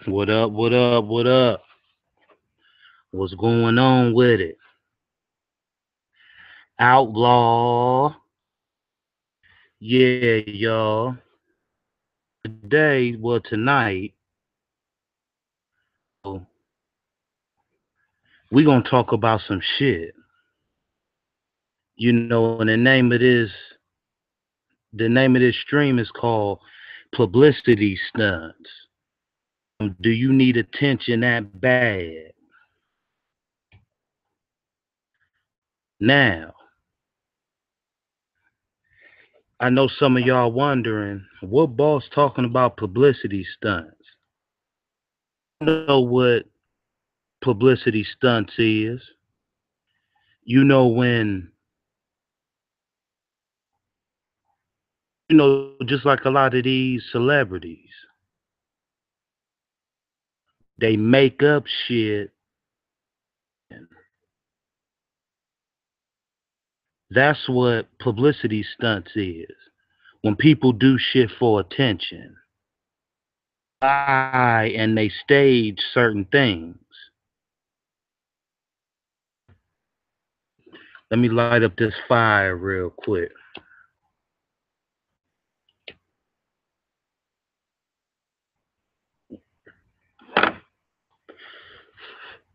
What up? What up? What up? What's going on with it? Outlaw. Yeah, y'all. Today, well, tonight, oh, we gonna talk about some shit. And the name of this stream is called Publicity Stunts. Do you need attention that bad? Now, I know some of y'all wondering, what boss talking about publicity stunts? You know what publicity stunts is? You know when just like a lot of these celebrities, they make up shit. That's what publicity stunts is. When people do shit for attention, lie and they stage certain things. Let me light up this fire real quick.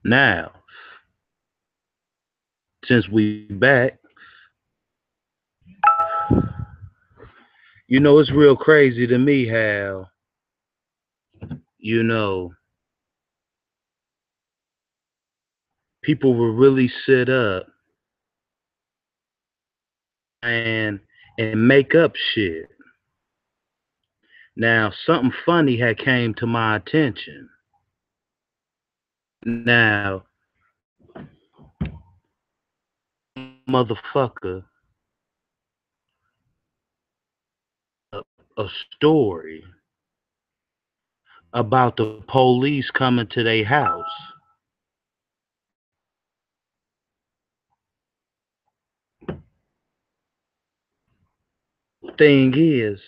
Now, since we back, it's real crazy to me how, you know, people will really sit up and make up shit. Now, something funny had came to my attention. Now, motherfucker, a story about the police coming to their house. Thing is,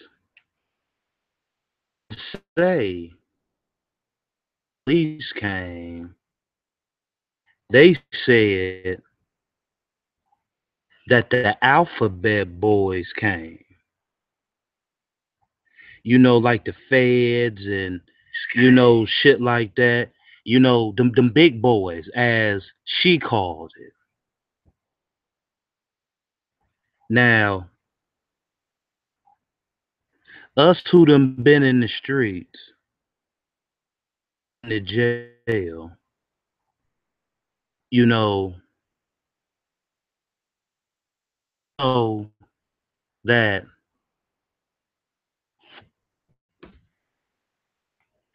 say police came, they said that the alphabet boys came. Like the feds and shit like that. Them big boys, as she called it. Now, us who done been in the streets, in the jail, you know, know that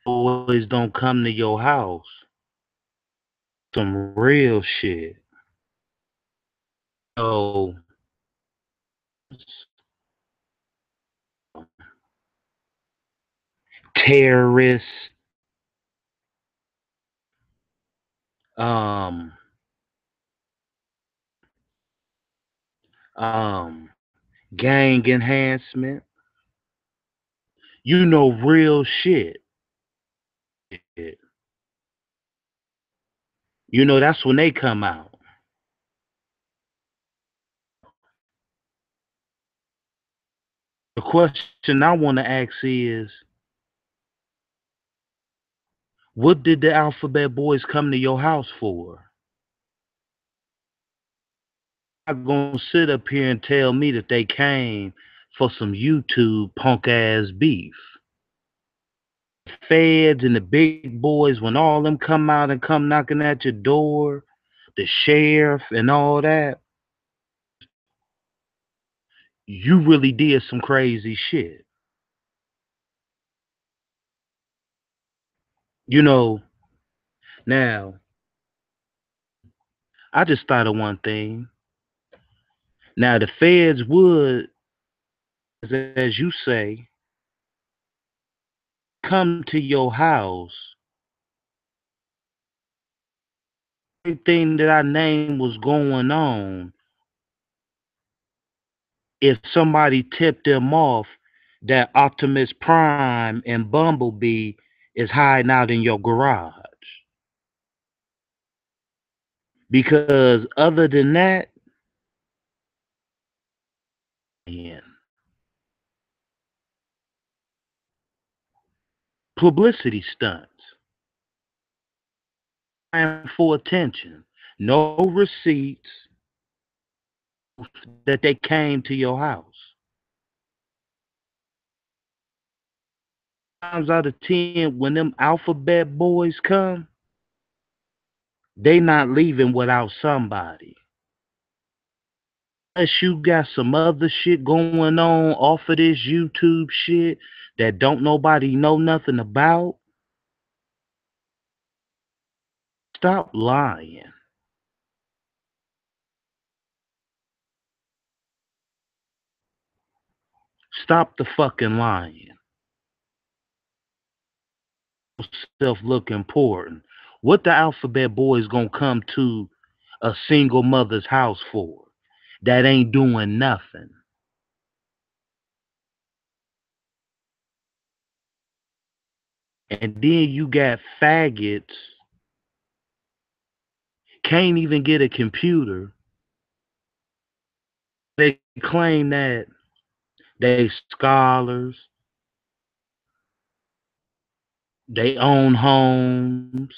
boys don't come to your house. Some real shit. So terrorists, um, gang enhancement, real shit. That's when they come out. The question I want to ask is, what did the alphabet boys come to your house for? Not gonna sit up here and tell me that they came for some YouTube punk ass beef. Feds and the big boys, when all them come out and come knocking at your door, the sheriff and all that, you really did some crazy shit. You know, now, I just thought of one thing. Now, the feds would, as you say, come to your house. Everything that I named was going on. If somebody tipped them off that Optimus Prime and Bumblebee is hiding out in your garage. Because other than that, man, publicity stunts, and for attention, no receipts that they came to your house. Times out of 10, when them alphabet boys come, they not leaving without somebody. Unless you got some other shit going on off of this YouTube shit that don't nobody know nothing about, stop lying. Stop the fucking lying. Self look important. What the alphabet boys gonna come to a single mother's house for? That ain't doing nothing. And then you got faggots can't even get a computer. They claim that they scholars, they own homes,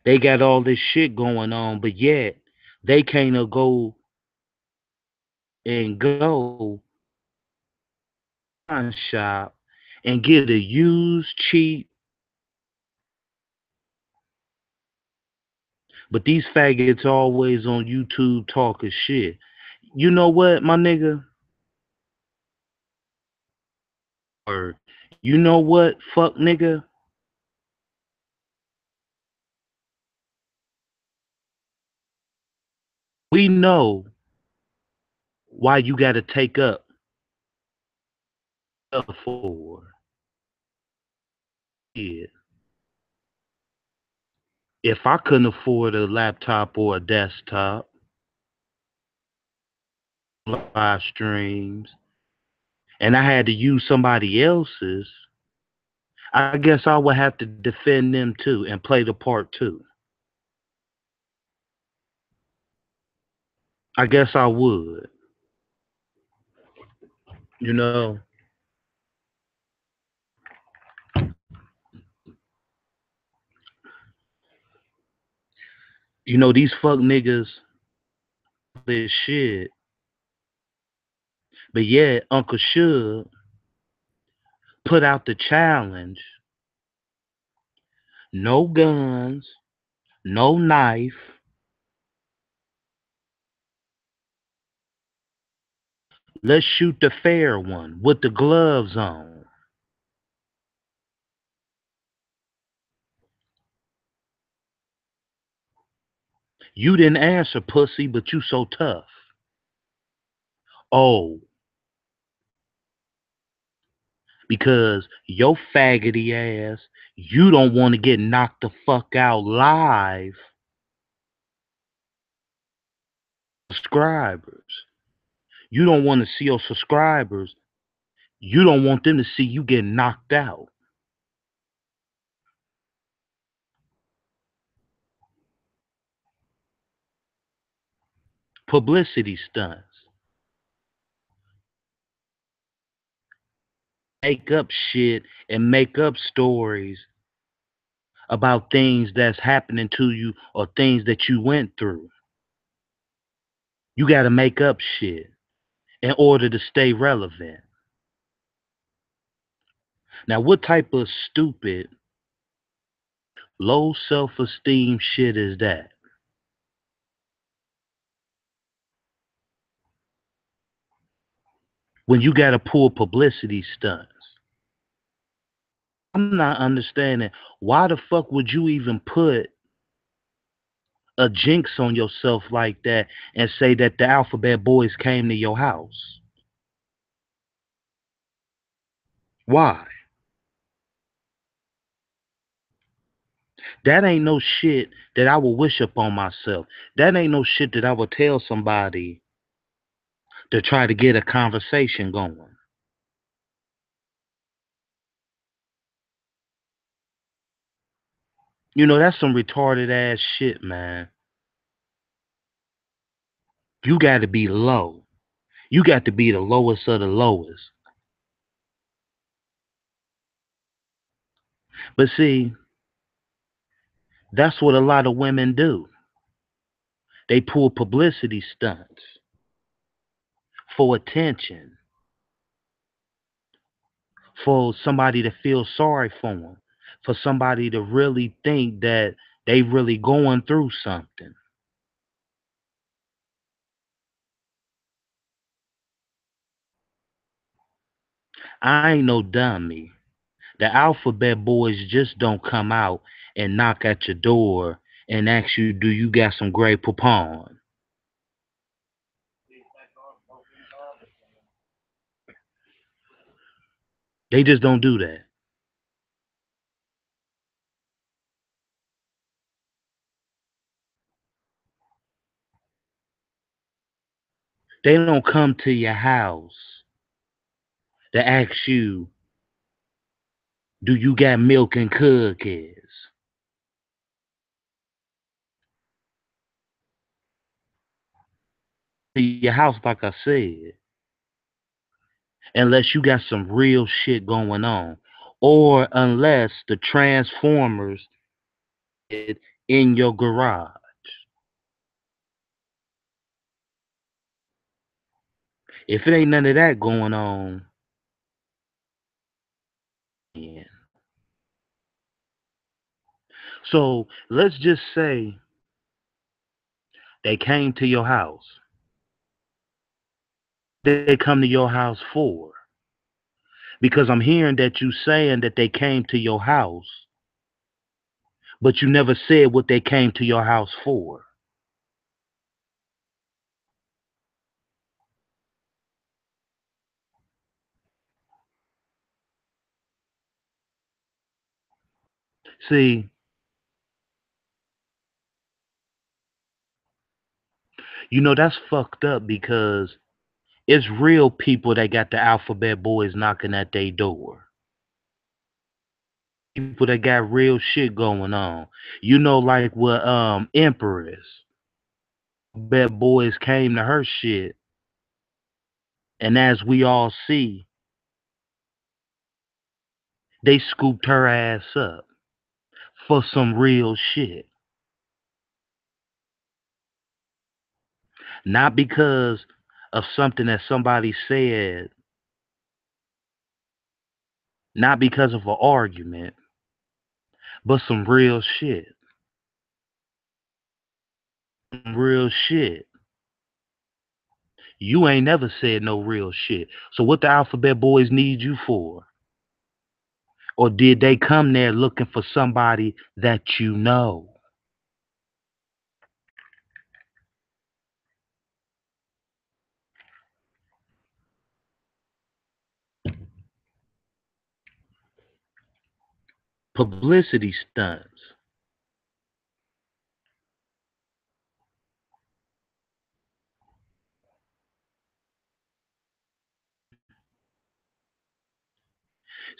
they got all this shit going on, but yet they can't go and go pawn shop and get a used cheap. But these faggots always on YouTube talking shit. You know what, my nigga? Or you know what, fuck nigga? We know why you gotta take up for it. If I couldn't afford a laptop or a desktop, live streams, and I had to use somebody else's, I guess I would have to defend them too and play the part too. I guess I would. You know, these fuck niggas this shit. But yet Uncle Suge put out the challenge. No guns, no knife. Let's shoot the fair one with the gloves on. You didn't answer, pussy, but you so tough. Oh, because your faggoty ass, you don't want to get knocked the fuck out live. Subscribers. You don't want to see your subscribers. You don't want them to see you get knocked out. Publicity stunts. Make up shit and make up stories about things that's happening to you or things that you went through. You got to make up shit in order to stay relevant. Now, what type of stupid, low self esteem shit is that? When you got to pull publicity stunts. I'm not understanding why the fuck would you even put a jinx on yourself like that and say that the alphabet boys came to your house? Why? That ain't no shit that I would wish upon myself. That ain't no shit that I would tell somebody to try to get a conversation going. That's some retarded ass shit, man. You got to be low. You got to be the lowest of the lowest. But see, that's what a lot of women do. They pull publicity stunts for attention, for somebody to feel sorry for them, for somebody to really think that they really going through something. I ain't no dummy. The alphabet boys just don't come out and knock at your door and ask you, do you got some Grey Poupon? They just don't do that. They don't come to your house to ask you, do you got milk and cookies? To your house, like I said, unless you got some real shit going on, or unless the Transformers is in your garage. If it ain't none of that going on, yeah. So let's just say they came to your house. They come to your house for? Because I'm hearing that you saying that they came to your house, but you never said what they came to your house for. See, that's fucked up because it's real people that got the alphabet boys knocking at their door. People that got real shit going on. Like what Empress. Bet boys came to her shit, and as we all see, they scooped her ass up for some real shit. Not because of something that somebody said, not because of an argument, but some real shit. Real shit. You ain't never said no real shit. So what the alphabet boys need you for? Or did they come there looking for somebody that you know? Publicity stunts.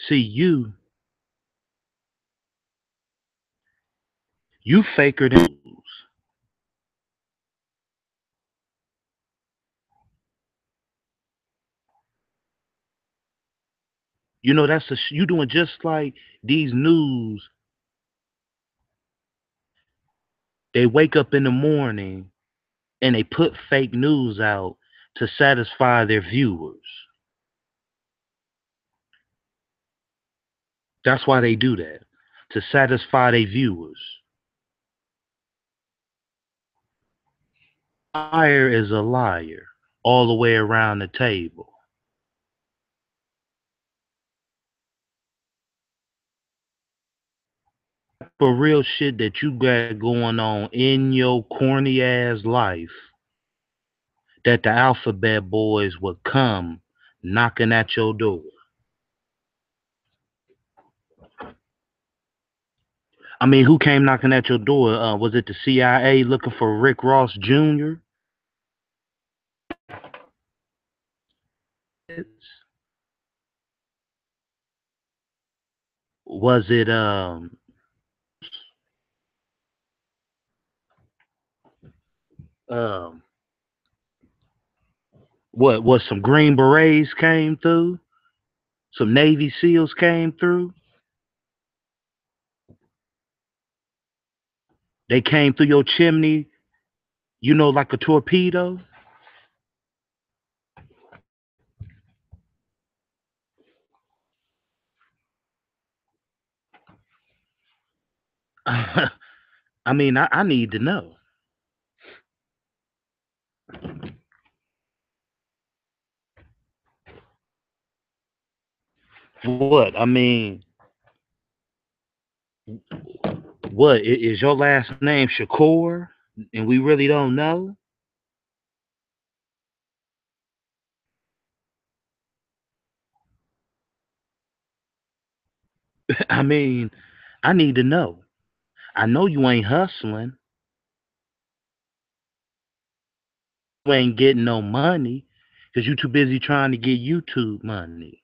See, you faker than news. You doing just like these news. They wake up in the morning and they put fake news out to satisfy their viewers. That's why they do that, to satisfy their viewers. Liar is a liar all the way around the table. For real shit that you got going on in your corny ass life, that the alphabet boys would come knocking at your door. I mean, who came knocking at your door? Was it the CIA looking for Rick Ross Jr.? Was it Um, what some Green Berets came through, some Navy SEALs came through. They came through your chimney, like a torpedo. I need to know. What? What is your last name Shakur? And we really don't know? I mean, I need to know. I know you ain't hustling. You ain't getting no money because you too busy trying to get YouTube money.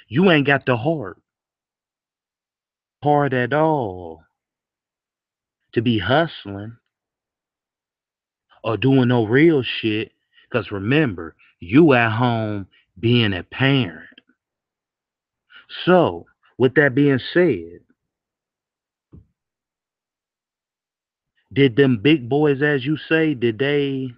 You ain't got the heart at all to be hustling or doing no real shit. Because remember, you at home being a parent. So, with that being said, did them big boys, as you say, did they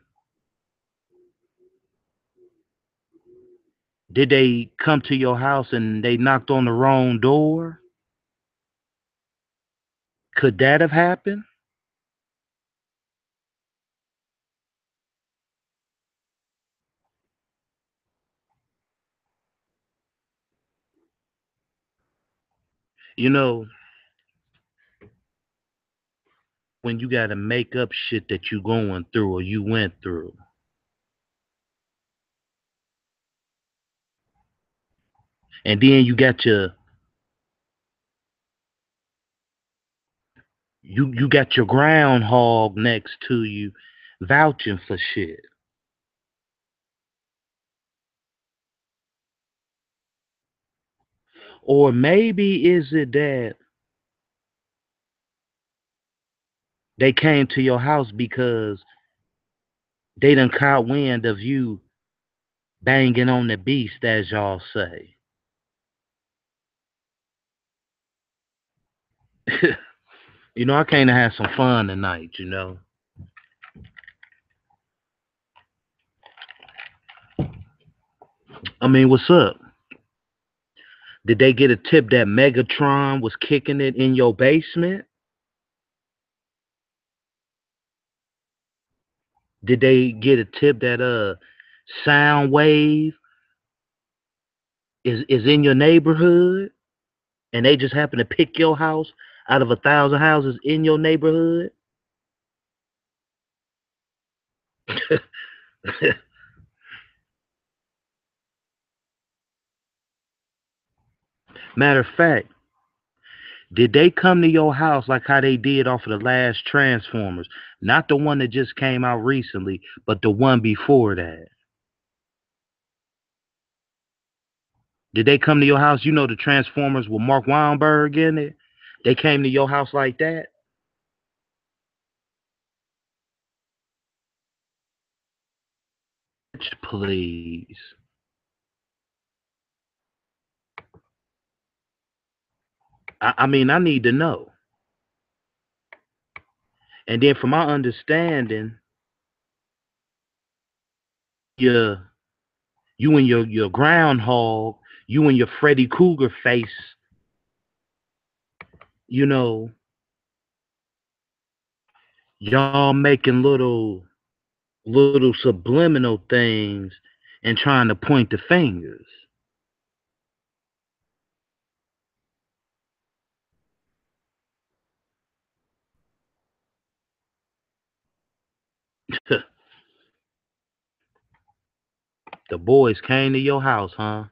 come to your house and they knocked on the wrong door? Could that have happened? You know, when you got to make up shit that you going through or you went through, and then you got your groundhog next to you vouching for shit. Or maybe is it that they came to your house because they done caught wind of you banging on the beast, as y'all say. I came to have some fun tonight. What's up? Did they get a tip that Megatron was kicking it in your basement? Did they get a tip that Soundwave is in your neighborhood and they just happen to pick your house out of 1,000 houses in your neighborhood? Matter of fact, did they come to your house like how they did off of the last Transformers? Not the one that just came out recently, but the one before that. Did they come to your house? The Transformers with Mark Wahlberg in it. They came to your house like that. Please. I need to know. And then, from my understanding, you you and your groundhog, you and your Freddy Cougar face, you know, y'all making little subliminal things and trying to point the fingers. The boys came to your house, huh?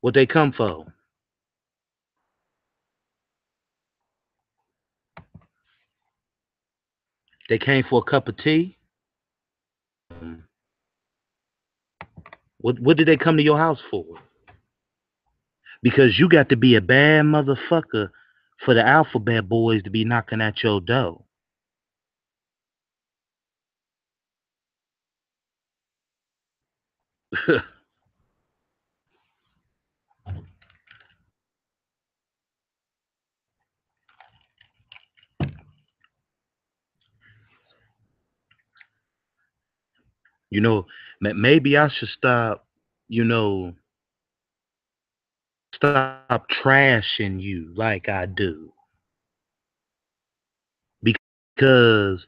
What they come for? They came for a cup of tea. Um, what did they come to your house for? Because you got to be a bad motherfucker for the alphabet boys to be knocking at your door. You know, maybe I should stop, you know, stop trashing you like I do. Because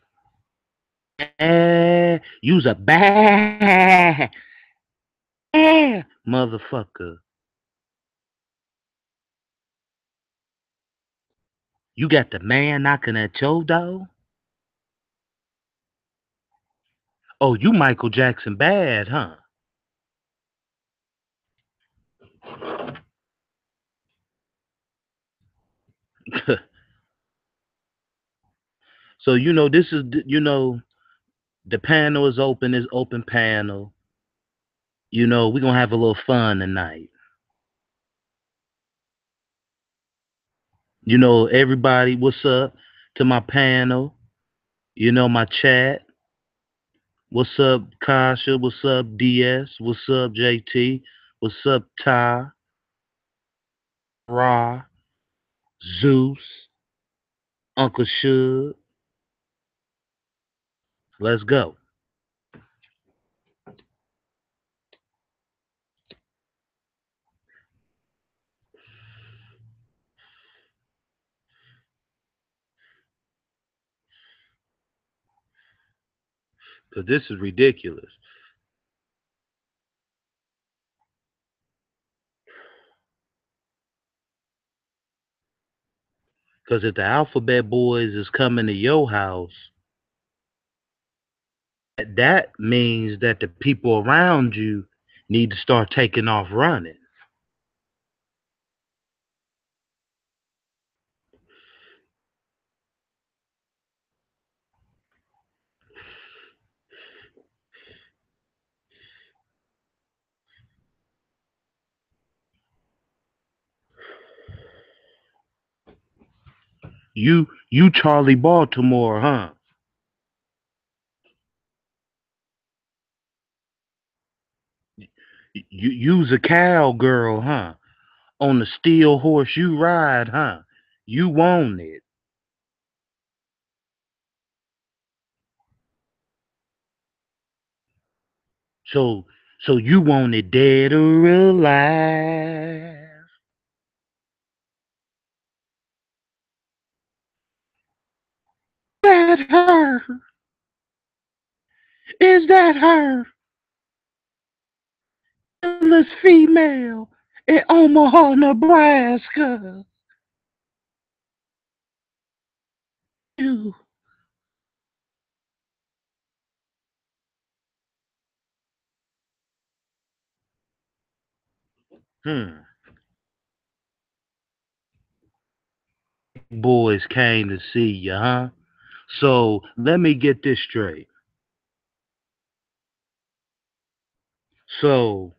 you's a bad motherfucker. You got the man knocking at your door? Oh, you Michael Jackson bad, huh? So this is the panel is open, it's open panel. We're gonna have a little fun tonight. Everybody, what's up to my panel? My chat. What's up, Kasha? What's up, DS? What's up, JT? What's up, Ty? Ra? Zeus? Uncle Shug? Let's go. Cause this is ridiculous. Cause if the alphabet boys is coming to your house, that means that the people around you need to start taking off running. You Charlie Baltimore, huh? You's a cowgirl, huh? On the steel horse you ride, huh? You want it. So so you want it dead or alive. That her? Is that her? Endless female in Omaha, Nebraska. You. Hmm. Boys came to see you, huh? So let me get this straight. So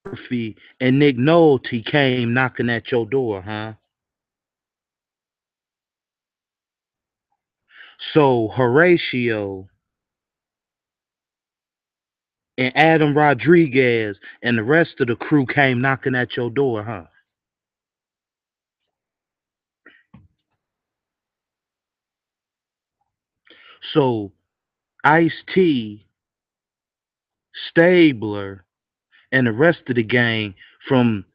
Murphy and Nick Nolte came knocking at your door, huh? So Horatio and Adam Rodriguez and the rest of the crew came knocking at your door, huh? So Ice T, Stabler, and the rest of the gang from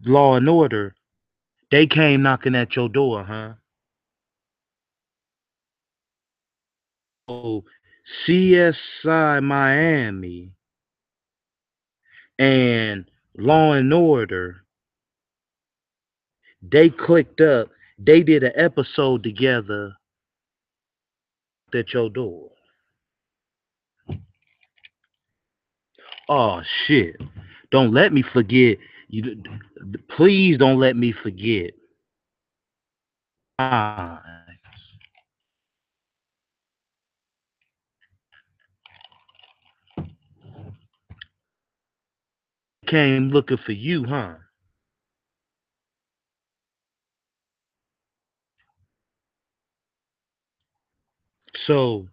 Law and Order, they came knocking at your door, huh? So CSI Miami and Law and Order, they clicked up. They did an episode together at your door. Oh shit! Don't let me forget. You, please don't let me forget. I came looking for you, huh? So,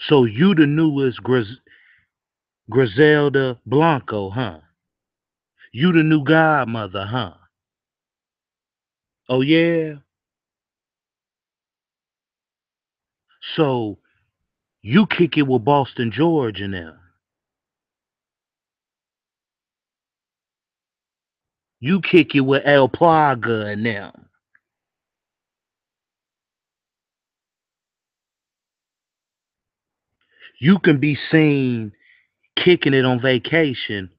so you the newest Griselda Blanco, huh? You the new godmother, huh? Oh yeah. So you kick it with Boston George and them. You kick it with El Plaga and them. You can be seen kicking it on vacation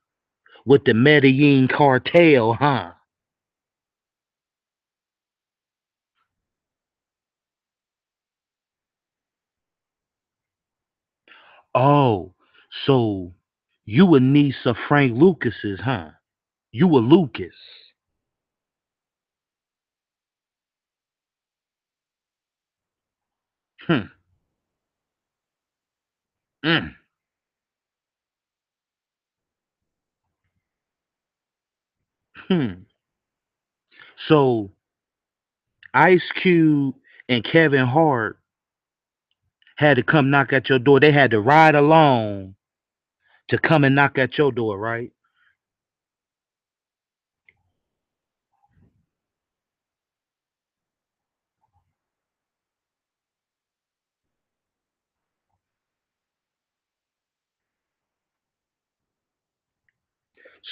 with the Medellin cartel, huh? Oh, so you a niece of Frank Lucas's, huh? You a Lucas. Hmm. Mm. Hmm. So Ice Cube and Kevin Hart had to come knock at your door. They had to ride along to come and knock at your door, right?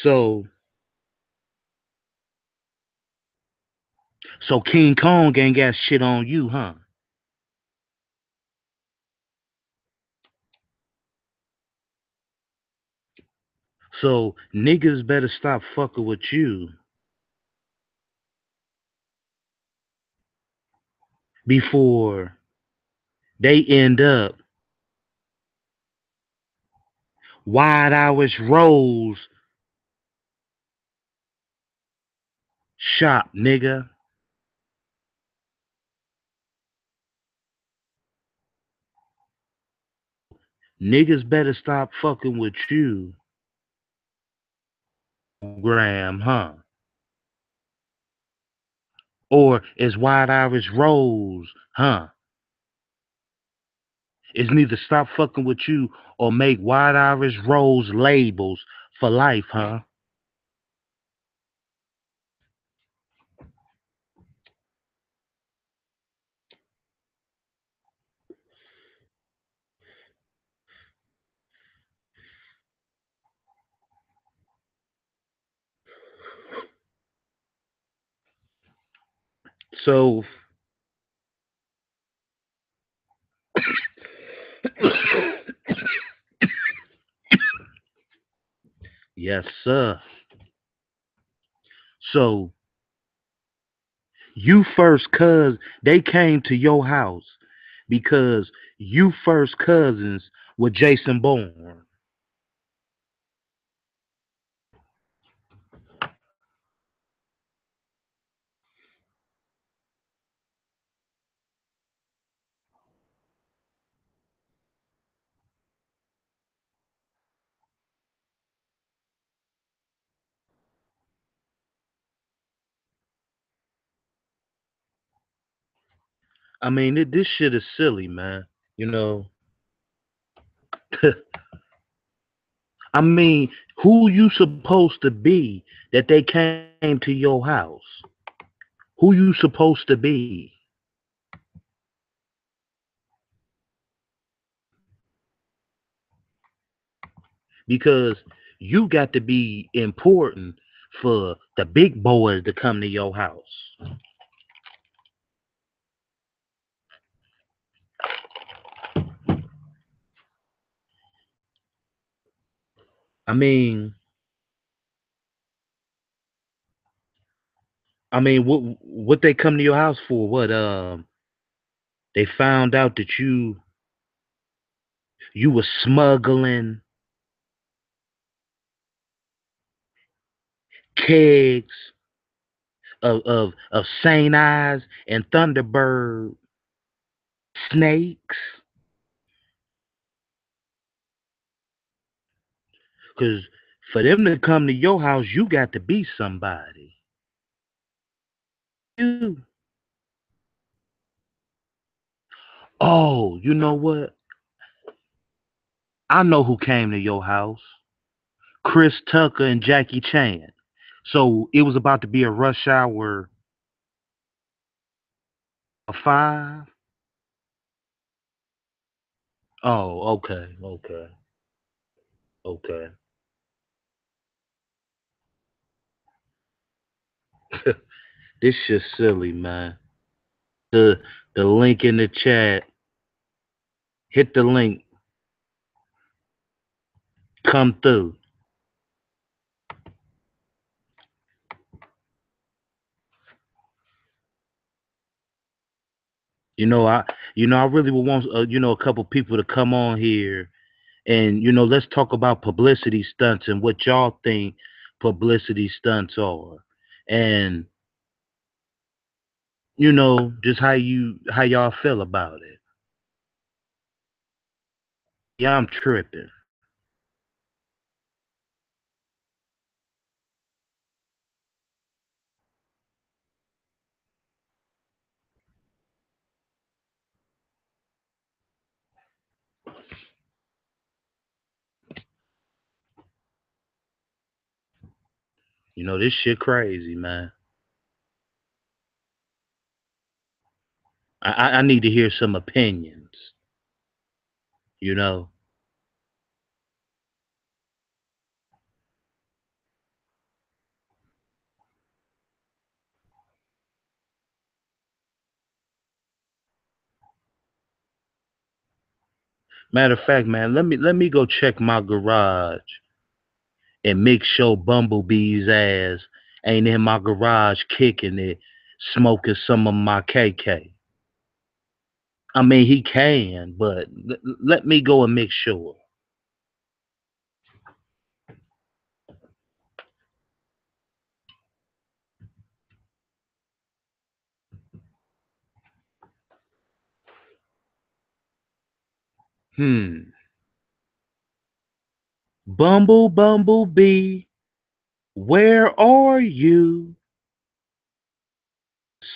So so King Kong ain't got shit on you, huh? So niggas better stop fucking with you before they end up Wide Irish Rose shop, nigga. Niggas better stop fucking with you, Graham, huh? Or is Wide Irish Rose, huh? It's neither stop fucking with you or make White Irish Rose labels for life, huh? So, yes, sir. So, you first they came to your house because you first cousins with Jason Bourne. I mean, this shit is silly, man. You know, I mean, who you supposed to be that they came to your house? Who you supposed to be? Because you got to be important for the big boys to come to your house. I mean, what they come to your house for? What they found out that you were smuggling kegs of Saint Eyes and Thunderbird snakes. Cause for them to come to your house, you got to be somebody. You Oh, you know what? I know who came to your house. Chris Tucker and Jackie Chan. So it was about to be a rush hour of 5. Oh, okay, okay, okay. This shit silly, man. The the link in the chat. Hit the link. Come through. You know, I really would want a couple people to come on here and let's talk about publicity stunts and what y'all think publicity stunts are, and just how y'all feel about it. Yeah, I'm tripping. This shit crazy, man. I need to hear some opinions. You know, matter of fact, man, let me go check my garage and make sure Bumblebee's ass ain't in my garage kicking it, smoking some of my KK. I mean, he can, but let me go and make sure. Hmm. Bumblebee, where are you?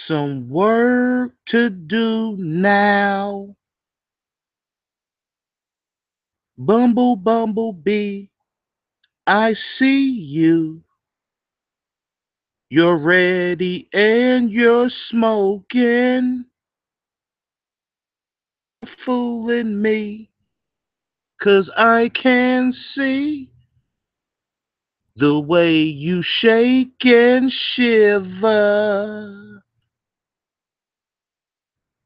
Some work to do now. Bumblebee, I see you. You're ready and you're smoking. Fooling me, 'cause I can see the way you shake and shiver.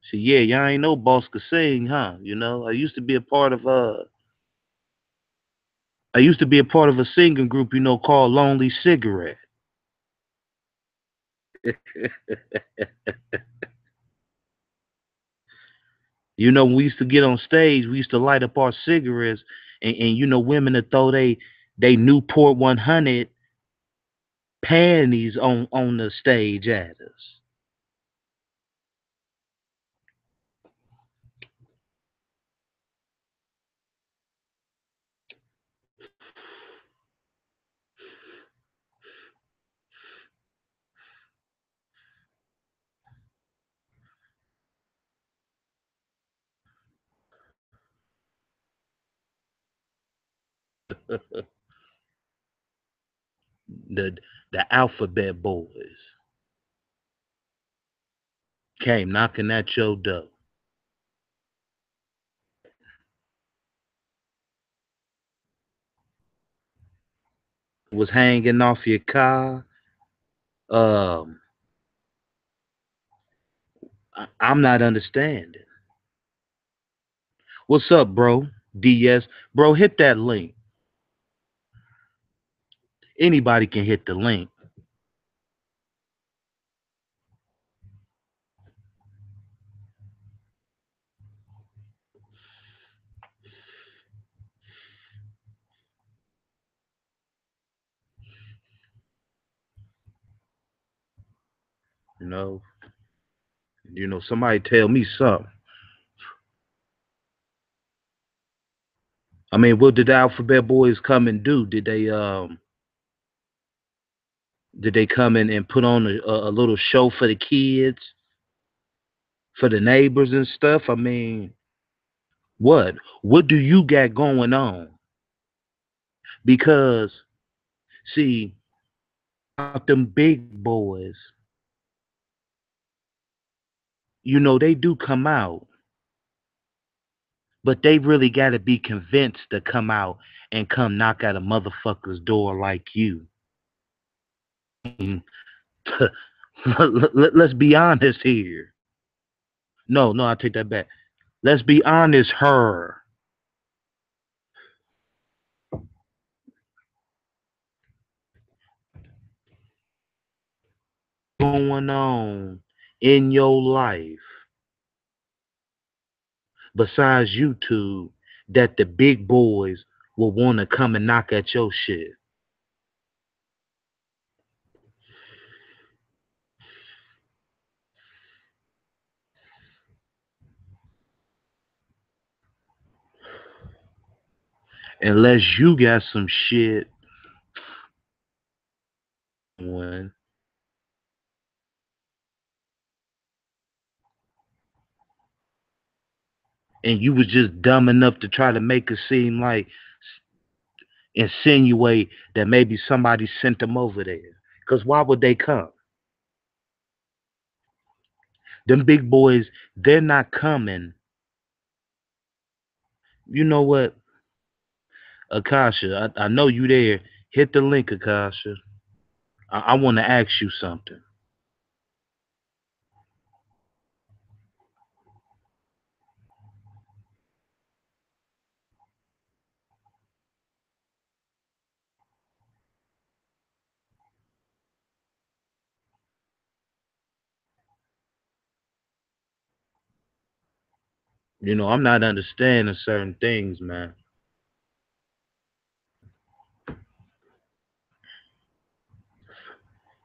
See, yeah, y'all ain't know Boss could sing, huh? I used to be a part of a singing group, called Lonely Cigarette. When we used to get on stage, we used to light up our cigarettes, and women to throw they Newport 100 panties on the stage at us. the the alphabet boys came knocking at your door. Was hanging off your car. Um, I'm not understanding. What's up, bro? DS, bro, hit that link. Anybody can hit the link. You know, somebody tell me something. I mean, what did the alphabet boys come and do? Did they come in and put on a little show for the kids? for the neighbors and stuff. I mean, what? What do you got going on? Because see, out them big boys, they do come out, but they really got to be convinced to come out and come knock at a motherfucker's door like you. Mm. Let's be honest here. No, no, I take that back. Let's be honest, her going on in your life besides YouTube that the big boys will want to come and knock at your shit. Unless you got some shit when and you was just dumb enough to try to make it seem like insinuate that maybe somebody sent them over there. Cause why would they come? Them big boys, they're not coming. You know what, Akasha? I know you there. Hit the link, Akasha. I want to ask you something. I'm not understanding certain things, man.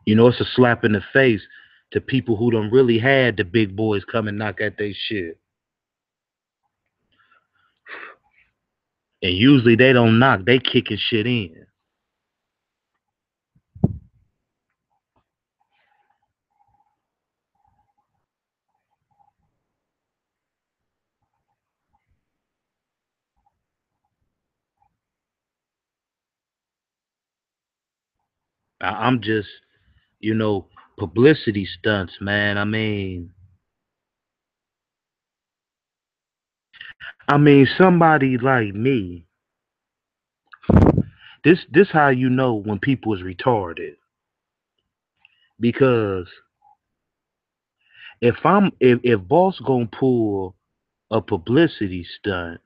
It's a slap in the face to people who don't really had the big boys come and knock at their shit. And usually they don't knock, they kicking shit in. I'm just, you know, publicity stunts, man. I mean, somebody like me. This how you know when people is retarded. Because if boss gonna pull a publicity stunt,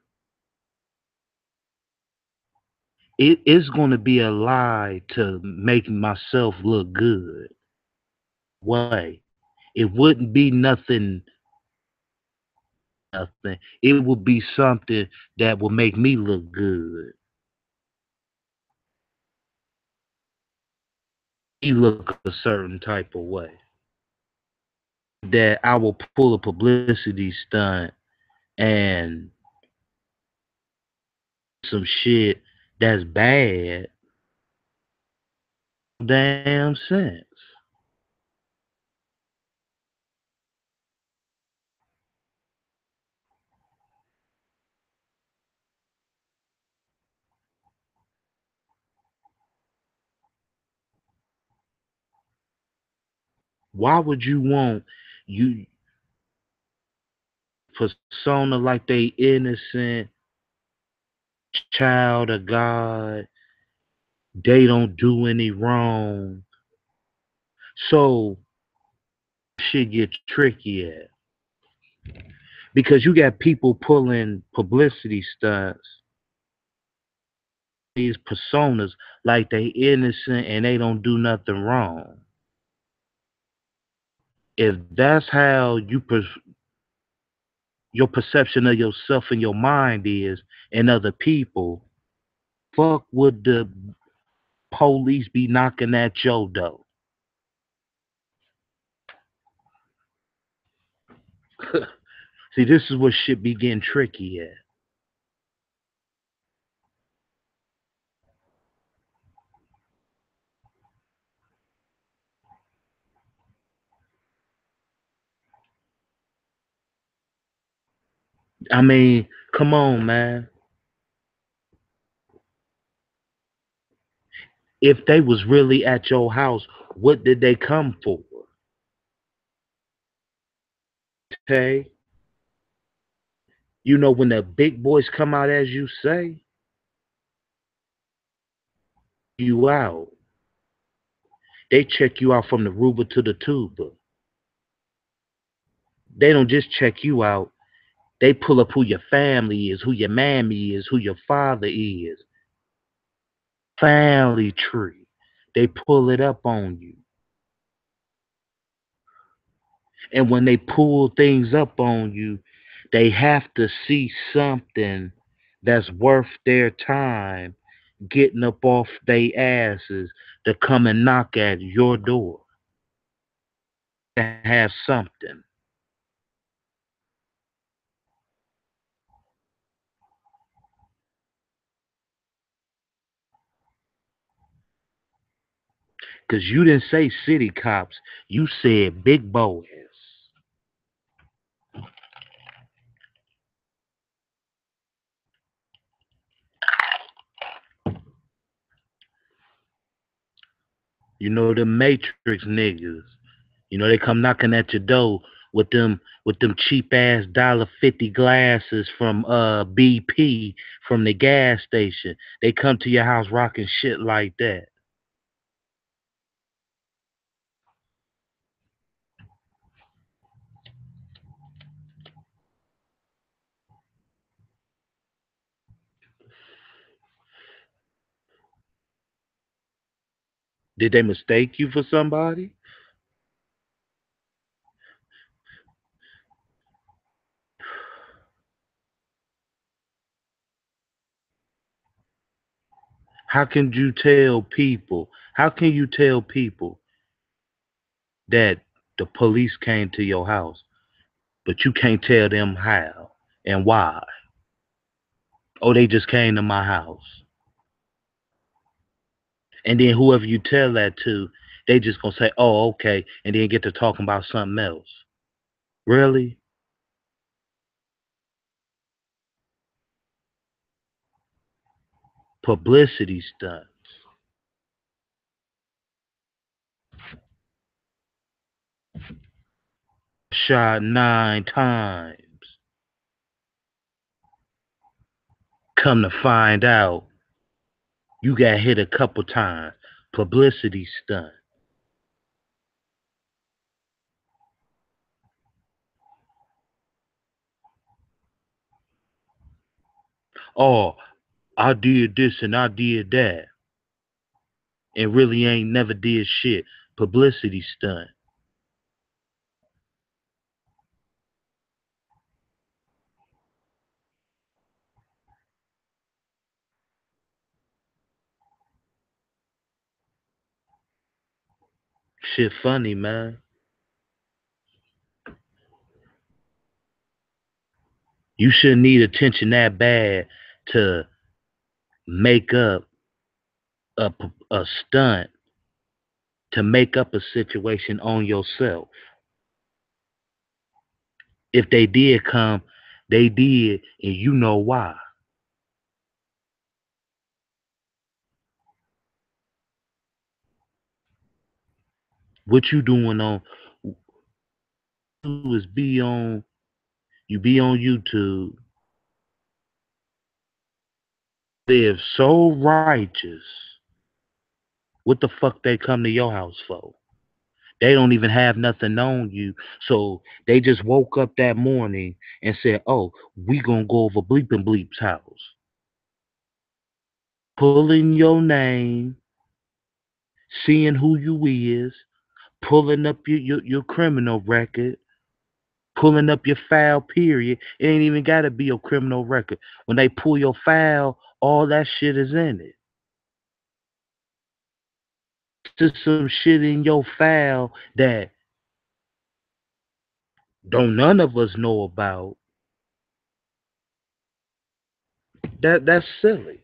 it is gonna be a lie to make myself look good. Way. It wouldn't be nothing. It would be something that will make me look good. He look a certain type of way. That I will pull a publicity stunt and some shit that's bad. Damn sense. Why would you want you persona like they innocent child of God? They don't do any wrong. So shit get tricky at because you got people pulling publicity stunts, these personas like they innocent and they don't do nothing wrong. If that's how your perception of yourself and your mind is and other people, fuck would the police be knocking at your door? See, this is where shit be getting tricky at. I mean, come on, man. If they was really at your house, what did they come for? Okay? You know, when the big boys come out, as you say, you out. They check you out from the Ruba to the tuba. They don't just check you out. They pull up who your family is, who your mammy is, who your father is. Family tree. They pull it up on you. And when they pull things up on you, they have to see something that's worth their time getting up off their asses to come and knock at your door to have something. Because you didn't say city cops, you said big boys. You know, the Matrix niggas. You know, they come knocking at your door with them cheap ass $1.50 glasses from BP from the gas station. They come to your house rocking shit like that. Did they mistake you for somebody? How can you tell people? How can you tell people that the police came to your house, but you can't tell them how and why? Oh, they just came to my house. And then whoever you tell that to, they just gonna say, "Oh, okay," and then get to talking about something else. Really? Publicity stunt. Shot 9 times. Come to find out, you got hit a couple times. Publicity stunt. Oh, I did this and I did that, and really ain't never did shit. Publicity stunt. Shit funny, man. You shouldn't need attention that bad to make up a stunt to make up a situation on yourself. If they did come, they did, and you know why. What you doing on is be on you be on YouTube, live so righteous. What the fuck they come to your house for? They don't even have nothing on you. So they just woke up that morning and said, "Oh, we gonna go over Bleep and Bleep's house." Pulling your name, seeing who you is, pulling up your criminal record, pulling up your file period. It ain't even gotta be your criminal record. When they pull your file, all that shit is in it. There's some shit in your file that don't none of us know about. That's silly.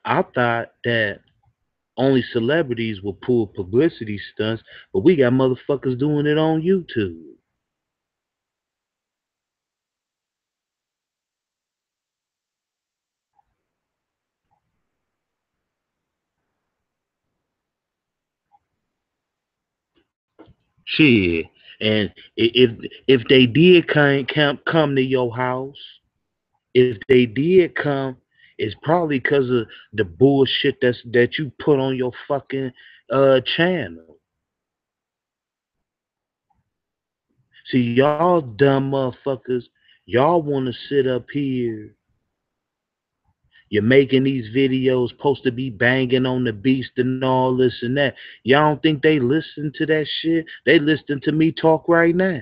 I thought that Only celebrities will pull publicity stunts, but we got motherfuckers doing it on YouTube. Shit. And if they did come to your house, if they did come, it's probably because of the bullshit that you put on your fucking channel. See, y'all dumb motherfuckers, y'all want to sit up here. You're making these videos supposed to be banging on the beast and all this and that. Y'all don't think they listen to that shit? They listen to me talk right now.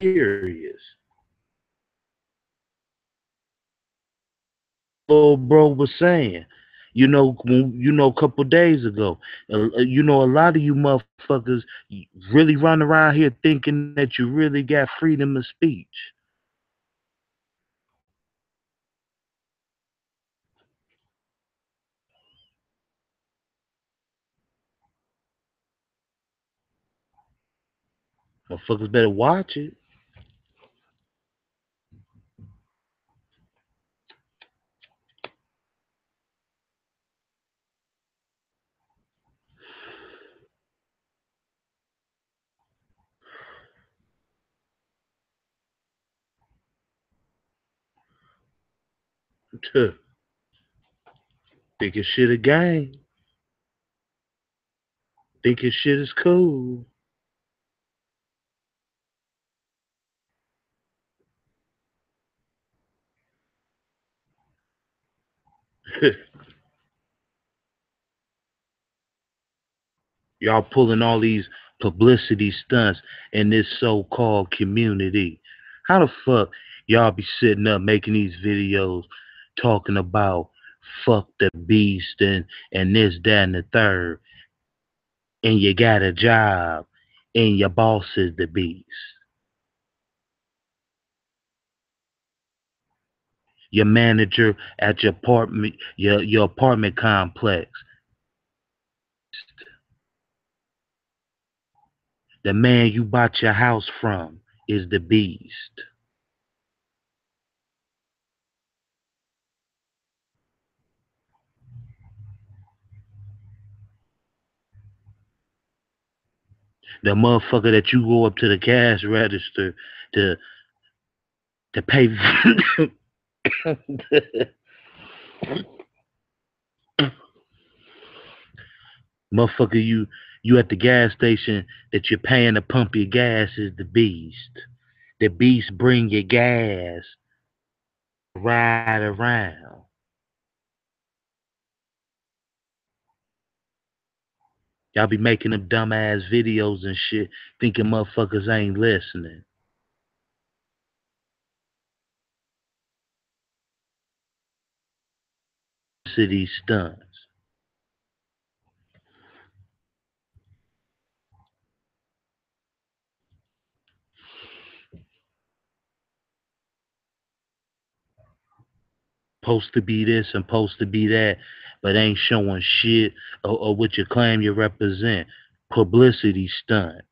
Serious. Little bro was saying, a couple days ago, a lot of you motherfuckers really run around here thinking that you really got freedom of speech. Motherfuckers better watch it. Think your shit a game. Think your shit is cool. Y'all pulling all these publicity stunts in this so-called community. How the fuck y'all be sitting up making these videos talking about fuck the beast and this, that, and the third, and you got a job and your boss is the beast. Your manager at your apartment complex. The man you bought your house from is the beast. The motherfucker that you go up to the cash register to pay. Motherfucker, you at the gas station that you're paying to pump your gas is the beast. The beast bring your gas right around. Y'all be making them dumbass videos and shit, thinking motherfuckers ain't listening. City stunts. Supposed to be this and supposed to be that, but ain't showing shit or what you claim you represent. Publicity stunt.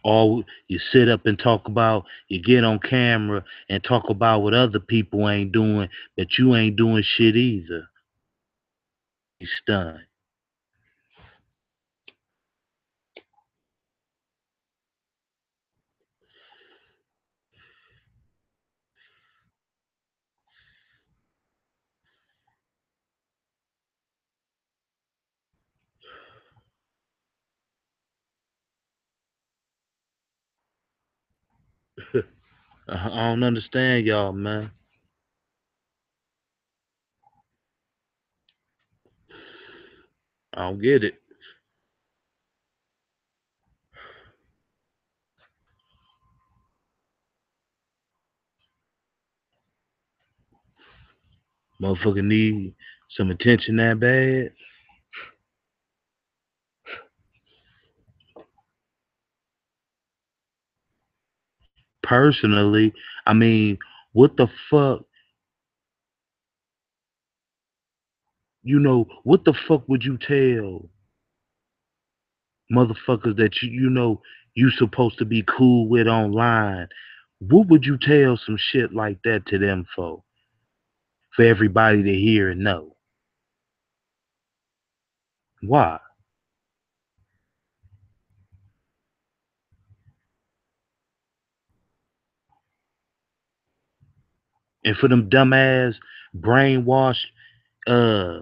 All you sit up and talk about, you get on camera and talk about what other people ain't doing, but you ain't doing shit either. You stunned. I don't understand y'all, man. I don't get it. Motherfucker need Some attention that bad? Personally, I mean, what the fuck, what the fuck would you tell motherfuckers that you supposed to be cool with online? What would you tell some shit like that to them for everybody to hear and know? Why? And for them dumbass brainwashed uh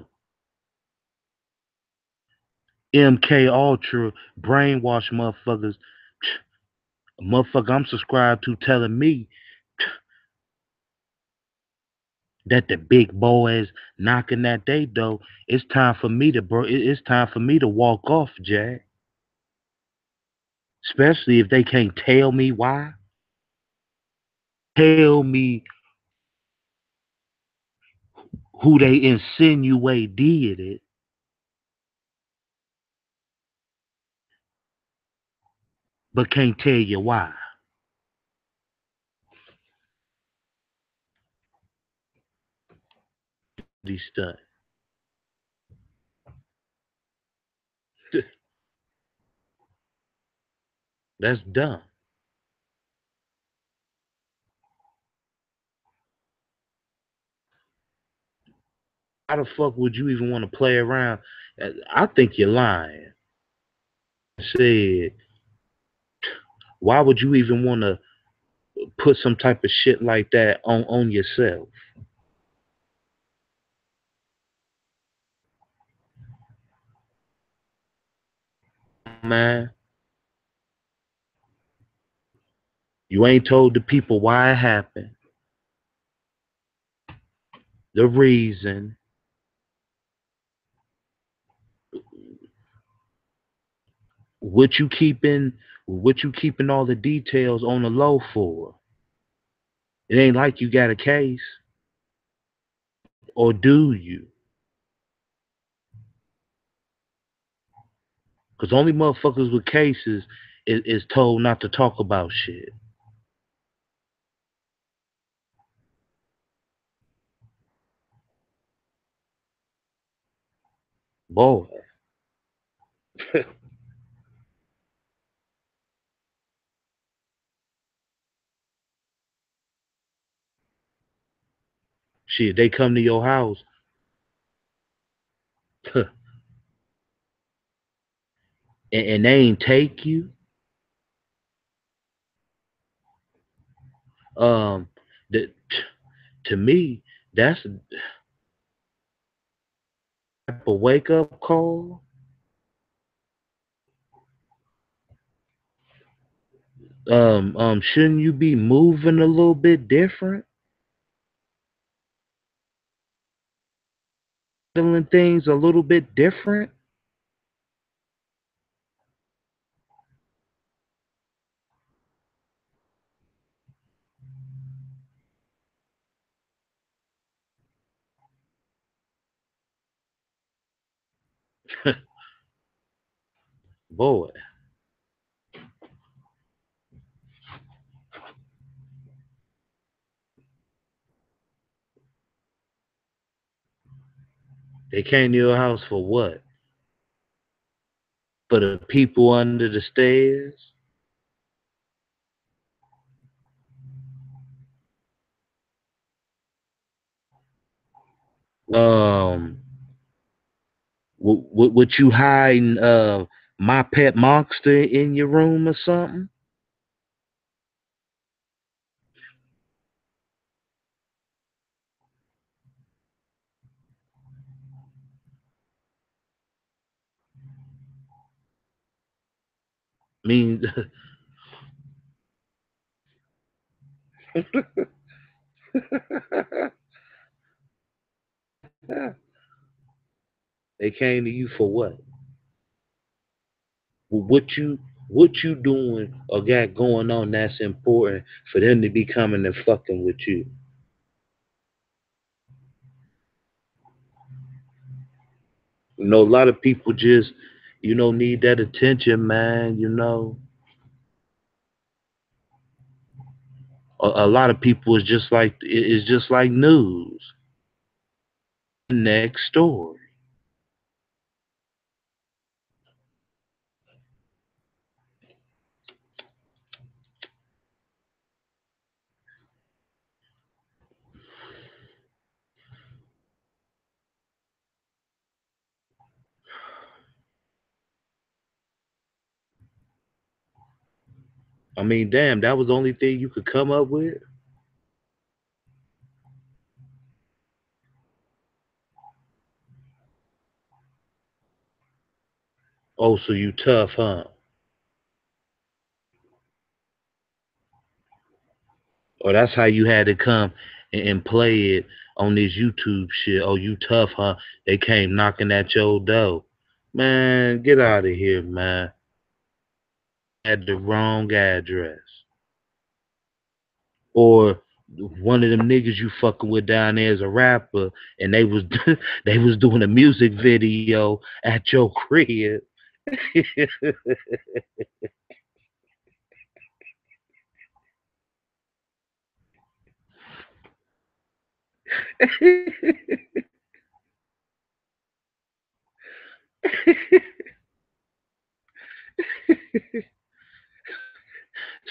MK Ultra brainwashed motherfucker I'm subscribed to telling me that the big boys knocking at they door. It's time for me to it's time for me to walk off, Jack. Especially if they can't tell me why. Tell me who they insinuate did it, but can't tell you why. These stuff. That's dumb. How the fuck would you even want to play around? I think you're lying. Said, why would you even want to put some type of shit like that on yourself, man? You ain't told the people why it happened, the reason. What you keeping? What you keeping all the details on the low for? It ain't like you got a case, or do you? Because only motherfuckers with cases is told not to talk about shit. Boy, shit, they come to your house, and they ain't take you. Um, that to me, that's a wake up call. Shouldn't you be moving a little bit different, doing things a little bit different? Boy, they came to your house for what? For the people under the stairs? Um, what you hiding? My pet monster in your room or something? I mean, they came to you for what? What you doing or got going on that's important for them to be coming and fucking with you? A lot of people just, need that attention, man. A lot of people is just like it's just like news. Next story. I mean, damn, that was the only thing you could come up with. Oh, so you tough, huh? Or that's how you had to come and play it on this YouTube shit. Oh, you tough, huh? They came knocking at your door. Man, get out of here, man. Had the wrong address. Or one of them niggas you fucking with down there is a rapper, and they was they was doing a music video at your crib.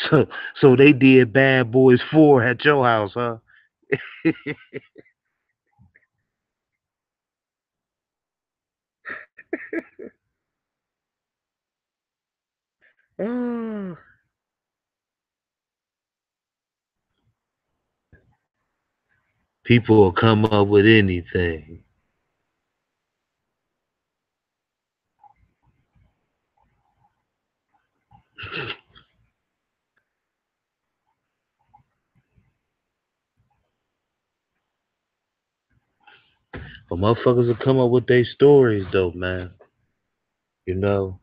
so so they did Bad Boys 4 at your house, huh? Ah, people will come up with anything. But motherfuckers will come up with their stories though, man. You know,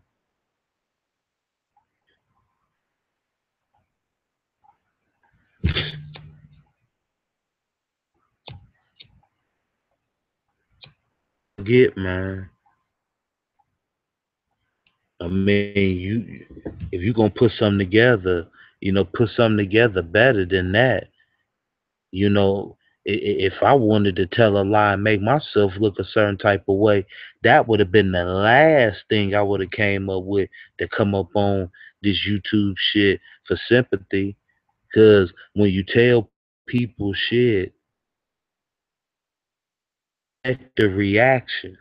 get man. I mean, you if you gonna put something together, put something together better than that. You know, if I wanted to tell a lie and make myself look a certain type of way, that would have been the last thing I would have came up with to come up on this YouTube shit for sympathy. Cause when you tell people shit, the reaction.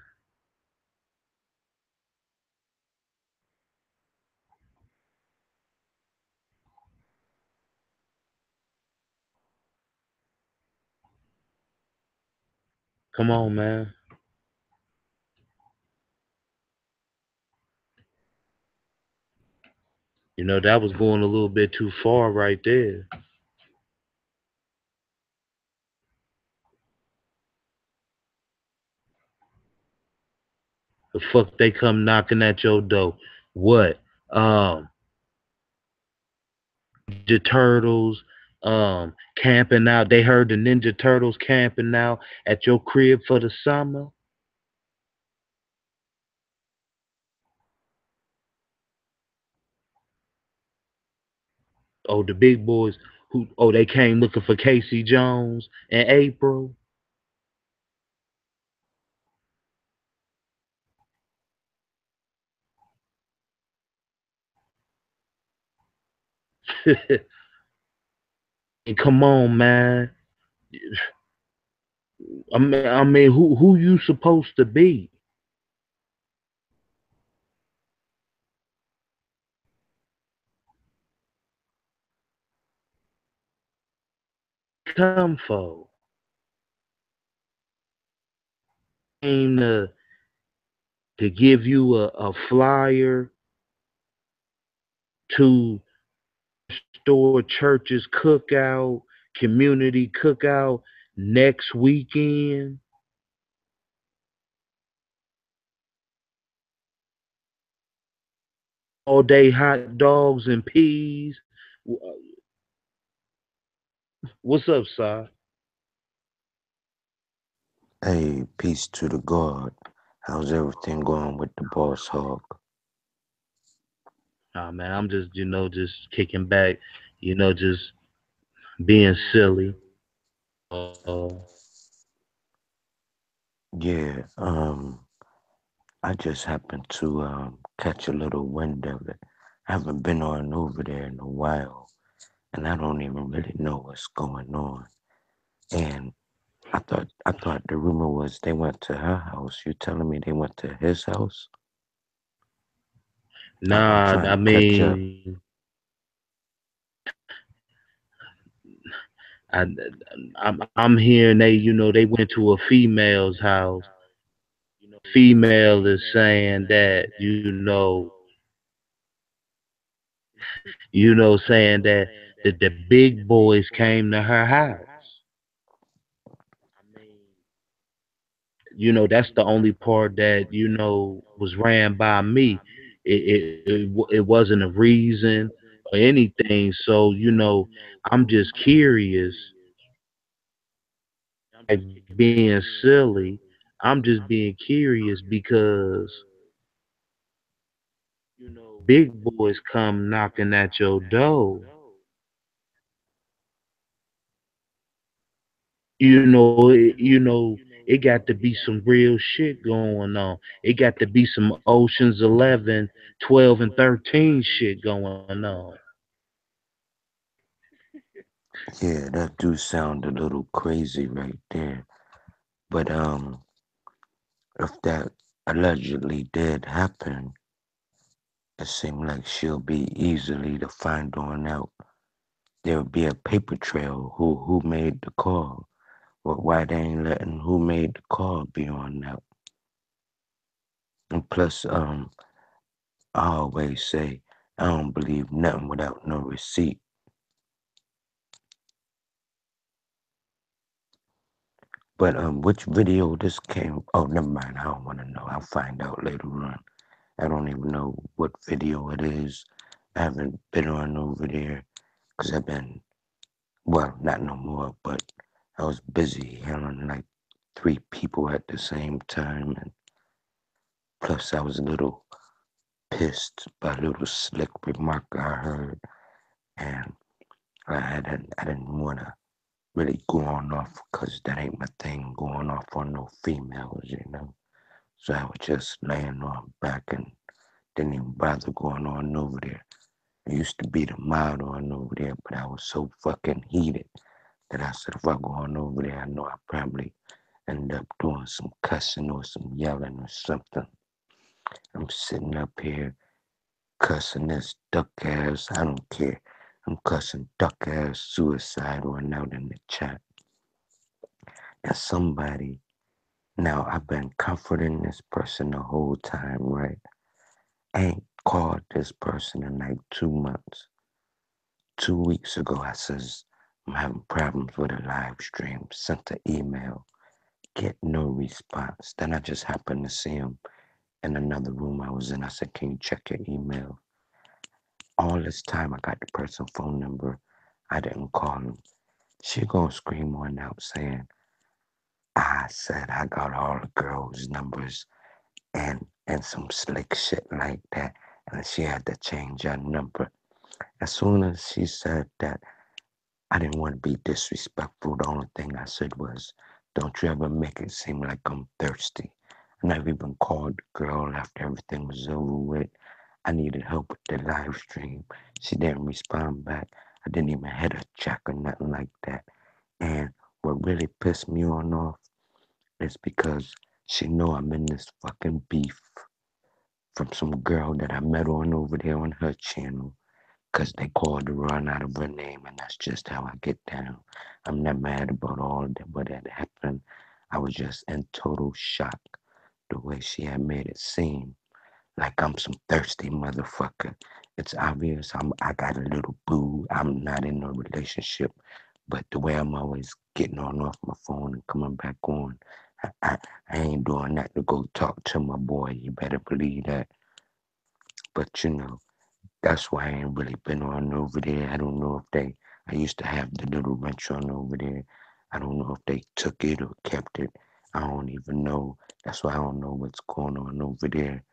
Come on, man. That was going a little bit too far right there. The fuck they come knocking at your door. What? Um, Ninja Turtles camping out. They heard the Ninja Turtles camping out at your crib for the summer. Oh, the big boys they came looking for Casey Jones in April. And come on, man. I mean, who you supposed to be? Come for? Came to give you a flyer to store churches cookout, community cookout next weekend. All day hot dogs and peas. What's up, Si? Hey, peace to the God. How's everything going with the boss hog? Oh man, I'm just just kicking back, just being silly. Yeah, I just happened to catch a little wind of it. I haven't been on over there in a while, and I don't even really know what's going on. And I thought the rumor was they went to her house. You telling me they went to his house? I'm Nah, trying I to catch up. mean, I, I'm hearing they went to a female's house. Female is saying that saying that the big boys came to her house. That's the only part that was ran by me. It wasn't a reason or anything. So I'm just curious. Like being silly. I'm just being curious because big boys come knocking at your door. It got to be some real shit going on. It got to be some Ocean's 11, 12, and 13 shit going on. Yeah, that do sound a little crazy right there. But if that allegedly did happen, it seemed like she'll be easily to find on out. There would be a paper trail who made the call. But why they ain't letting who made the call be on out? And plus, I always say I don't believe nothing without no receipt. But which video this came? Oh, never mind. I don't want to know. I'll find out later on. I don't even know what video it is. I haven't been on over there because I've been, well, not no more, but I was busy handling like three people at the same time. And plus, I was a little pissed by a little slick remark I heard. And I didn't want to really go on off because that ain't my thing, going off on no females. So I was just laying on back and didn't even bother going on over there. I used to be the mild on over there, but I was so fucking heated that I said if I go on over there, I know I probably end up doing some cussing or some yelling or something. I'm sitting up here cussing this duck ass. I don't care. I'm cussing duck ass suicide on out in the chat. And somebody, now I've been comforting this person the whole time, right? I ain't called this person in like 2 months. 2 weeks ago, I says, I'm having problems with a live stream. Sent an email, get no response. Then I just happened to see him in another room I was in. I said, can you check your email? All this time, I got the person's phone number. I didn't call him. She gonna scream on out saying, I said I got all the girls' numbers and some slick shit like that. And she had to change her number. As soon as she said that, I didn't want to be disrespectful. The only thing I said was, don't you ever make it seem like I'm thirsty. And I've even called the girl after everything was over with. I needed help with the live stream. She didn't respond back. I didn't even hit her check or nothing like that. And what really pissed me on off is because she know I'm in this fucking beef from some girl that I met on over there on her channel because they called the run out of her name, and that's just how I get down. I'm not mad about all that what had happened. I was just in total shock the way she had made it seem like I'm some thirsty motherfucker. It's obvious I got a little boo. I'm not in a relationship, but the way I'm always getting on off my phone and coming back on, I, I, I ain't doing that to go talk to my boy. You better believe that. But that's why I ain't really been on over there. I don't know if I used to have the little wrench on over there. I don't know if they took it or kept it. I don't even know. That's why I don't know what's going on over there.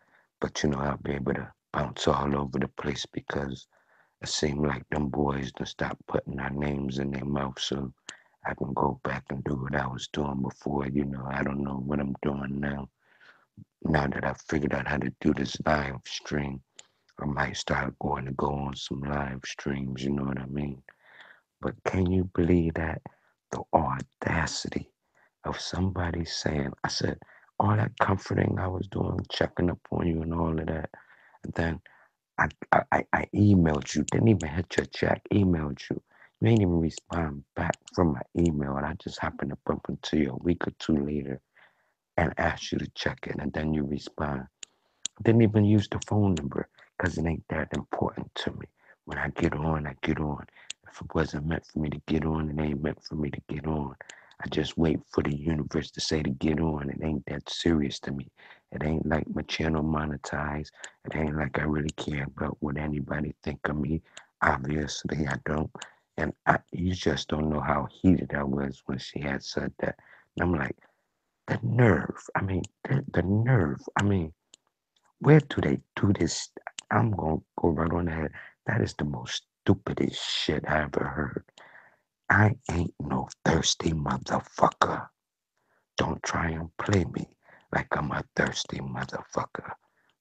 But I'll be able to bounce all over the place because it seemed like them boys to stop putting our names in their mouth so I can go back and do what I was doing before. I don't know what I'm doing now. Now that I've figured out how to do this live stream, I might start going to go on some live streams, you know what I mean? But can you believe that? The audacity of somebody saying, I said, all that comforting I was doing, checking up on you and all of that. And then I emailed you, didn't even hit your check, emailed you. You ain't even respond back from my email. And I just happened to bump into you a week or two later and asked you to check it. And then you respond. Didn't even use the phone number because it ain't that important to me. When I get on, I get on. If it wasn't meant for me to get on, it ain't meant for me to get on. I just wait for the universe to say to get on. It ain't that serious to me. It ain't like my channel monetized. It ain't like I really care about what anybody think of me. Obviously, I don't. And you just don't know how heated I was when she had said that. And I'm like, the nerve. I mean, the nerve. I mean, where do they do this? I'm gonna go right on ahead. That is the most stupidest shit I ever heard. I ain't no thirsty motherfucker. Don't try and play me like I'm a thirsty motherfucker.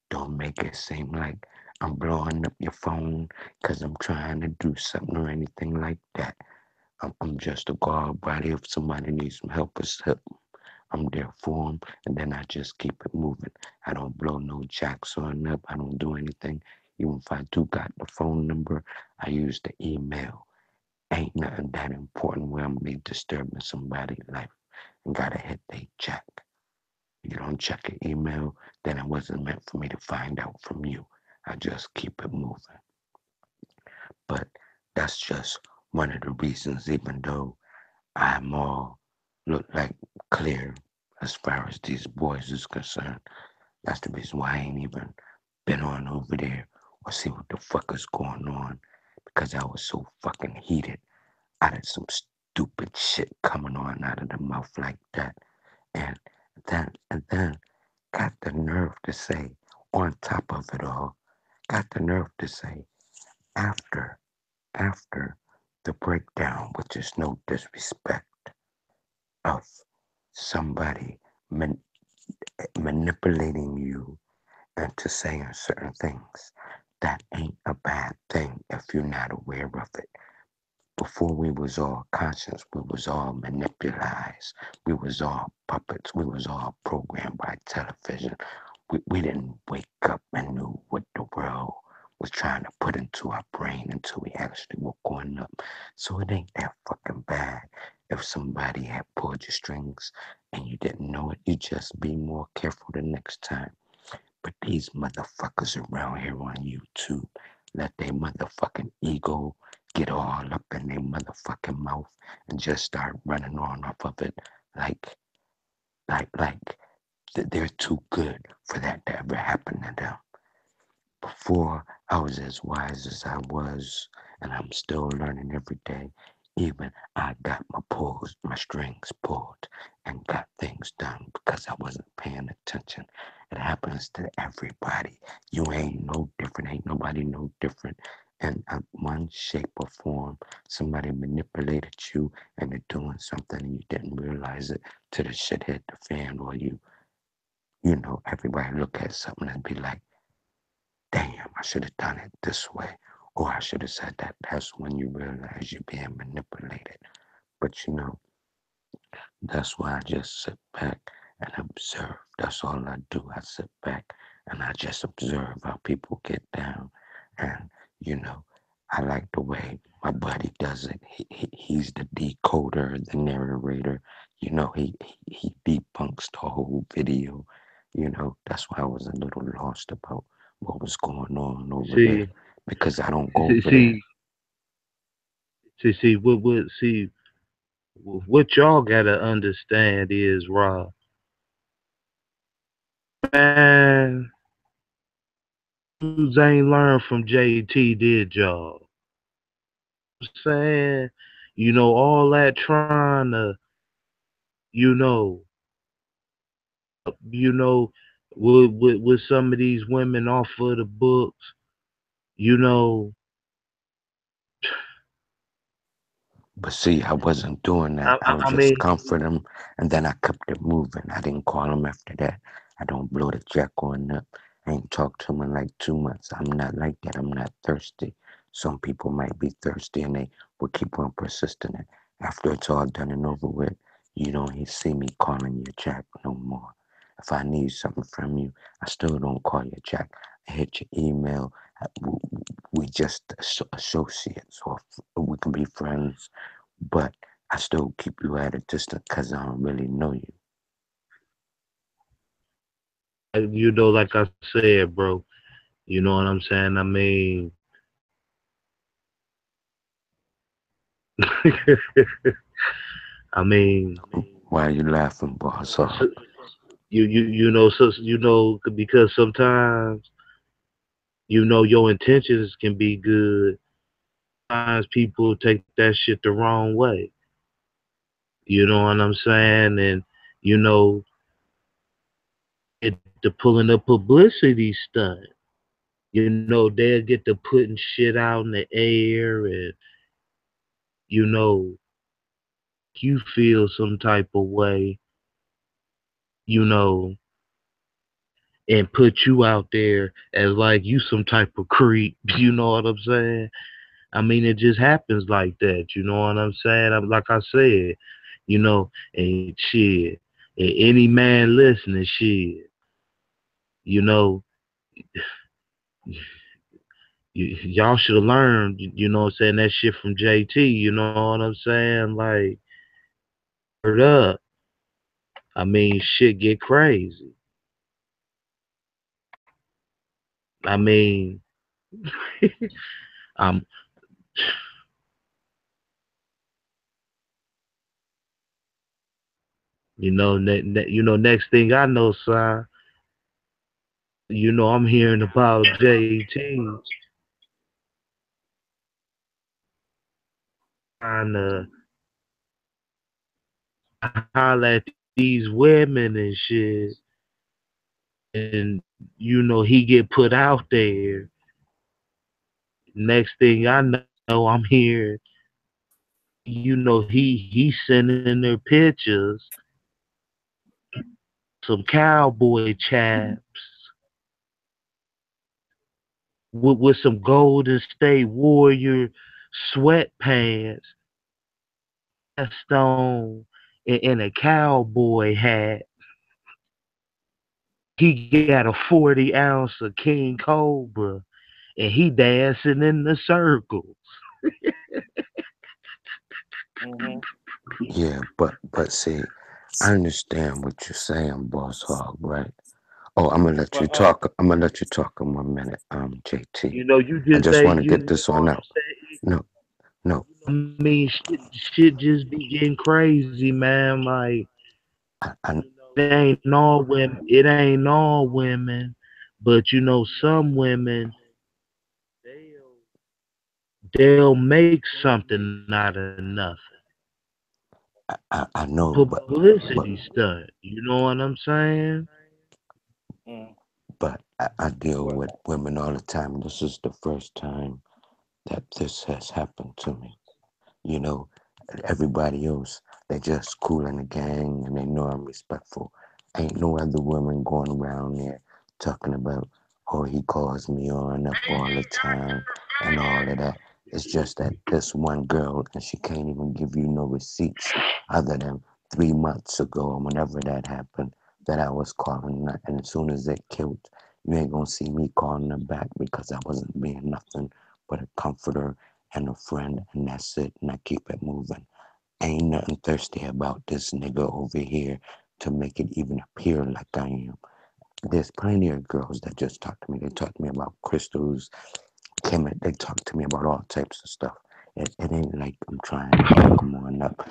Don't make it seem like I'm blowing up your phone because I'm trying to do something or anything like that. I'm just a guard body. If somebody needs some help, I'm there for them, and then I just keep it moving. I don't blow no jacks on up. I don't do anything. Even if I do got the phone number, I use the email. Ain't nothing that important where I'm be disturbing somebody's life and gotta hit they check. You don't check an email, then it wasn't meant for me to find out from you. I just keep it moving. But that's just one of the reasons, even though I'm all look like clear as far as these boys is concerned. That's the reason why I ain't even been on over there or see what the fuck is going on because I was so fucking heated out of some stupid shit coming on out of the mouth like that. And then got the nerve to say, on top of it all, got the nerve to say, after, after the breakdown, which is no disrespect of somebody man- manipulating you into saying certain things. That ain't a bad thing if you're not aware of it. Before we was all conscious, we was all manipulated. We was all puppets. We was all programmed by television. We didn't wake up and knew what the world was trying to put into our brain until we actually woke on up. So it ain't that fucking bad if somebody had pulled your strings and you didn't know it. You just be more careful the next time. But these motherfuckers around here on YouTube let their motherfucking ego get all up in their motherfucking mouth and just start running on off of it like like they're too good for that to ever happen to them. Before I was as wise as I was, and I'm still learning every day. Even I got my strings pulled and got things done because I wasn't paying attention. It happens to everybody. You ain't no different. Ain't nobody no different. And one shape or form, somebody manipulated you and they're doing something and you didn't realize it till the shit hit the fan, or everybody look at something and be like, damn, I should have done it this way. Or I should have said that. That's when you realize you're being manipulated. But that's why I just sit back and observe. That's all I do. I sit back and I just observe how people get down. And, you know, I like the way my buddy does it. He's the decoder, the narrator. He debunks the whole video. That's why I was a little lost about what was going on over there See, because I don't go see, over there. see, what y'all gotta understand is, Rob, man, dudes ain't learned from JT, did y'all? I'm saying, all that trying to, you know, You know, with some of these women off of the books, you know, But see, I wasn't doing that. I, I I, was I just mean, comforting him, and then I kept it moving. I didn't call him after that. I don't blow the jack on up. I ain't talked to him in like 2 months. I'm not like that. I'm not thirsty. Some people might be thirsty and they will keep on persisting. And after it's all done and over with, you don't see me calling you Jack no more. If I need something from you, I still don't call you Jack. I hit your email. We just associates, or we can be friends, but I still keep you at a distance because I don't really know you. like I said, bro. You know what I'm saying? I mean, I mean, Why are you laughing, boss? so, you know, so because sometimes your intentions can be good. Sometimes people take that shit the wrong way. You know what I'm saying? And you know, get to pulling a publicity stunt. They'll get to putting shit out in the air, and you know, you feel some type of way, you know, and put you out there as like you some type of creep. You know what I'm saying? I mean, it just happens like that. You know what I'm saying? Like I said, and shit, and any man listening, shit, you know, y'all should have learned. You know what I'm saying? That shit from JT. You know what I'm saying? Like, word up. I mean, shit get crazy. I mean, I'm, next thing I know, son, I'm hearing about JT trying to holler at these women and shit, and he get put out there. Next thing I know, I'm hearing, he sending their pictures, some cowboy chaps with some Golden State Warrior sweatpants, vest on, and a cowboy hat. He got a 40 ounce of King Cobra, and he dancing in the circles. Yeah, but see, I understand what you're saying, boss hog, right? Oh, I'm gonna let you talk. I'm gonna let you talk in 1 minute, JT. You I just just say want to get this know on what out. I'm saying. No, no, I mean, shit just be getting crazy, man. Like I it ain't all women. It ain't all women, but some women they'll make something out of nothing. I A know, but publicity stunt. You know what I'm saying? I deal with women all the time. This is the first time that this has happened to me. You know, everybody else, they just cool in the gang and they know I'm respectful. Ain't no other women going around there talking about, oh, he calls me on up all the time and all of that. It's just that this one girl, and she can't even give you no receipts other than 3 months ago, whenever that happened, that I was calling her. And as soon as it killed, you ain't gonna see me calling her back because I wasn't being nothing but a comforter and a friend, and that's it, and I keep it moving. Ain't nothing thirsty about this nigga over here to make it even appear like I am. There's plenty of girls that just talk to me. They talk to me about crystals, Kemet. They talk to me about all types of stuff. It ain't like I'm trying to hook them on up.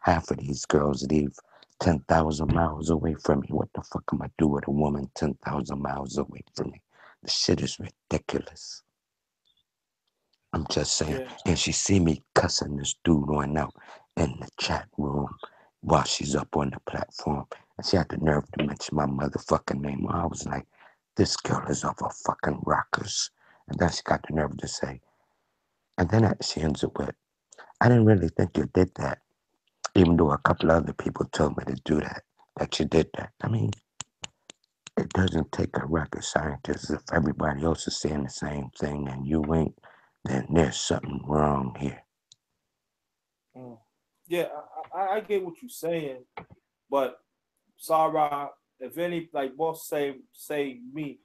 Half of these girls live 10,000 miles away from me. What the fuck am I do with a woman 10,000 miles away from me? The shit is ridiculous. I'm just saying. And she see me cussing this dude on out in the chat room while she's up on the platform. And she had the nerve to mention my motherfucking name. I was like, this girl is off her fucking rockers. And then she got the nerve to say, and then she ends up with, I didn't really think you did that, even though a couple other people told me to do that, that you did that. I mean, it doesn't take a rocket scientist. If everybody else is saying the same thing and you ain't, then there's something wrong here. Mm. Yeah, I get what you're saying, but Sarah, if any like boss say me,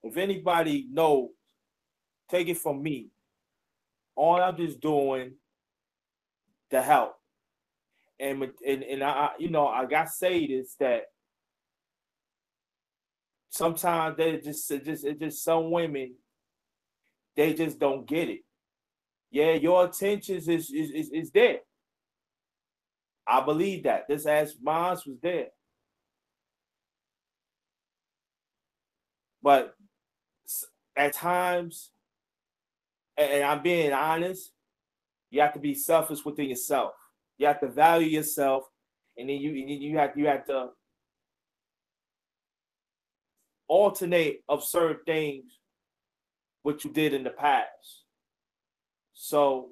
if anybody knows, take it from me. All I'm just doing to help, and I got to say this that sometimes they just some women they just don't get it. Yeah, your intentions is there. I believe that. This as mine was there. But at times, and I'm being honest, you have to be selfish within yourself. You have to value yourself, and then you have to alternate of certain things what you did in the past. So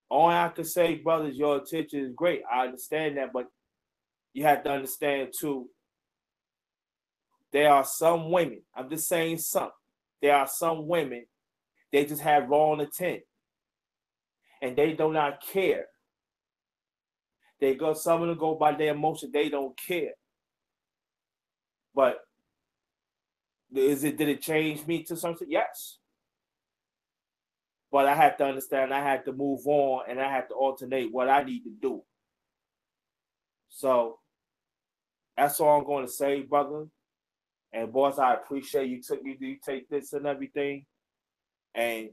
all I can say, brothers, your attention is great. I understand that, but you have to understand too. There are some women. I'm just saying some. There are some women. They just have wrong intent, and they do not care. They go. Some of them go by their emotion. They don't care. But is it? Did it change me to something? Yes. But I had to understand. I had to move on, and I had to alternate what I need to do. So that's all I'm going to say, brother. And boss, I appreciate you take this and everything. And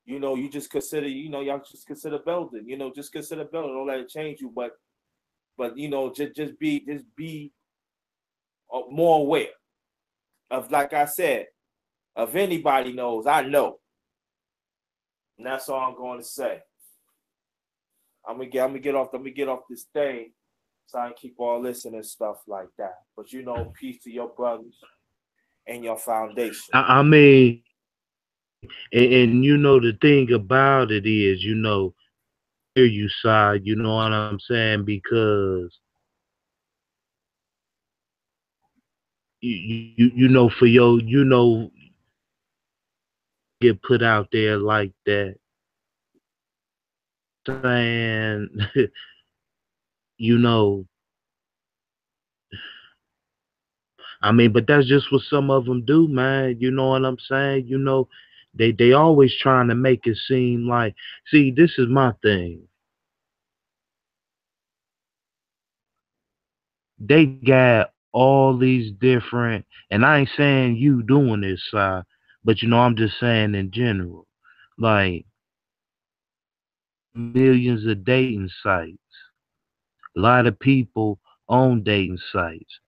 you just consider, y'all just consider building. Just consider building. Don't let it change you, but just be more aware of, like I said, if anybody knows, I know. And that's all I'm going to say. I'm gonna get off this thing so I can keep all listening and stuff like that. But peace to your brothers and your foundation. I mean, and the thing about it is, hear you side, you know what I'm saying? Because for your, get put out there like that, saying, you know, I mean, but that's just what some of them do, man. You know what I'm saying? They always trying to make it seem like, see, this is my thing. They got all these different, and I ain't saying you doing this, but I'm just saying in general, like millions of dating sites. A lot of people own dating sites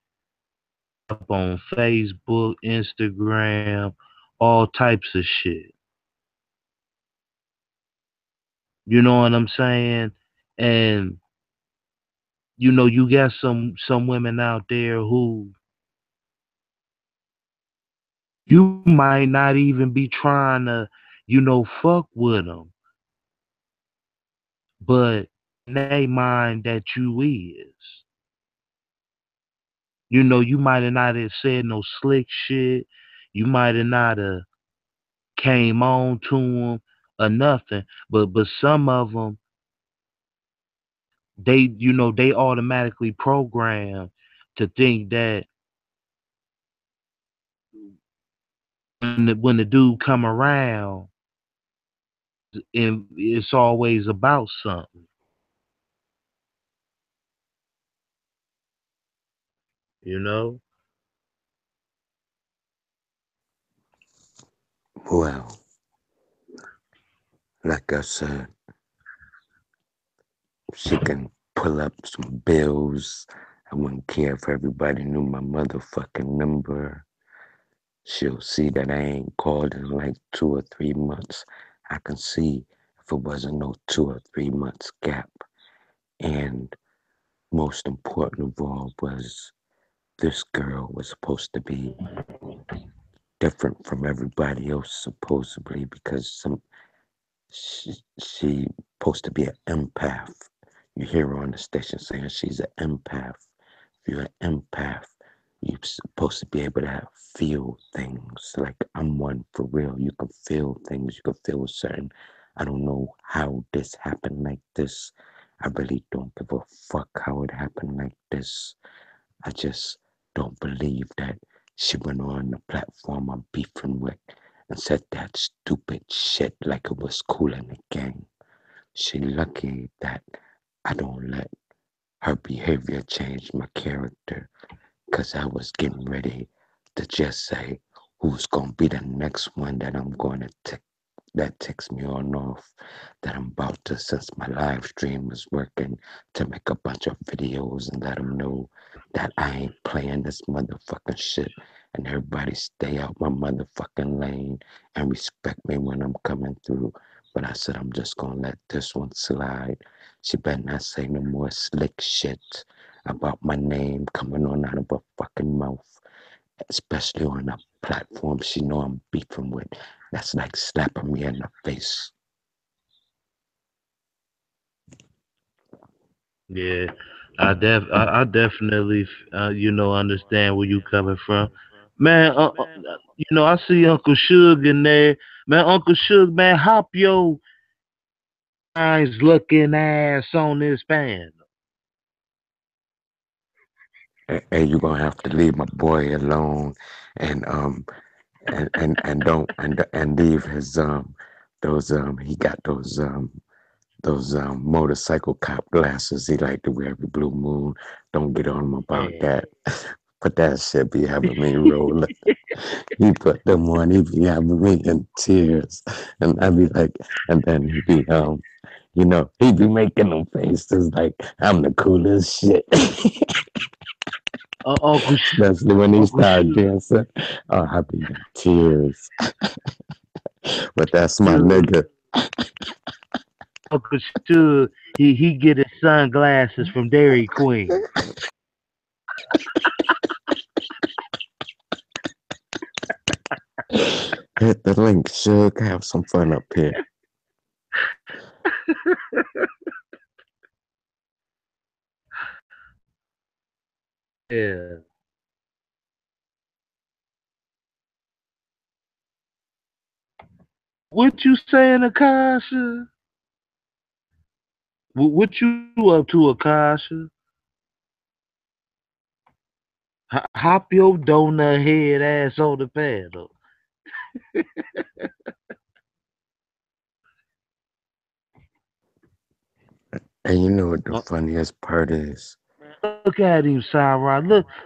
up on Facebook, Instagram, all types of shit. You know what I'm saying? And you got some women out there who you might not even be trying to, fuck with them, but in their mind that you is. You might have not have said no slick shit. You might have not have came on to them or nothing. But some of them, they automatically program to think that when the dude come around, it's always about something. You know. Well, like I said, she can pull up some bills. I wouldn't care if everybody knew my motherfucking number. She'll see that I ain't called in like 2 or 3 months. I can see if it wasn't no 2 or 3 months gap. And most important of all was this girl was supposed to be different from everybody else supposedly because she supposed to be an empath. You hear her on the station saying she's an empath. If you're an empath, you're supposed to be able to feel things. Like I'm one for real. You can feel things. You can feel certain. I don't know how this happened like this. I really don't give a fuck how it happened like this. I just don't believe that she went on the platform I'm beefing with and said that stupid shit like it was cool in the game. She lucky that I don't let her behavior change my character, 'cause I was getting ready to just say who's gonna be the next one that I'm gonna take that ticks me on off, that I'm about to, since my live stream is working, to make a bunch of videos and let them know that I ain't playing this motherfucking shit, and everybody stay out my motherfucking lane and respect me when I'm coming through. But I said I'm just gonna let this one slide. She better not say no more slick shit about my name coming on out of her fucking mouth, especially on a platform she know I'm beefing with. That's like slapping me in the face. Yeah, I definitely, understand where you coming from, man. I see Uncle Suge in there, man. Uncle Suge, man, hop your nice looking ass on this panel. And you're gonna have to leave my boy alone, and and leave his those he got those motorcycle cop glasses he like to wear every blue moon. Don't get on him about Man, that. But that shit be having me rolling. He put them on, he be having me in tears. And I be like, and then he be he be making them faces like I'm the coolest shit. Especially when he Uncle start Suge, dancing. Oh, I be in tears. But that's my Suge, nigga. Uncle Suge, he get his sunglasses from Dairy Queen. Hit the link, Suge. Have some fun up here. Yeah. What you saying, Akasha? What you up to, Akasha? Hop your donut head ass on the panel. And you know what the Uh, funniest part is? Man, look at him, Sarah.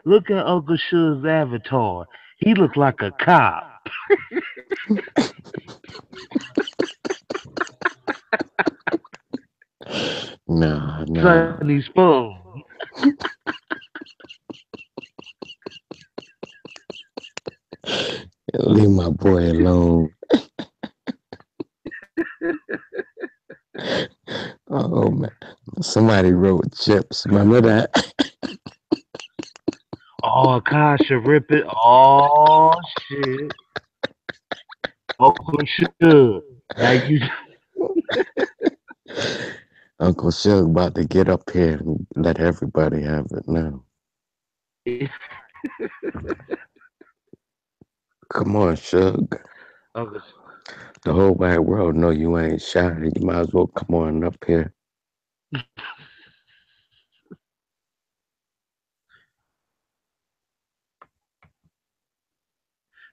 Look at Uncle Suge's avatar. He look like a cop. Nah, nah. Sonny Spoon. Leave my boy alone. Oh man. Somebody wrote chips. Remember that? Oh, Akasha, rip it. Oh shit, Uncle Suge. Now you. Uncle Shug about to get up here and let everybody have it now. Come on, Shug. Uncle The whole wide world know you ain't shy. You might as well come on up here.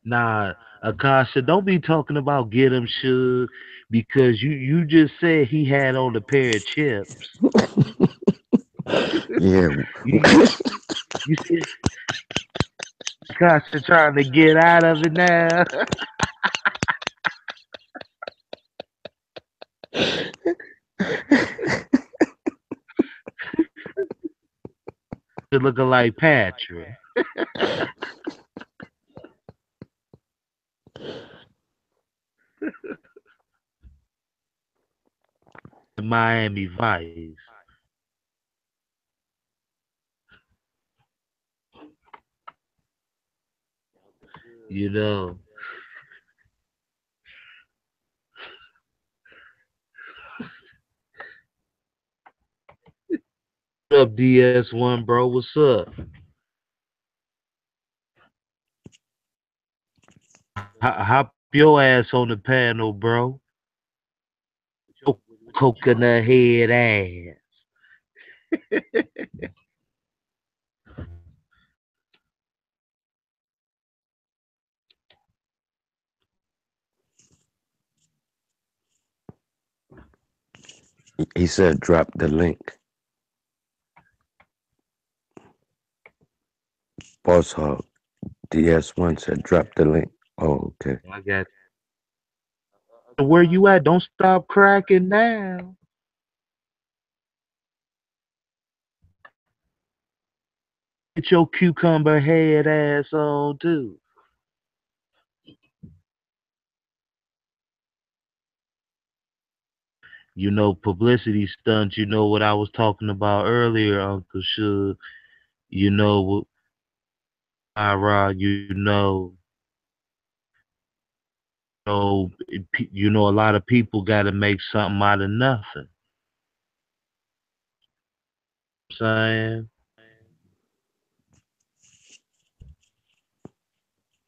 Nah, Akasha, don't be talking about get him Suge because you just said he had on a pair of chips. Yeah. You you see Akasha trying to get out of it now. You're looking like Patrick, Miami Vice. You know, what up, DS1, bro? What's up? Hop your ass on the panel, bro. Your coconut head ass. He said drop the link. Boss Hog DS1 said drop the link. Oh, okay. I got where you at? Don't stop cracking now. Get your cucumber head ass on too. You know, publicity stunts. You know what I was talking about earlier, Uncle Suge. You know, Ira. A lot of people got to make something out of nothing. Saying,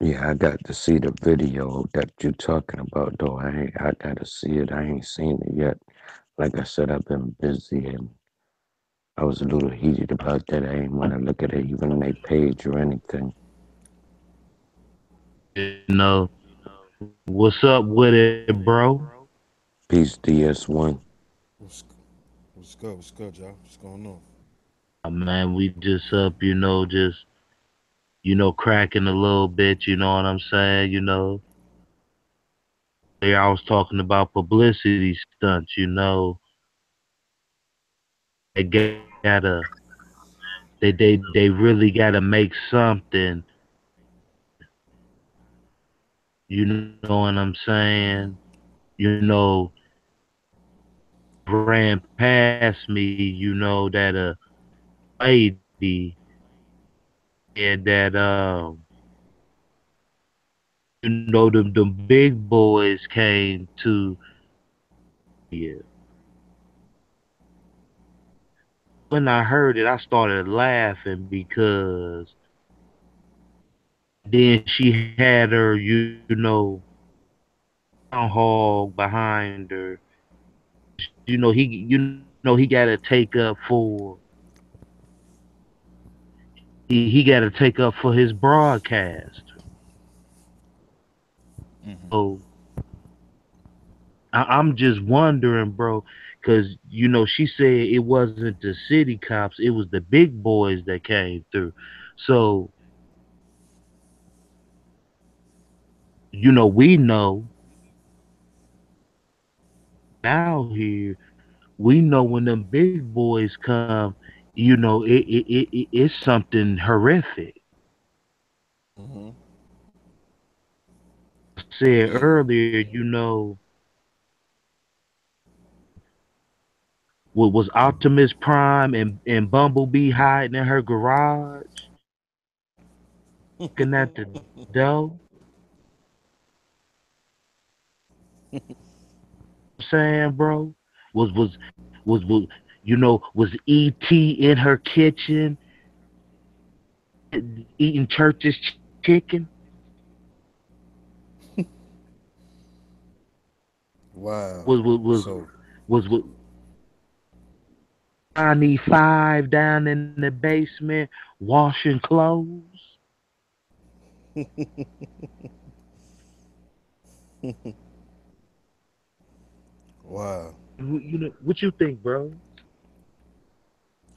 Yeah, I got to see the video that you're talking about though. I gotta see it. I ain't seen it yet. Like I said, I've been busy and I was a little heated about that. I ain't wanna look at it even on their page or anything. you know, what's up with it, bro? Peace DS1. What's what's good? What's good, y'all? What's going on? Man, we just up, just cracking a little bit. You know what I'm saying? I was talking about publicity stunts. They gotta, they really gotta make something. You know what I'm saying? You know, ran past me. That lady and that the big boys came to you. When I heard it, I started laughing because then she had her, hog behind her. He got to take up for he got to take up for his broadcast. So I'm just wondering, bro, because she said it wasn't the city cops, it was the big boys that came through. So we know out here, we know when them big boys come, it's something horrific. Mm-hmm. Said Yeah. earlier, what was Optimus Prime and Bumblebee hiding in her garage, looking at the door. Saying, bro, was was ET in her kitchen eating church's chicken? Wow. Was was was So, was Johnny Five down in the basement washing clothes? wow. What you think, bro?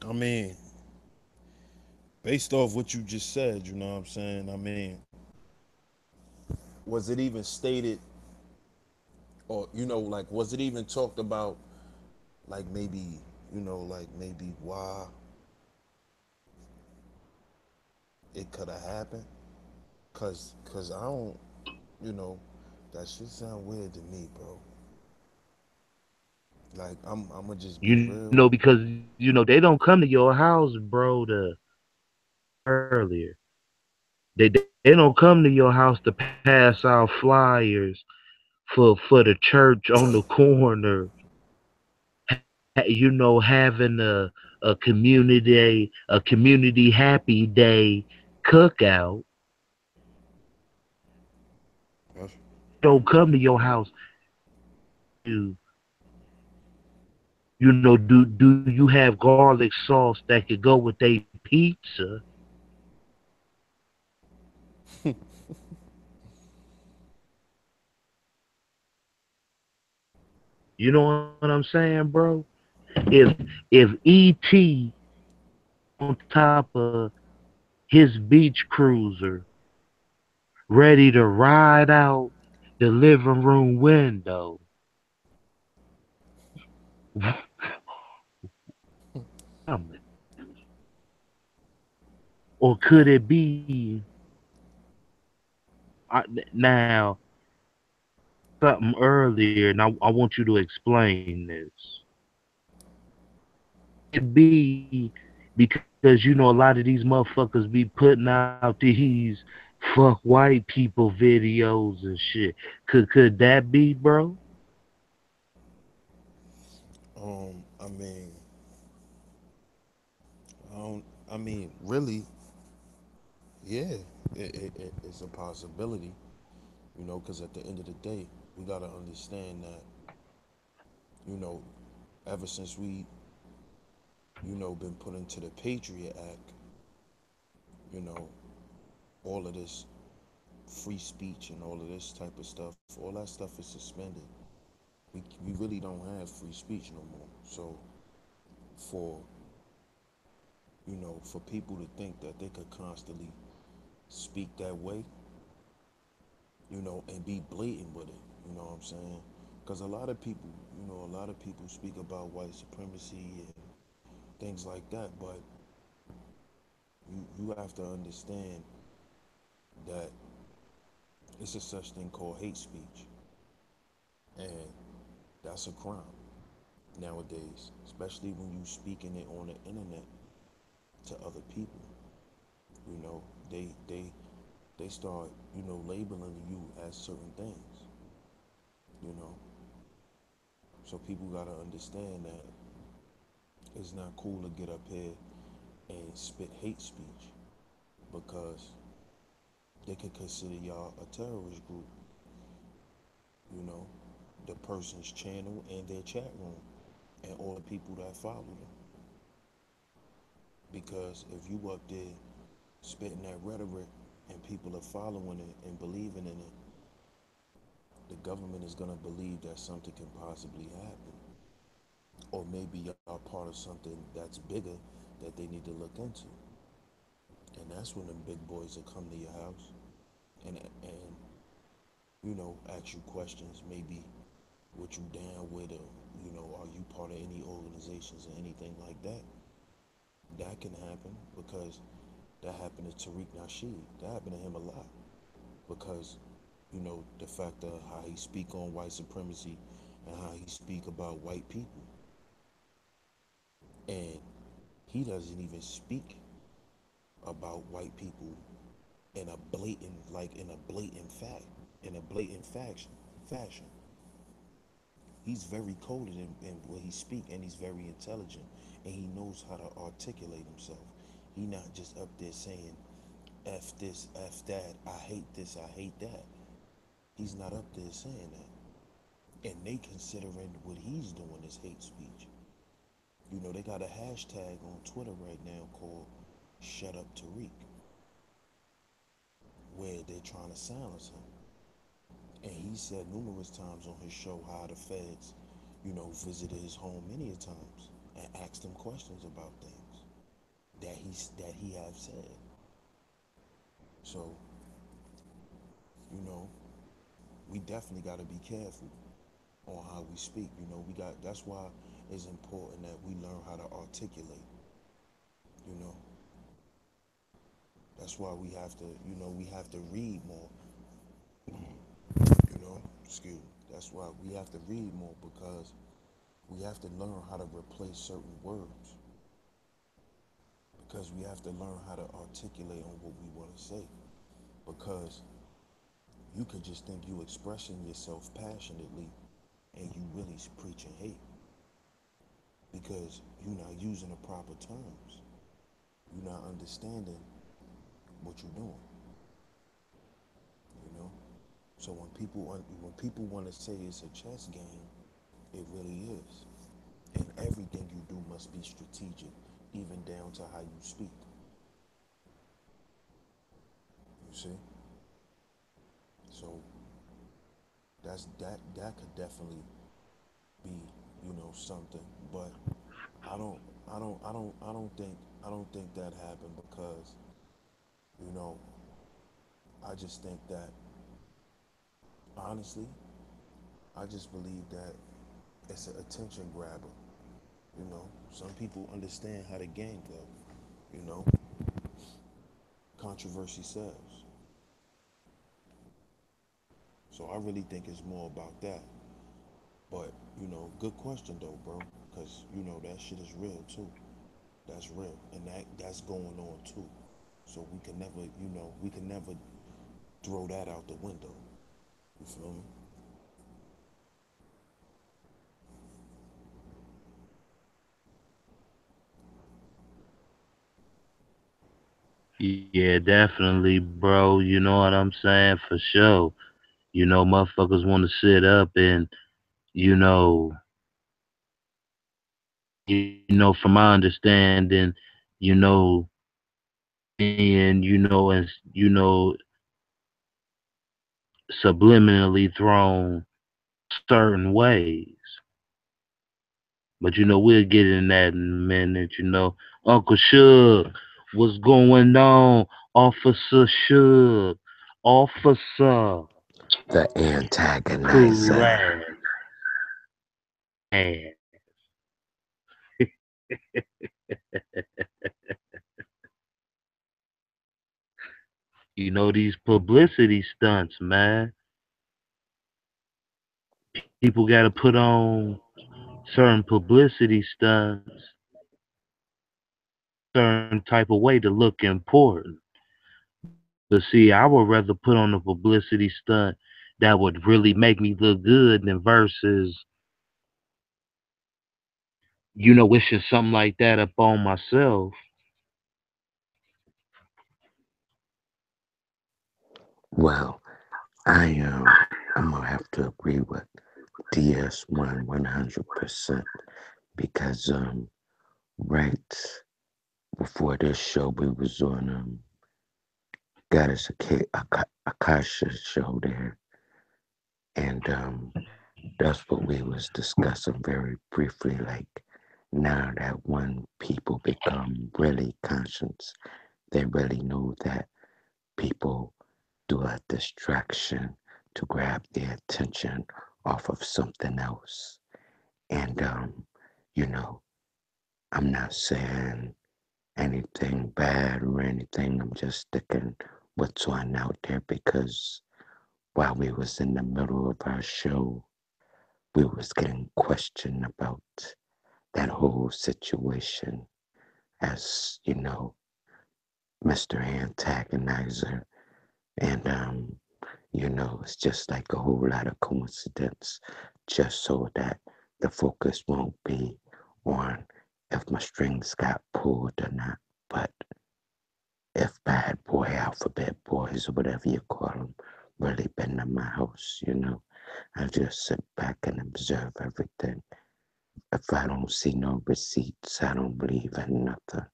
I mean, based off what you just said, you know what I'm saying? I mean, was it even stated, or, like, was it even talked about, like, maybe, like, maybe why it could have happened? Cause I don't, you know, that shit sound weird to me, bro. Like, I'm gonna just be real. Because they don't come to your house, bro, to earlier. They don't come to your house to pass out flyers for the church on the corner. Having a community happy day cookout. That's Don't come to your house to do you have garlic sauce that could go with a pizza? You know what I'm saying, bro? If ET on top of his beach cruiser, ready to ride out the living room window, or could it be now something earlier? And I want you to explain this. It be because a lot of these motherfuckers be putting out these fuck white people videos and shit. Could that be, bro? I mean, I don't. I mean, really, yeah, it's a possibility. Because at the end of the day, we gotta understand that you know, ever since we been put into the Patriot Act, you know, all of this free speech and all of this type of stuff, all that stuff is suspended. We really don't have free speech no more. So for for people to think that they could constantly speak that way, and be blatant with it, you know what I'm saying? Because a lot of people speak about white supremacy and things like that, but you have to understand that it's a such thing called hate speech, and that's a crime nowadays, especially when you speaking it on the internet to other people. You know, they start labeling you as certain things. You know, so people gotta understand that it's not cool to get up here and spit hate speech because they could consider y'all a terrorist group. You know, the person's channel and their chat room and all the people that follow them. Because if you up there spitting that rhetoric and people are following it and believing in it, the government is gonna believe that something can possibly happen. Or maybe y'all part of something that's bigger that they need to look into. And that's when the big boys will come to your house and ask you questions, maybe what you down with, or are you part of any organizations or anything like that. That can happen because that happened to Tariq Nasheed. That happened to him a lot because the fact of how he speak on white supremacy and how he speak about white people, and he doesn't even speak about white people in a blatant, fashion. He's very coded in what he speak, and he's very intelligent, and he knows how to articulate himself. He not just up there saying F this, F that, I hate this, I hate that. He's not up there saying that. And they considering what he's doing as hate speech. They got a hashtag on Twitter right now called Shut Up Tariq, where they're trying to silence him. And he said numerous times on his show how the feds, visited his home many a times and asked him questions about things that he have said. So, you know, we definitely got to be careful on how we speak. That's why it's important that we learn how to articulate. You know, that's why we have to read more. Excuse me. That's why we have to read more because we have to learn how to replace certain words because we have to learn how to articulate on what we want to say. because you could just think you expressing yourself passionately and you really preaching hate because you're not using the proper terms. You're not understanding what you're doing, you know? So when people want to say it's a chess game, it really is. And everything you do must be strategic, even down to how you speak. You see? So that could definitely be, something. But I don't I don't think that happened because, you know, I just think that honestly, I just believe that it's an attention grabber. Some people understand how the game go. You know, controversy sells. So I really think it's more about that. But good question though, bro, because that shit is real too. That's real, and that's going on too. So we can never throw that out the window. You feel me? Yeah, definitely, bro. You know what I'm saying? For sure. Motherfuckers want to sit up and, you know, from my understanding, you know, and subliminally thrown certain ways. But we'll get in that in a minute. Uncle Suge, what's going on? Officer Suge, Officer, The antagonizer. correct. Man. These publicity stunts, man. People got to put on certain publicity stunts, certain type of way to look important. But see, I would rather put on a publicity stunt that would really make me look good than versus, wishing something like that up on myself. Well, I'm gonna have to agree with DS1 100% because right before this show we was on Goddess Akasha show there, and that's what we was discussing very briefly. Like now that when people become really conscious, they really know that people do a distraction to grab their attention off of something else. And you know, I'm not saying anything bad or anything. I'm just sticking what's on out there because while we was in the middle of our show, we was getting questioned about that whole situation as, Mr. Antagonizer. And it's just like a whole lot of coincidence just so that the focus won't be on if my strings got pulled or not, but if bad boy, alphabet boys, or whatever you call them, really been in my house, I just sit back and observe everything. If I don't see no receipts, I don't believe in nothing.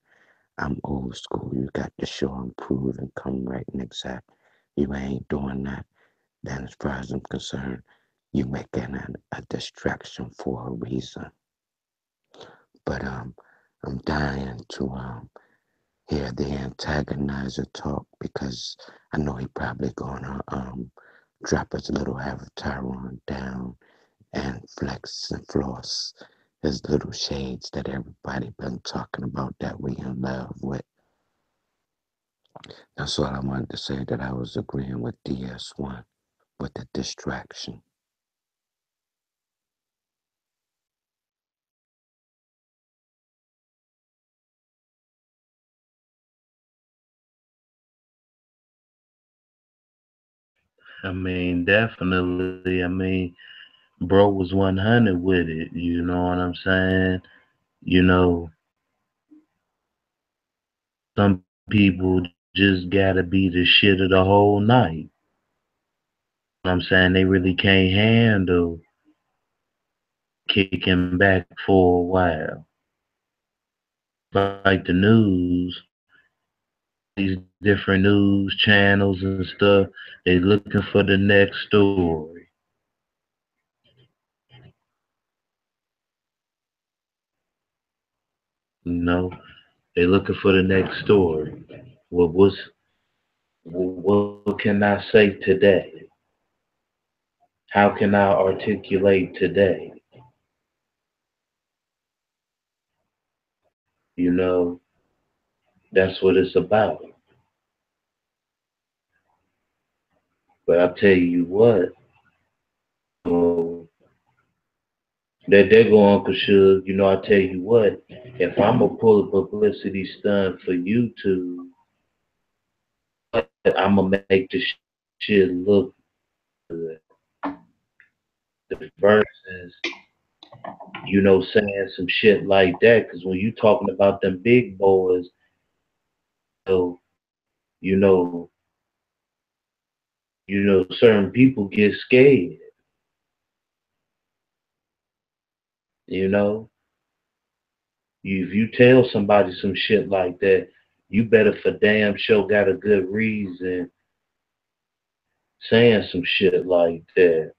I'm old school. You got to show and prove and come right and exact. You ain't doing that, then as far as I'm concerned, you making a distraction for a reason. But I'm dying to hear the antagonizer talk because I know he probably gonna drop his little avatar on down and flex and floss his little shades that everybody been talking about that we in love with. That's all I wanted to say, that I was agreeing with DS1 with the distraction. Definitely. Bro was 100 with it. You know what I'm saying? You know, some people just gotta be the shit of the whole night. I'm saying they really can't handle kicking back for a while. Like the news, these different news channels and stuff, they looking for the next story. You know, they looking for the next story. What can I say today? How can I articulate today? You know, that's what it's about. But I tell you what, oh, that there go Uncle Suge, I tell you what, if I'm gonna pull a publicity stunt for YouTube, I'm gonna make the shit look good. The verses, saying some shit like that, because when you talking about them big boys, so, you know, certain people get scared, you know. If you tell somebody some shit like that, you better for damn sure got a good reason saying some shit like that.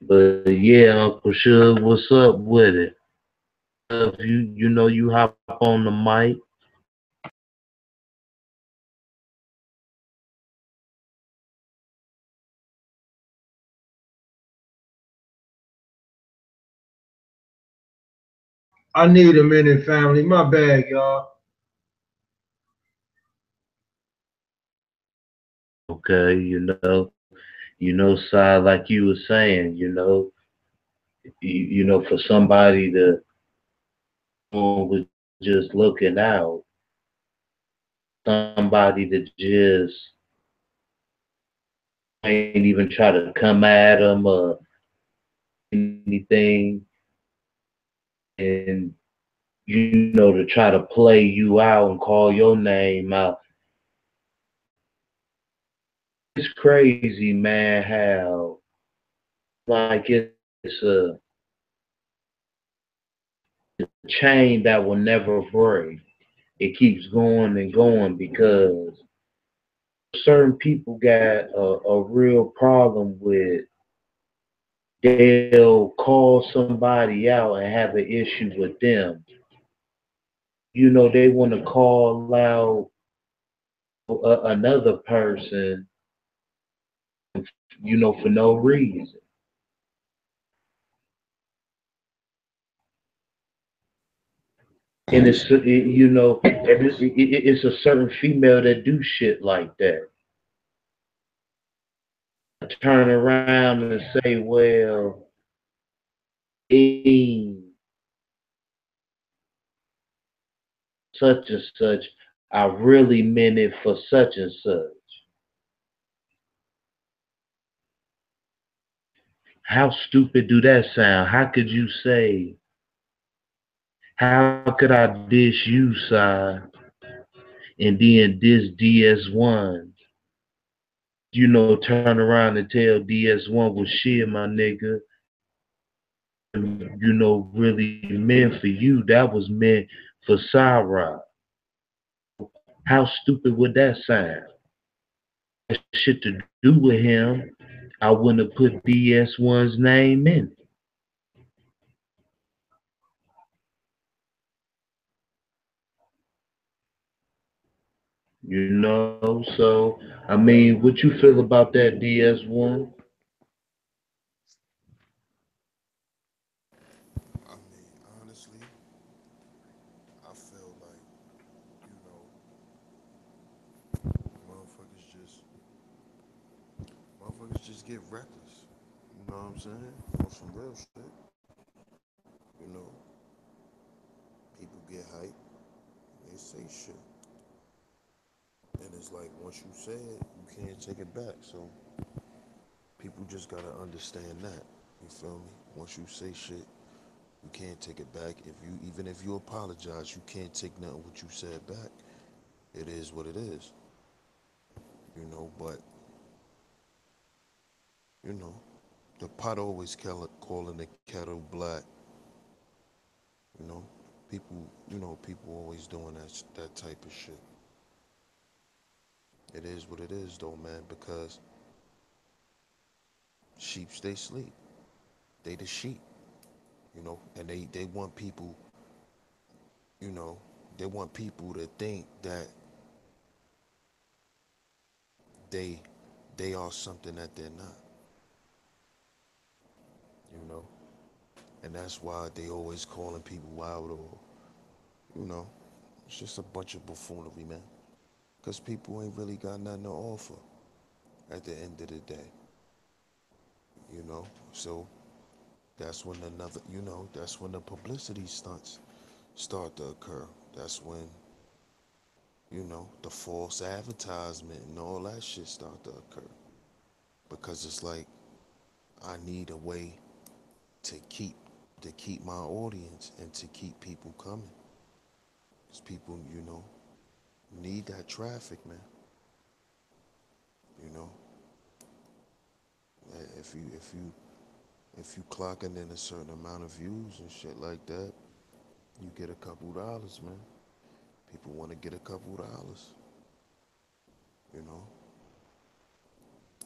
But yeah, Uncle Suge, what's up with it? If you hop on the mic. I need a minute, family. My bad, y'all. Okay, side like you were saying, for somebody to was just looking out, somebody to just ain't even try to come at them or anything, and to try to play you out and call your name out. It's crazy, man, how like it's a chain that will never break. It keeps going and going because certain people got a real problem with they'll call somebody out and have an issue with them. They want to call out another person, for no reason. And And it's a certain female that do shit like that. Turn around and say, well, hey, such and such, I really meant it for such and such. How stupid do that sound? How could you say, how could I dish you, side, and then diss DS1? Turn around and tell DS1 was shit, my nigga. Really meant for you. That was meant for Sarah. How stupid would that sound? That shit to do with him. I wouldn't have put DS1's name in it. So what you feel about that, DS1? I mean, honestly, I feel like, you know, motherfuckers just motherfuckers just get reckless. You know what I'm saying? On some real shit. You know, people get hype, they say shit. And it's it's like once you say it, you can't take it back. So people just gotta understand that. You feel me? Once you say shit, you can't take it back. If you even if you apologize, you can't take nothing what you said back. It is what it is, you know. But you know, the pot always calling the kettle black. You know, people always doing that type of shit. It is what it is, though, man. Because sheep stay sleep. They the sheep, and they want people, you know, they want people to think that they they are something that they're not, you know. And that's why they always calling people out, or you know, it's just a bunch of buffoonery, man. Cause people ain't really got nothing to offer at the end of the day, you know. So that's when the publicity stunts start to occur. That's when, the false advertisement and all that shit start to occur. Because it's like I need a way to keep my audience and to keep people coming. Because people, need that traffic, man. You know, if you clocking in a certain amount of views and shit like that, you get a couple dollars, man. People want to get a couple dollars, you know.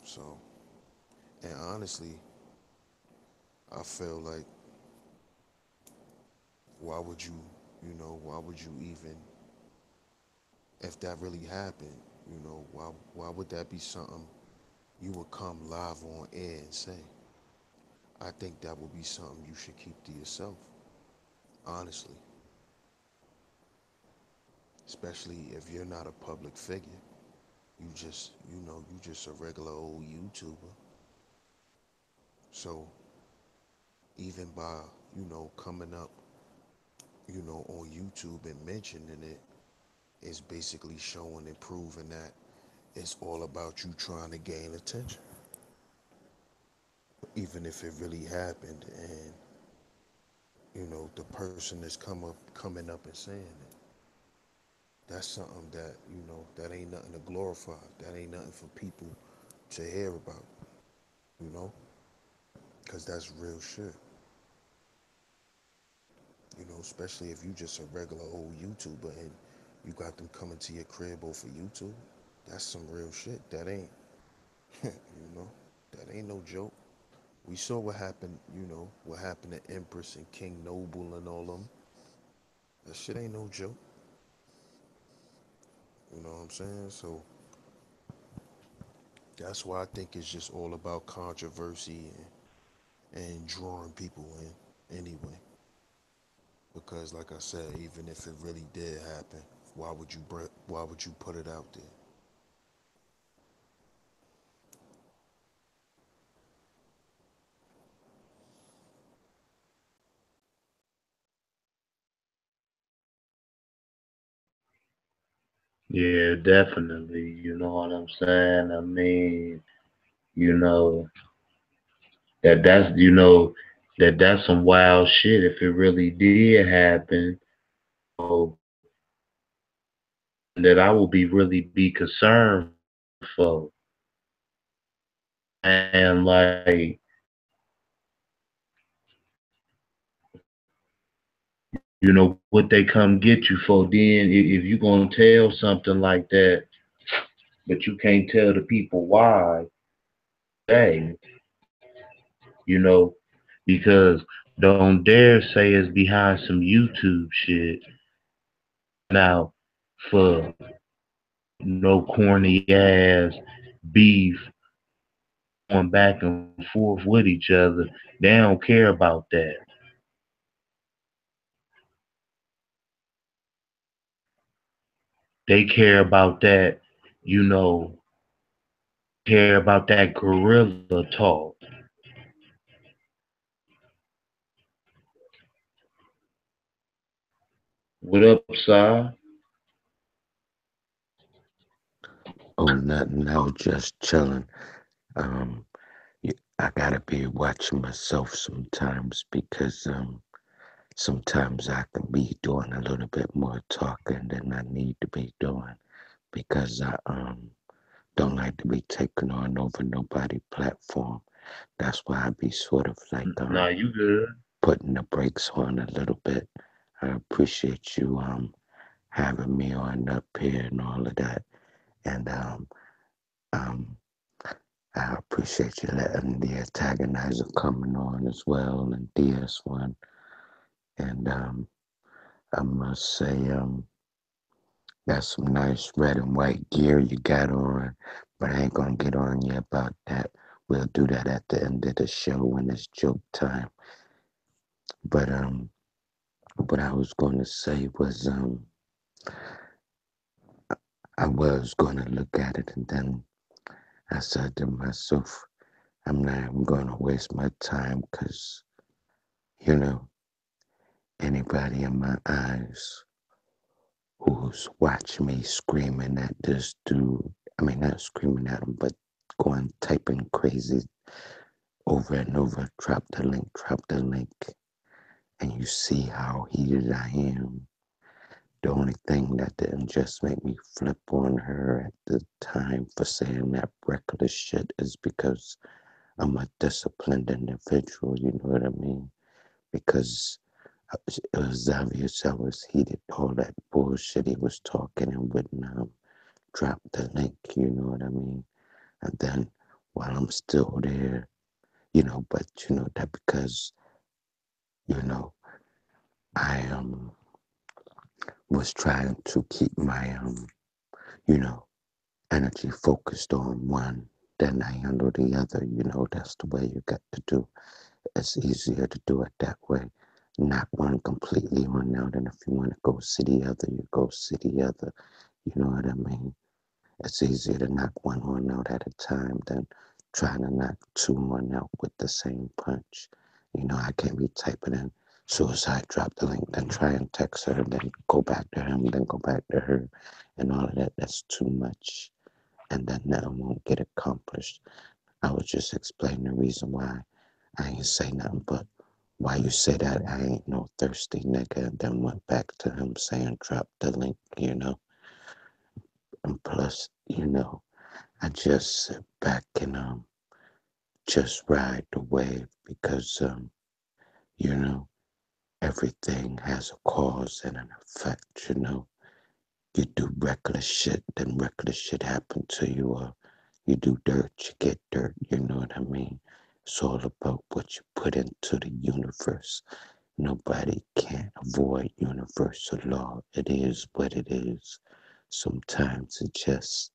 So, and honestly, I feel like why would you, why would you even, if that really happened, why would that be something you would come live on air and say? I think that would be something you should keep to yourself, honestly. Especially if you're not a public figure. You just a regular old YouTuber. So even by, coming up, on YouTube and mentioning it, it's basically showing and proving that it's all about you trying to gain attention. Even if it really happened and, the person is coming up and saying it. That's something that, that ain't nothing to glorify. That ain't nothing for people to hear about, you know? Because that's real shit. Especially if you just a regular old YouTuber and you got them coming to your crib over YouTube. That's some real shit. That ain't, you know, that ain't no joke. We saw what happened to Empress and King Noble and all them. That shit ain't no joke. You know what I'm saying? So that's why I think it's just all about controversy and drawing people in anyway. Because like I said, even if it really did happen, why would you put it out there? Yeah, definitely. You know what I'm saying? I mean, you know, that's some wild shit if it really did happen. So that I will be really be concerned for. And like, what they come get you for. Then if you gonna tell something like that, but you can't tell the people why, hey, you know, because don't dare say it's behind some YouTube shit. Now, for no corny ass beef going back and forth with each other, they don't care about that. They care about that, you know, care about that gorilla talk. What up, Si? Oh, nothing. I was just chilling. Um, I gotta be watching myself sometimes because sometimes I can be doing a little bit more talking than I need to be doing because I don't like to be taken on over nobody platform. That's why I be sort of like Nah, you good. putting the brakes on a little bit. I appreciate you having me on up here and all of that. And um I appreciate you letting the antagonizer coming on as well and DS1. And I must say, that's some nice red and white gear you got on, but I ain't gonna get on you about that. We'll do that at the end of the show when it's joke time. But what I was gonna say was I was gonna look at it and then I said to myself, I'm not even gonna waste my time because you know anybody in my eyes who's watched me screaming at this dude. I mean, not screaming at him, but going typing crazy over and over. Drop the link, and you see how heated I am. The only thing that didn't just make me flip on her at the time for saying that reckless shit is because I'm a disciplined individual, you know what I mean? Because it was obvious I was heated, all that bullshit he was talking and wouldn't drop the link, you know what I mean? And then while I'm still there, but that because, you know, I was trying to keep my you know, energy focused on one, then I handle the other, that's the way you got to do. It's easier to do it that way. Not one completely on out, and if you want to go see the other, you go see the other. You know what I mean? It's easier to knock one horn out at a time than trying to knock two horn out with the same punch. I can't be typing in suicide, drop the link, then try and text her, then go back to him, then go back to her, and all of that. That's too much. And then that won't get accomplished. I was just explaining the reason why I ain't say nothing but why you say that I ain't no thirsty nigga, and then went back to him saying drop the link. And plus, I just sit back and just ride the wave because you know everything has a cause and an effect. You do reckless shit, then reckless shit happen to you, or you do dirt, you get dirt, you know what I mean? It's all about what you put into the universe. Nobody can avoid universal law. It is what it is. Sometimes it just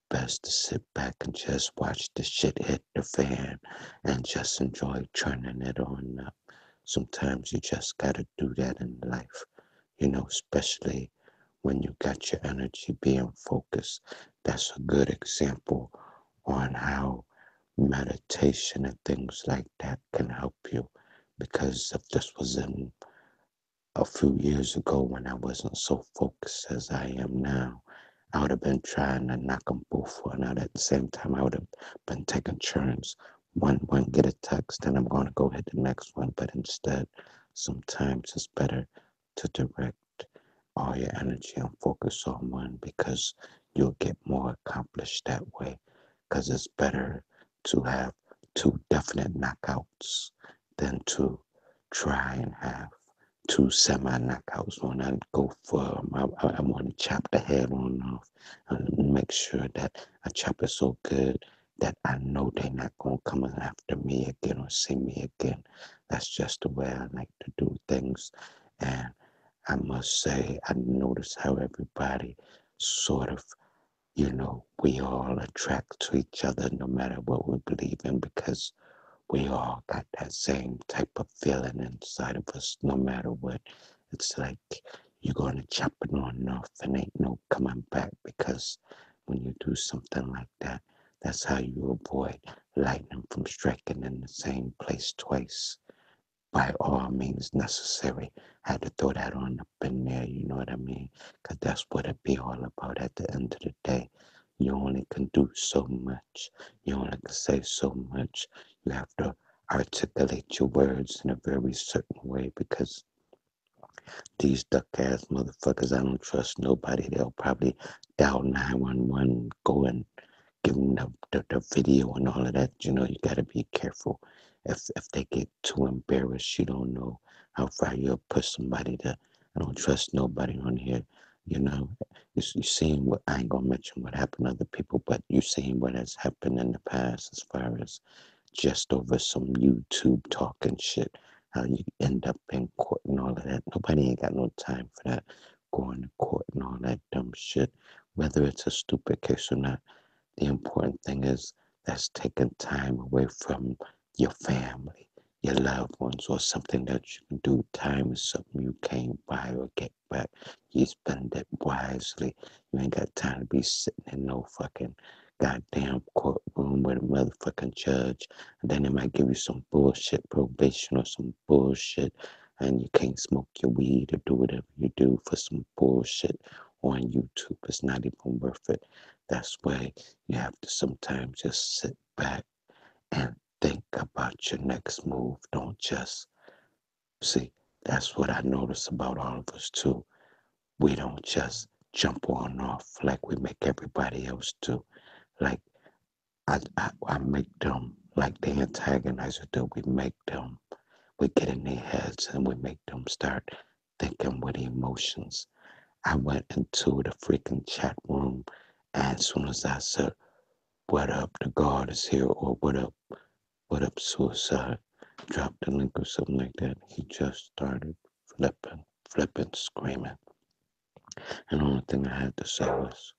best to sit back and just watch the shit hit the fan and just enjoy turning it on up. Sometimes you just gotta do that in life, especially when you got your energy being focused. That's a good example on how meditation and things like that can help you. Because if this was in a few years ago when I wasn't so focused as I am now, I would have been trying to knock them both one out at the same time. I would have been taking turns. One get a text, then I'm going to go hit the next one. But instead, sometimes it's better to direct all your energy and focus on one because you'll get more accomplished that way. Because it's better to have two definite knockouts than to try and have two semi knockouts. When I go for I want to chop the head on off and make sure that I chop it so good that I know they're not gonna come after me again or see me again. That's just the way I like to do things. And I must say, I notice how everybody sort of, we all attract to each other no matter what we believe in because we all got that same type of feeling inside of us, no matter what. It's like you're going to chop it on and off and ain't no coming back because when you do something like that, that's how you avoid lightning from striking in the same place twice. By all means necessary. I had to throw that on up in there, you know what I mean? Because that's what it be all about at the end of the day. You only can do so much. You only can say so much. You have to articulate your words in a very certain way because these duck ass motherfuckers, I don't trust nobody. They'll probably dial 911, go and give them the video and all of that. You know, you got to be careful. If they get too embarrassed, you don't know how far you'll push somebody to. I don't trust nobody on here. You know, you seeing what, I ain't gonna mention what happened to other people, but you seeing what has happened in the past as far as just over some YouTube talking shit. How you end up in court and all of that. Nobody ain't got no time for that. Going to court and all that dumb shit. Whether it's a stupid case or not, the important thing is that's taking time away from your family, your loved ones, or something that you can do. Time is something you can't buy or get back. You spend it wisely. You ain't got time to be sitting in no fucking goddamn courtroom with a motherfucking judge, and then they might give you some bullshit probation or some bullshit, and you can't smoke your weed or do whatever you do for some bullshit on YouTube. It's not even worth it. That's why you have to sometimes just sit back and think about your next move. Don't just see. That's what I notice about all of us too. We don't just jump on off like we make everybody else do. Like I make them like the antagonizer do. We make them. We get in their heads and we make them start thinking with emotions. I went into the freaking chat room, and as soon as I said, "What up, the guard is here," or what up, suicide, drop the link or something like that, he just started flipping, screaming. And the only thing I had to say was,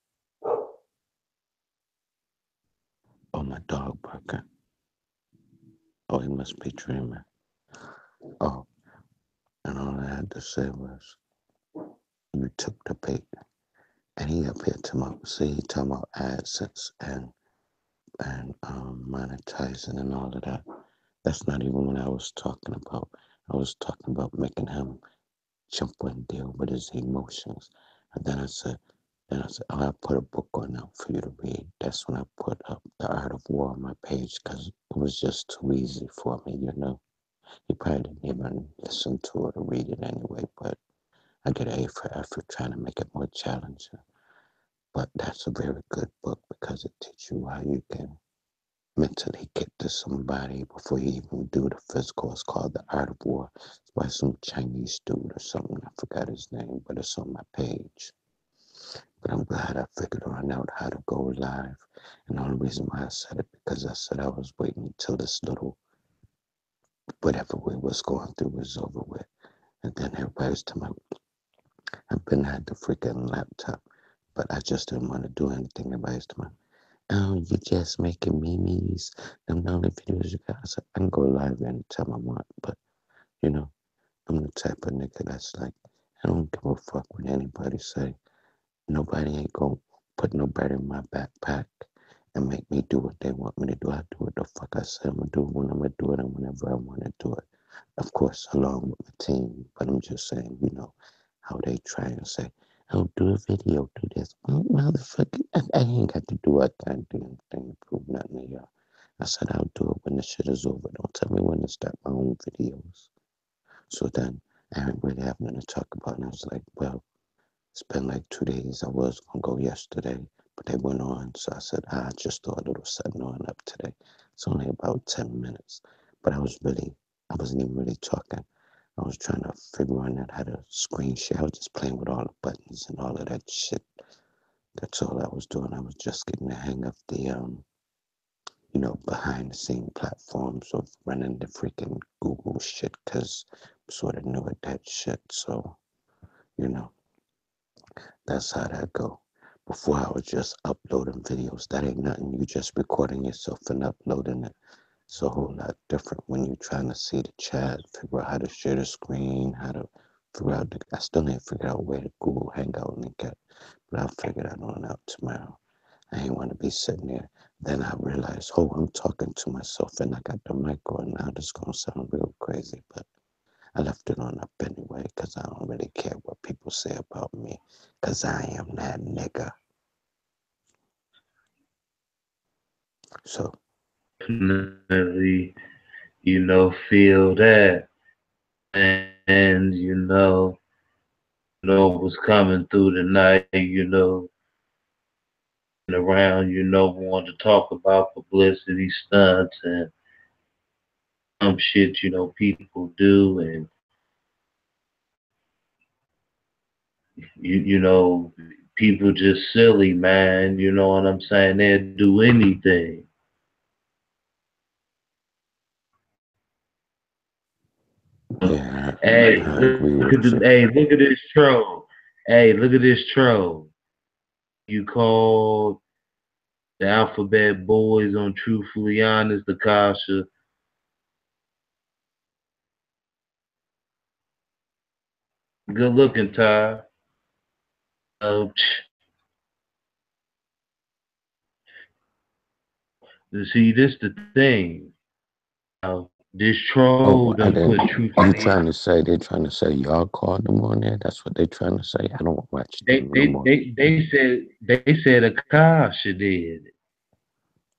"Oh, my dog barking. Oh, he must be dreaming. Oh," and all I had to say was, "You took the bait." And he up here talking about, see, he talking about AdSense and monetizing and all of that. That's not even what I was talking about. I was talking about making him jump and deal with his emotions. And then I said, oh, I put a book on now for you to read. That's when I put up The Art of War on my page because it was just too easy for me, you know. You probably didn't even listen to it or read it anyway, but I get an A for effort trying to make it more challenging. But that's a very good book because it teaches you how you can mentally get to somebody before you even do the physical. It's called The Art of War. It's by some Chinese dude or something. I forgot his name, but it's on my page. But I'm glad I figured out how to go live. And the only reason why I said it because I said I was waiting until this little whatever we was going through was over with. And then everybody's telling me I've been had the freaking laptop, but I just didn't want to do anything. Everybody's telling me, oh, you just making memes. Them the only videos you got. I said, I can go live anytime I want, but you know, I'm the type of nigga that's like, I don't give a fuck what anybody say. Nobody ain't gonna put nobody in my backpack and make me do what they want me to do. I do what the fuck I say I'm gonna do when I'm gonna do it and whenever I wanna do it. Of course, along with my team, but I'm just saying, you know, how they try and say, oh, do a video, do this. Well, motherfucker, I ain't got to do a goddamn thing to prove nothing to y'all. I said I'll do it when the shit is over. Don't tell me when to start my own videos. So then I didn't really have nothing to talk about, and I was like, well, it's been like 2 days. I was gonna go yesterday, but they went on. So I said, I just thought a little setting on up today. It's only about 10 minutes, but I wasn't even really talking. I was trying to figure out how to screen share. I was just playing with all the buttons and all of that shit. That's all I was doing. I was just getting the hang of the, behind the scene platforms of running the freaking Google shit because I'm sort of new at that shit. So, you know, that's how that go. Before I was just uploading videos. That ain't nothing. You just recording yourself and uploading it. It's a whole lot different when you're trying to see the chat, figure out how to share the screen, how to figure out I still ain't figured out where the Google Hangout link at, but I'll figure that one out tomorrow. I ain't want to be sitting there. Then I realized, oh, I'm talking to myself and I got the mic on. Now this gonna sound real crazy, but I left it on up anyway because I don't really care what people say about me because I am that nigga. So definitely, feel that. And, what's coming through the night, and around, want to talk about publicity stunts and some shit, people do. And, people just silly, man. You know what I'm saying? They'll do anything. yeah, Hey, I agree with you. look at this troll. Hey, look at this troll. You called the Alphabet Boys on Truthfully Honest, the Kasha. Good looking, Ty. Uh, see, this the thing. This troll Oh, I done put didn't. You Truthfully trying to say they trying to say y'all called them on there? That's what they trying to say. I don't watch they them no they more. they they said Akasha did.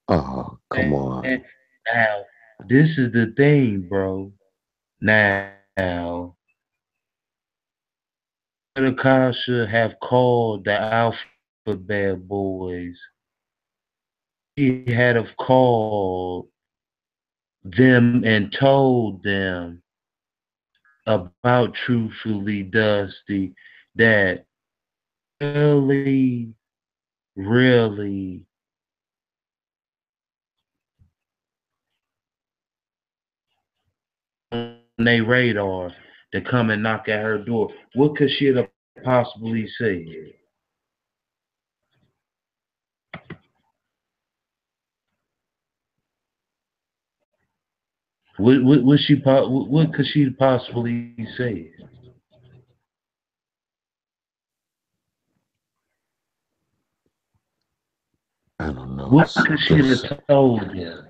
Oh, come And on. now this is the thing, bro. Now Akasha have called the Alphabet Boys. He had have called them and told them about Truthfully Dusty that really, really on their radar to come and knock at her door. What could she have possibly said? What could she possibly say? I don't know. What could she Just have told him?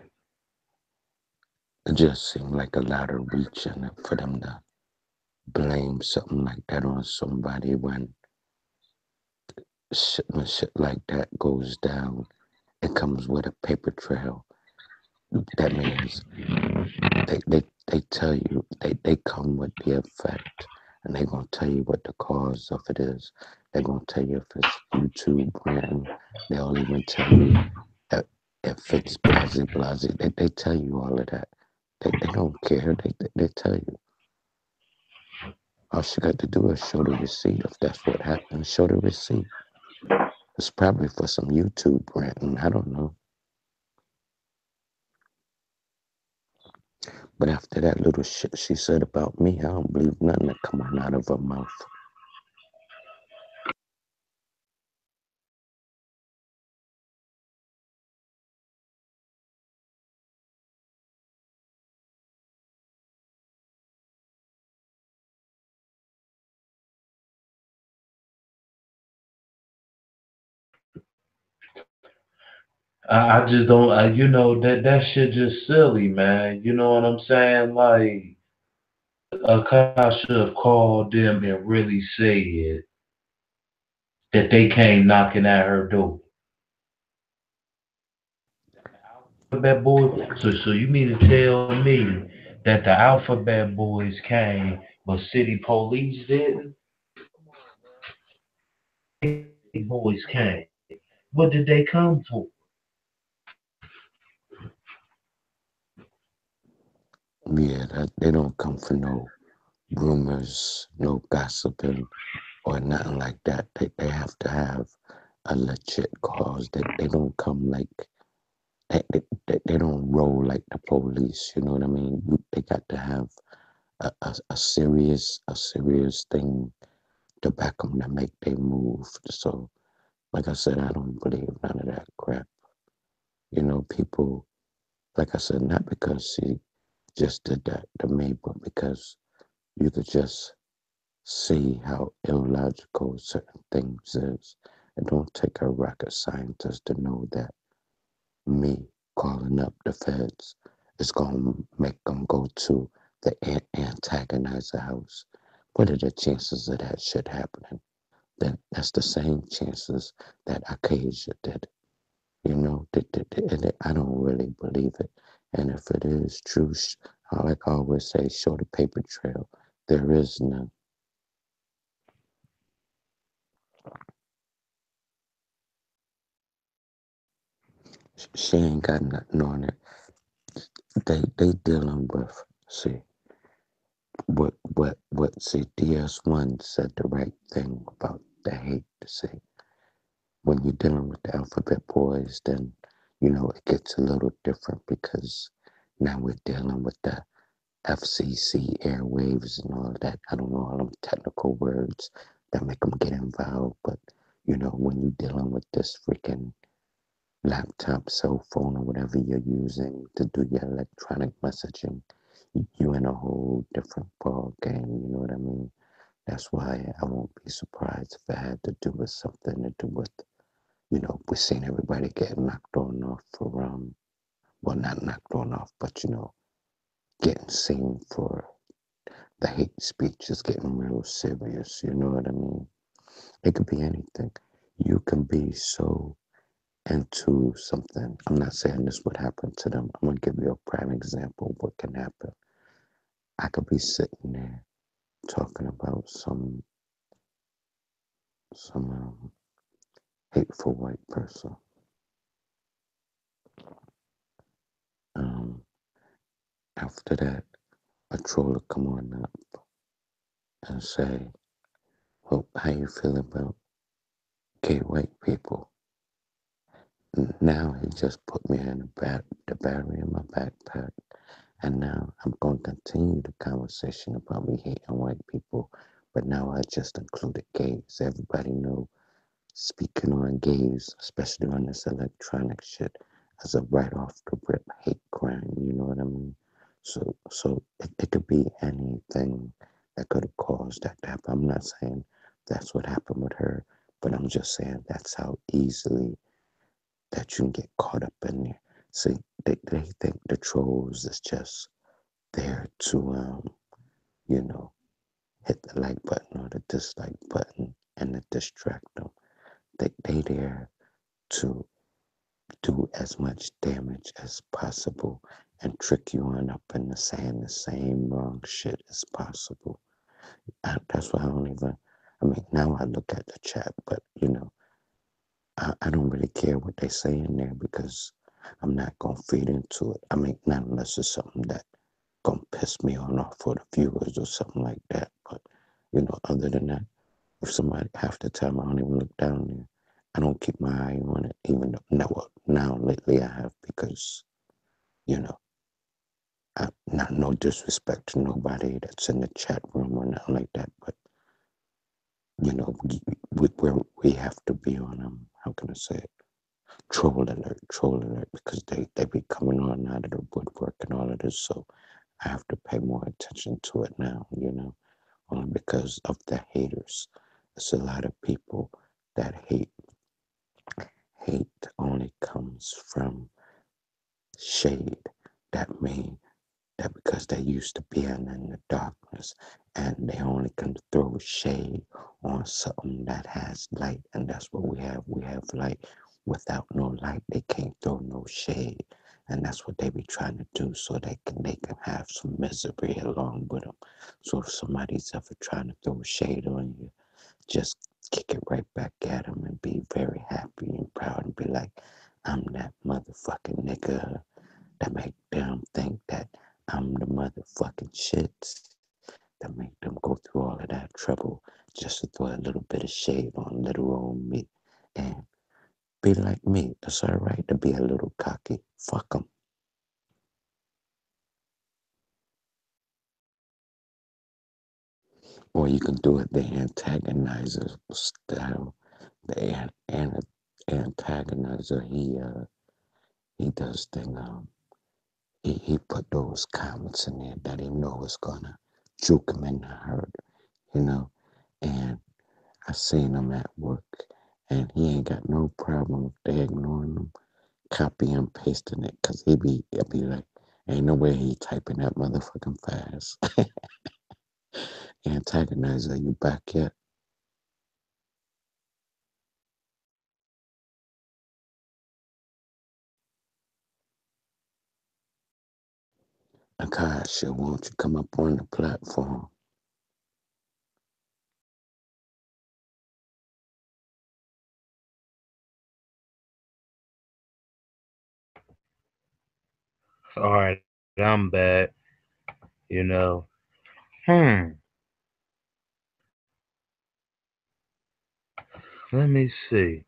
it just seemed like a lot of reaching for them to blame something like that on somebody when when shit like that goes down. It comes with a paper trail. That means they tell you they come with the effect and they're gonna tell you what the cause of it is. They're gonna tell you if it's YouTube brand. They'll even tell you if, if it's blase blase. They tell you all of that. They don't care. They tell you. All she got to do is show the receipt. If that's what happened, show the receipt. It's probably for some YouTube brand. I don't know. But after that little shit she said about me, I don't believe nothing that come on out of her mouth. I just don't. That shit just silly, man. You know what I'm saying? Like Akasha have called them and really said that they came knocking at her door. Alphabet Boys. So you mean to tell me that the Alphabet Boys came, but City Police didn't? Boys came. What did they come for? Yeah, they don't come for no rumors, no gossiping, or nothing like that. They have to have a legit cause. They don't come like they don't roll like the police. You know what I mean? They got to have a serious thing to back them to make they move. So, like I said, I don't believe none of that crap. People, like I said, not because she just did that to me, but because you could just see how illogical certain things is. It don't take a rocket scientist to know that me calling up the feds is going to make them go to the antagonizer house. What are the chances of that shit happening? That's the same chances that Acacia did. I don't really believe it. And if it is true, like I always say, show the paper trail. There is none. She ain't got nothing on it. They dealing with, see, see, DS1 said the right thing about the hate. See, when you're dealing with the alphabet boys, then it gets a little different because now we're dealing with the FCC airwaves and all that. I don't know all them technical words that make them get involved, but when you're dealing with this freaking laptop, cell phone, or whatever you're using to do your electronic messaging, you in a whole different ball game. You know what I mean? That's why I won't be surprised if it had to do with something to do with, we're seeing everybody getting knocked on off for well, not knocked on off, but getting seen for the hate speech is getting real serious. You know what I mean? It could be anything. You can be so into something. I'm not saying this would happen to them. I'm gonna give you a prime example of what can happen. I could be sitting there talking about some hateful white person. Um, After that, a troll will come on up and say, "Well, how you feel about gay white people?" Now he just put me in the battery in my backpack. And now I'm going to continue the conversation about me hating white people, but now I just included gays. Everybody know speaking on gays, especially on this electronic shit, as a right off the rip hate crime. You know what I mean? So it could be anything that could have caused that to happen. I'm not saying that's what happened with her, but I'm just saying that's how easily that you can get caught up in there. See, they think the trolls is just there to you know, hit the like button or the dislike button and to distract them. They there to do as much damage as possible and trick you on up into saying the same wrong shit as possible. And that's why I don't even. I mean, now I look at the chat, but I don't really care what they say in there because I'm not gonna feed into it. I mean, not unless it's something that gonna piss me on off for the viewers or something like that. But other than that, if somebody half the time I don't even look down there. I don't keep my eye on it, even though now lately I have because you know not no disrespect to nobody that's in the chat room or nothing like that, but we have to be on how can I say it? Troll alert, because they be coming on out of the woodwork and all of this, so I have to pay more attention to it now, only because of the haters. It's a lot of people that hate only comes from shade. That mean that because they used to be in the darkness and they only can throw shade on something that has light, and that's what we have. We have light. Without no light, they can't throw no shade, and that's what they be trying to do so they can have some misery along with them. So if somebody's ever trying to throw shade on you, just kick it right back at them and be very happy and proud and be like, I'm that motherfucking nigga that make them think that I'm the motherfucking shits that make them go through all of that trouble just to throw a little bit of shade on little old me. And be like me. It's all right to be a little cocky. Fuck them. Or you can do it the antagonizer style. The antagonizer, he does thing. He put those comments in there that he know is gonna juke him in the hurt, you know. And I seen him at work, and he ain't got no problem if they ignoring him, copy and pasting it, cause he'll be like, ain't no way he typing that motherfucking fast. Antagonizer, you back yet? Akasha, won't you come up on the platform? All right, I'm back. You know, hmm. Let me see.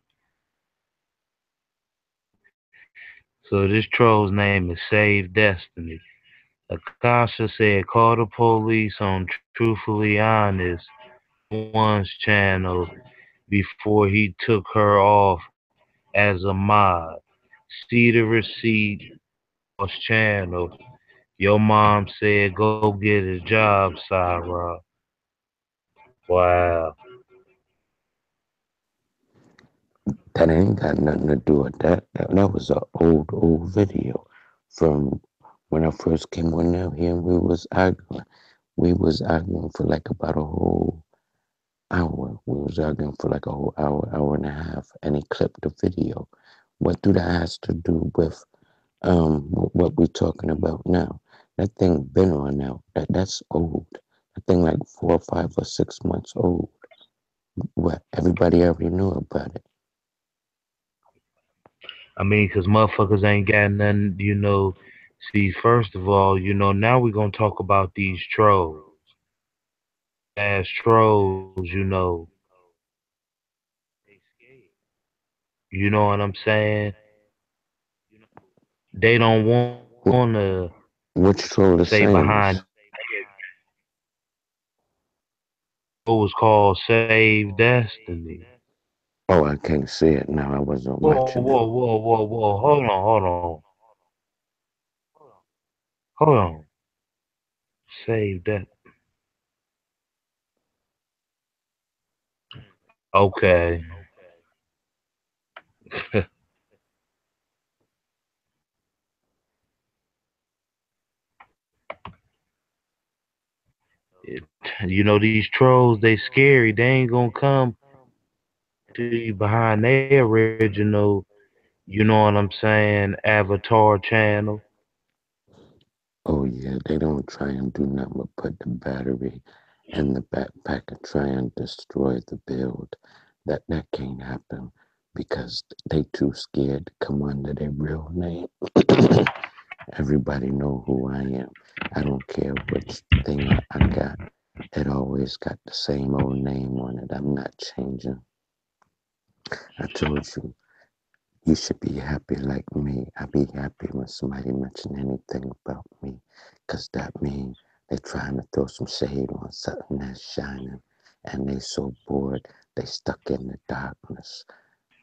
So this troll's name is Save Destiny. Akasha said, call the police on Truthfully Honest one's channel before he took her off as a mod. See the receipt on channel. Your mom said, go get a job, Sarah. Wow. That ain't got nothing to do with that. That was a old video from when I first came on out here and we was arguing. We was arguing for like about a whole hour. We was arguing for like a whole hour and a half, and he clipped the video. What do that has to do with what we talking about now? That thing been on now. That's old. That thing like 4 or 5 or 6 months old. What everybody already knew about it. I mean, 'cause motherfuckers ain't got nothing, See, first of all, now we're going to talk about these trolls. As trolls, you know what I'm saying? They don't want to Which say troll the behind Samus? what was called Save Destiny. Oh, I can't see it now. I wasn't Whoa, watching it. whoa, whoa, whoa, whoa. Hold on. Hold on. Save that. Okay. It- these trolls, they scary. They ain't gonna come to you behind their original, you know what I'm saying, avatar channel. Oh yeah, they don't try and do nothing but put the battery in the backpack and try and destroy the build. That can't happen because they too scared to come under their real name. Everybody know who I am. I don't care which thing I got. It always got the same old name on it. I'm not changing. I told you, you should be happy like me. I be happy when somebody mention anything about me, 'cause that mean they trying to throw some shade on something that's shining, and they so bored they stuck in the darkness.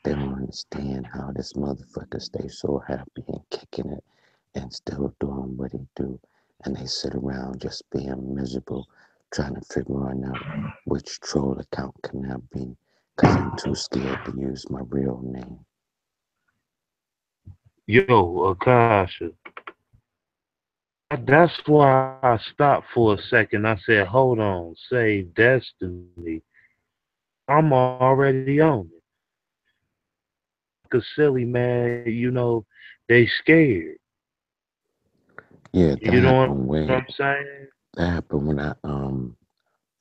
They don't understand how this motherfucker stay so happy and kicking it and still doing what he do, and they sit around just being miserable, trying to figure out which troll account can I be, 'cause I'm too scared to use my real name. Yo, Akasha. That's why I stopped for a second. I said, hold on, Save Destiny. I'm already on it. Cause silly man, they scared. Yeah, that You know what happened I'm way. saying? That happened when I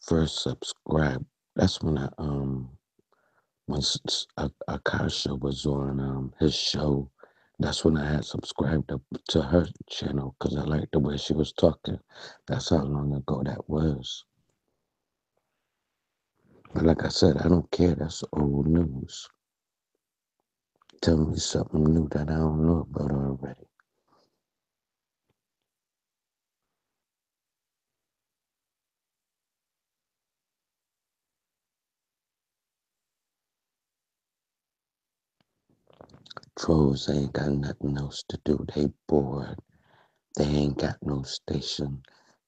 first subscribed. That's when when Akasha was on his show. That's when I had subscribed to her channel because I liked the way she was talking. That's how long ago that was. But like I said, I don't care. That's old news. Tell me something new that I don't know about already. Trolls ain't got nothing else to do. They bored. They ain't got no station.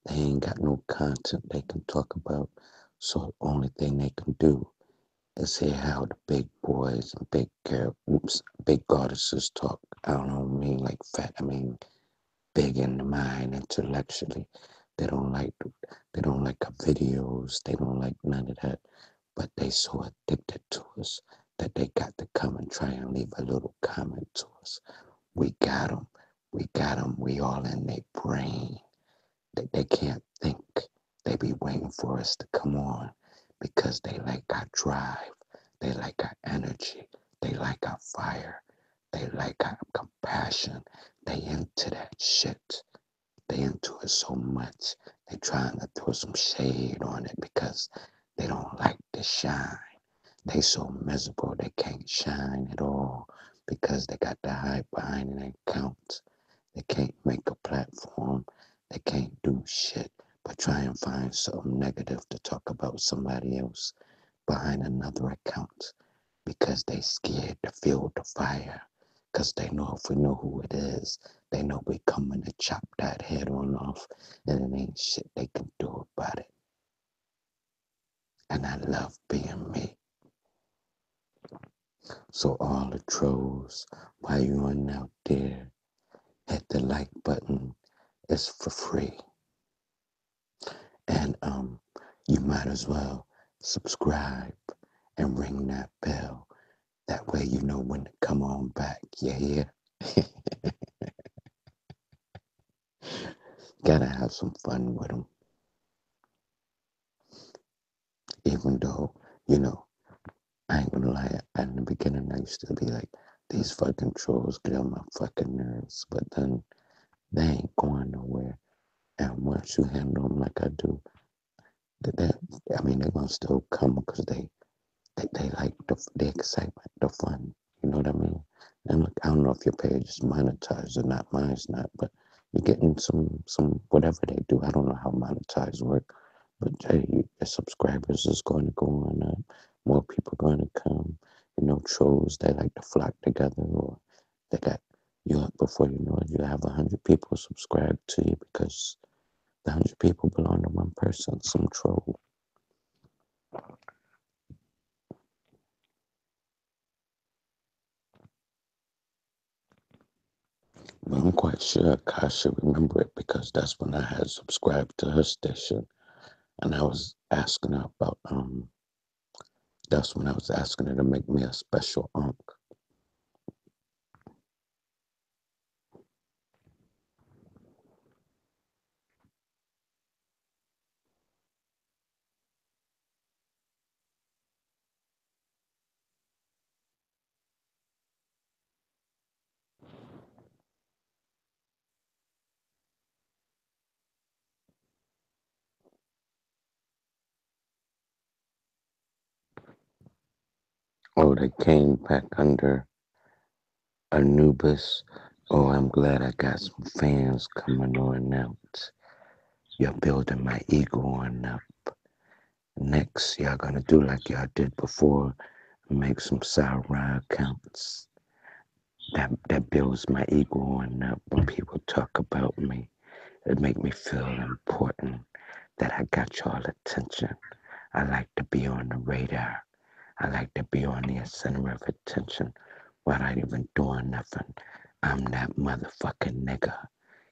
They ain't got no content they can talk about. So the only thing they can do is hear how the big boys and big goddesses talk. I don't mean like fat. I mean big in the mind intellectually. They don't like they don't like our videos. They don't like none of that. But they so addicted to us that they got to come and try and leave a little comment to us. We got them. We got them. We all in their brain. They can't think. They be waiting for us to come on because they like our drive. They like our energy. They like our fire. They like our compassion. They into that shit. They into it so much. They trying to throw some shade on it because they don't like the shine. They so miserable they can't shine at all because they got the hype behind their accounts. They can't make a platform. They can't do shit but try and find something negative to talk about somebody else behind another account because they scared to feel the fire. Because they know if we know who it is, they know we coming to chop that head on off and it ain't shit they can do about it. And I love being me. So all the trolls, while you on out there, hit the like button. It's for free. And you might as well subscribe and ring that bell. That way you know when to come on back. You hear? Gotta have some fun with them. Even though, you know, I ain't gonna lie, in the beginning I used to be like, these fucking trolls get on my fucking nerves. But then they ain't going nowhere. And once you handle them like I do, that I mean, they're gonna still come because they like the excitement, the fun. You know what I mean? And look, I don't know if your page is monetized or not. Mine's not, but you're getting some whatever they do. I don't know how monetized work, but hey, your subscribers is going to go on up. More people going to come. You know, trolls they like to flock together, or they got you up before you know it. You have 100 people subscribed to you because the 100 people belong to one person, some troll. But I'm quite sure Kasha remember it because that's when I had subscribed to her station, and I was asking her about that's when I was asking her to make me a special unk. Oh, they came back under Anubis. Oh, I'm glad I got some fans coming on out. You're building my ego on up. Next, y'all gonna do like y'all did before, make some sour accounts. That builds my ego on up when people talk about me. It make me feel important that I got y'all attention. I like to be on the radar. I like to be on the center of attention without even doing nothing. I'm that motherfucking nigga.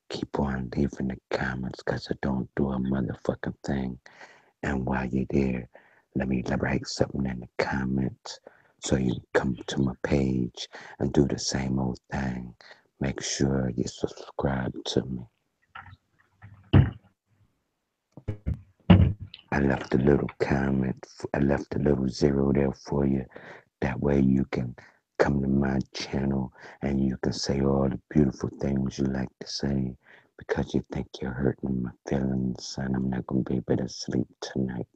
Keep on leaving the comments because I don't do a motherfucking thing. And while you're there, let me write something in the comments so you can come to my page and do the same old thing. Make sure you subscribe to me. I left a little comment, I left a little zero there for you. That way you can come to my channel and you can say all the beautiful things you like to say because you think you're hurting my feelings and I'm not going to be able to sleep tonight.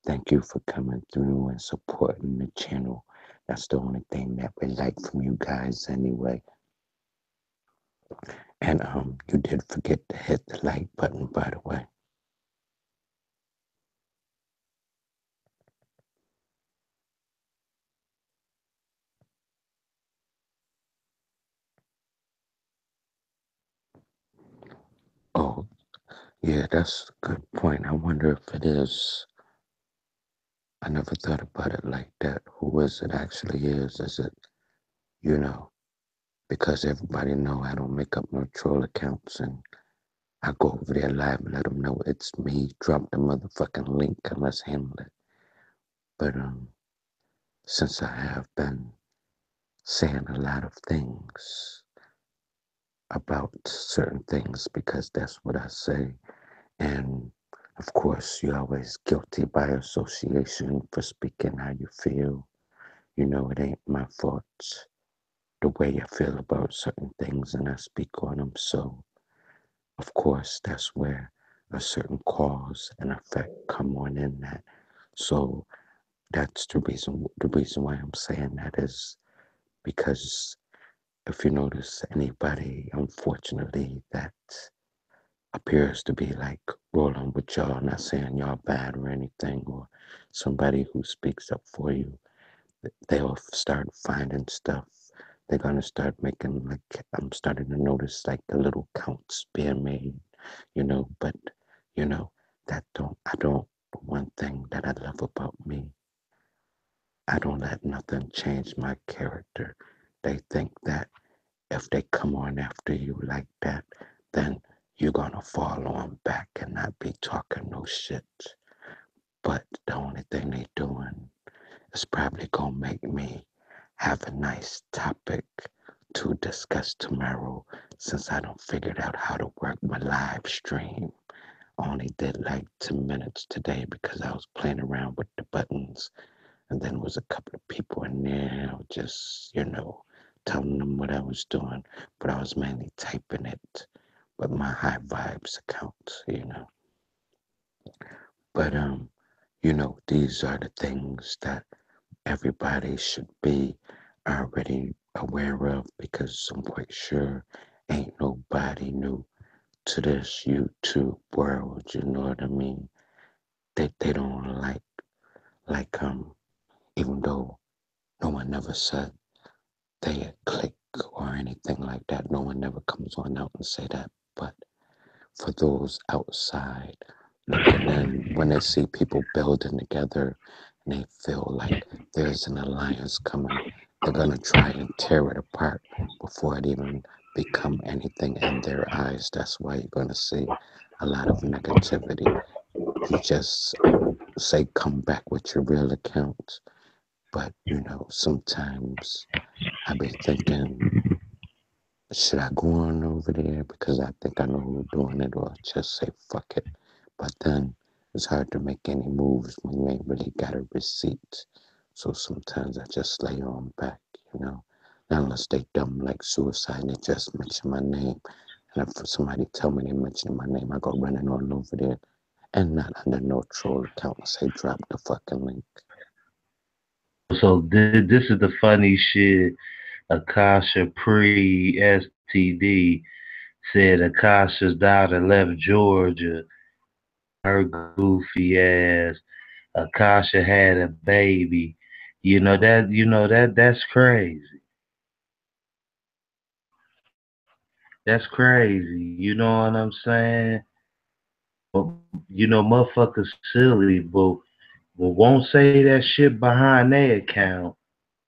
Thank you for coming through and supporting the channel. That's the only thing that we like from you guys anyway. And you did forget to hit the like button, by the way. Oh, yeah, that's a good point. I wonder if it is. I never thought about it like that. Who is it actually is? Is it, you know, because everybody know I don't make up no troll accounts and I go over there live and let them know it's me. Drop the motherfucking link and let's handle it. But since I have been saying a lot of things about certain things because that's what I say, And of course, you're always guilty by association for speaking how you feel. You know, it ain't my fault the way I feel about certain things and I speak on them. So, of course, that's where a certain cause and effect come on in that. So that's the reason why I'm saying that is because if you notice anybody, unfortunately, that appears to be like rolling with y'all, not saying y'all bad or anything, or somebody who speaks up for you, they'll start finding stuff. They're gonna start making like I'm starting to notice like the little counts being made, but you know, that don't I don't one thing that I love about me, I don't let nothing change my character. They think that if they come on after you like that, then you're gonna fall on back and not be talking no shit. But the only thing they doing is probably gonna make me have a nice topic to discuss tomorrow since I don't figured out how to work my live stream. I only did like 10 minutes today because I was playing around with the buttons and then there was a couple of people in there just, telling them what I was doing, but I was mainly typing it with my high vibes account. But these are the things that everybody should be already aware of because I'm quite sure ain't nobody new to this YouTube world, you know what I mean? They don't even though no one never said they click or anything like that. No one never comes on out and say that. But for those outside looking in, when they see people building together and they feel like there's an alliance coming, they're gonna try and tear it apart before it even become anything in their eyes. That's why you're gonna see a lot of negativity. You just say come back with your real account. But sometimes I be thinking, should I go on over there because I think I know who's doing it, or just say fuck it? But then it's hard to make any moves when you ain't really got a receipt. So sometimes I just lay on back, you know. Not unless they dumb like suicide and they just mention my name. And if somebody tell me they mentioned my name, I go running on over there and not under no troll account and say drop the fucking link. So this is the funny shit. Akasha pre STD said Akasha's daughter left Georgia. Her goofy ass. Akasha had a baby. That's crazy. That's crazy. You know what I'm saying? Well, motherfuckers silly, but won't say that shit behind their account.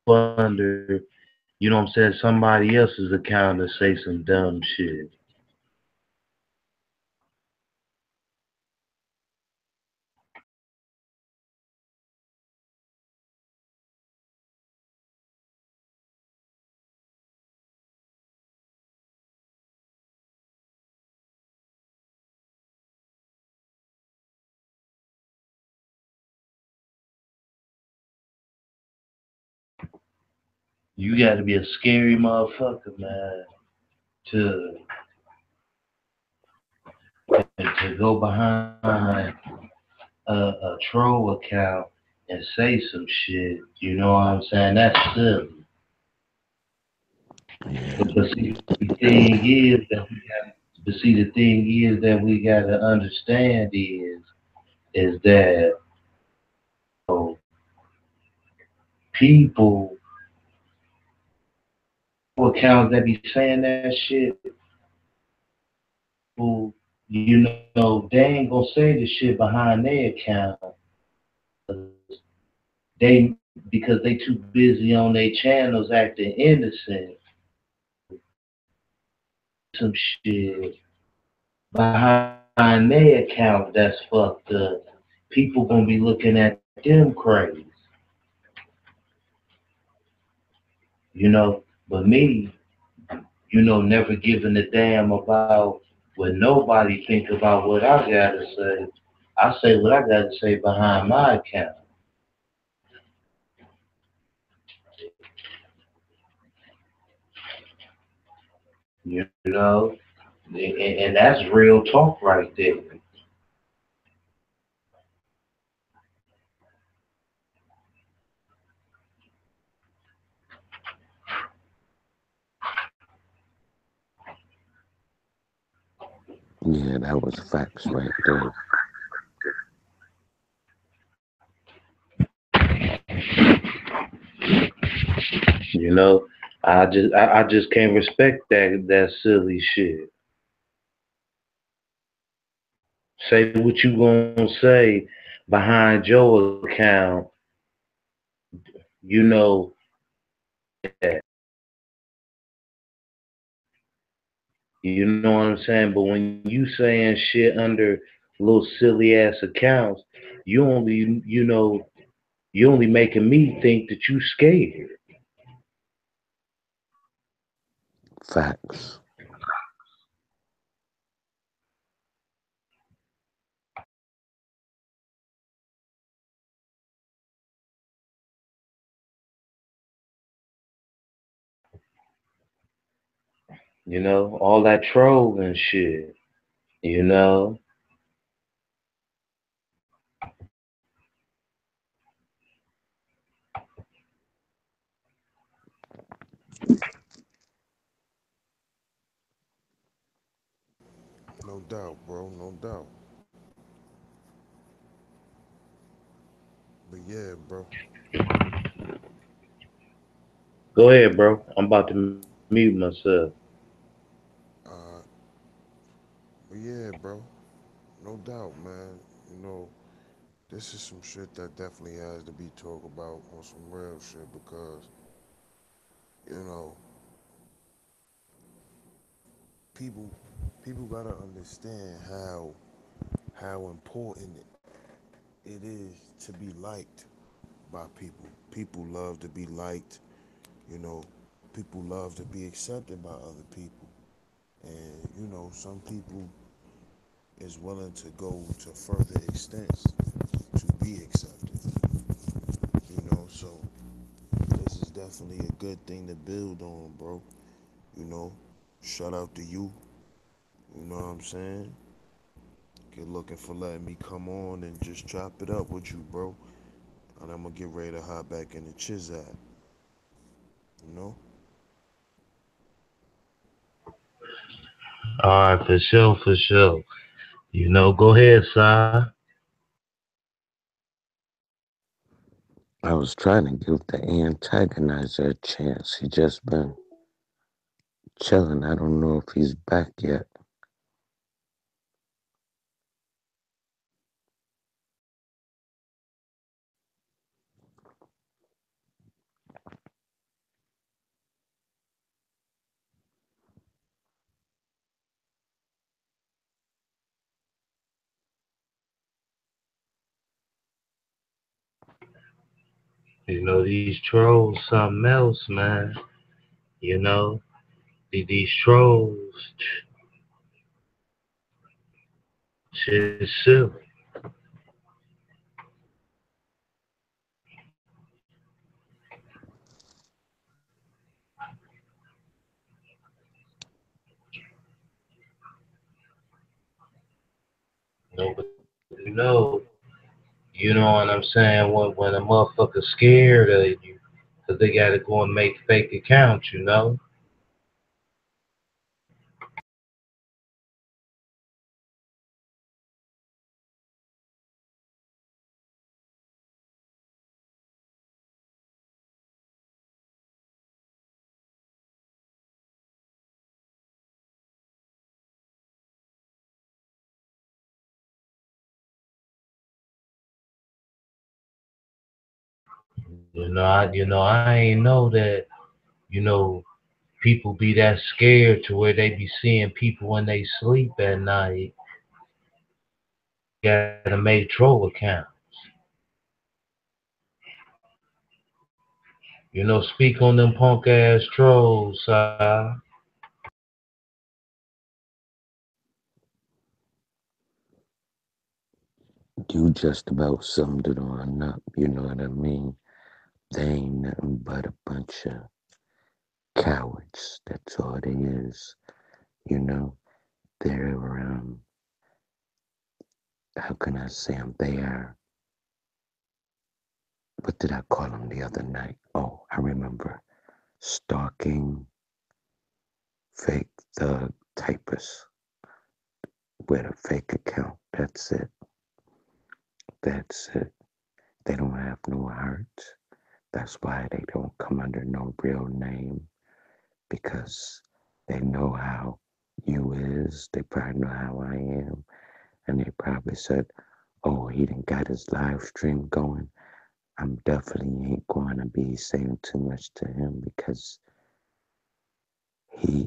Under, what I'm saying, somebody else's account to say some dumb shit. You gotta be a scary motherfucker, man, to to go behind a troll account and say some shit. You know what I'm saying? That's silly. Yeah, But see, the thing is that we gotta understand is that oh, people accounts that be saying that shit, who they ain't gonna say the shit behind their account. They because they too busy on their channels acting innocent. Some shit behind their account that's fucked up. People gonna be looking at them crazy, you know. But me, never giving a damn about when nobody think about what I gotta say. I say what I gotta say behind my account. You know, and that's real talk right there. Yeah, that was facts right there. You know, I just can't respect that silly shit. Say what you gonna say behind your account. You know that. You know what I'm saying? But when you saying shit under little silly ass accounts, you only making me think that you scared. Facts. You know, all that troll and shit. You know, No doubt, bro. No doubt. But yeah, bro. go ahead, bro. I'm about to mute myself. Uh, but yeah, bro. No doubt, man. You know, this is some shit that definitely has to be talked about on some real shit because, you know, people people gotta understand how important it is to be liked by people. People love to be liked, you know. People love to be accepted by other people. And, you know, some people is willing to go to further extents to be accepted. You know, so this is definitely a good thing to build on, bro. You know, shout out to you. You know what I'm saying? Good looking for letting me come on and just chop it up with you, bro. And I'm gonna get ready to hop back in the Chizat. You know? All right, for sure, for sure. You know, go ahead, Si. I was trying to give the antagonizer a chance. He just been chilling. I don't know if he's back yet. You know, these trolls, something else, man. You know, these trolls, shit is silly. You know what I'm saying? When a motherfucker scared of you, cause they gotta go and make fake accounts, you know? I ain't know that, you know, people be that scared to where they be seeing people when they sleep at night. Gotta make troll accounts. You know, speak on them punk ass trolls, You just about summed it on up, you know what I mean? They ain't nothing but a bunch of cowards. That's all they is. You know, they're how can I say them? They are, what did I call them the other night? Oh, I remember. Stalking, fake thug typists with a fake account. That's it. That's it. They don't have no heart. That's why they don't come under no real name, because they know how you is. They probably know how I am. And they probably said, oh, he didn't got his live stream going. I'm definitely ain't going to be saying too much to him because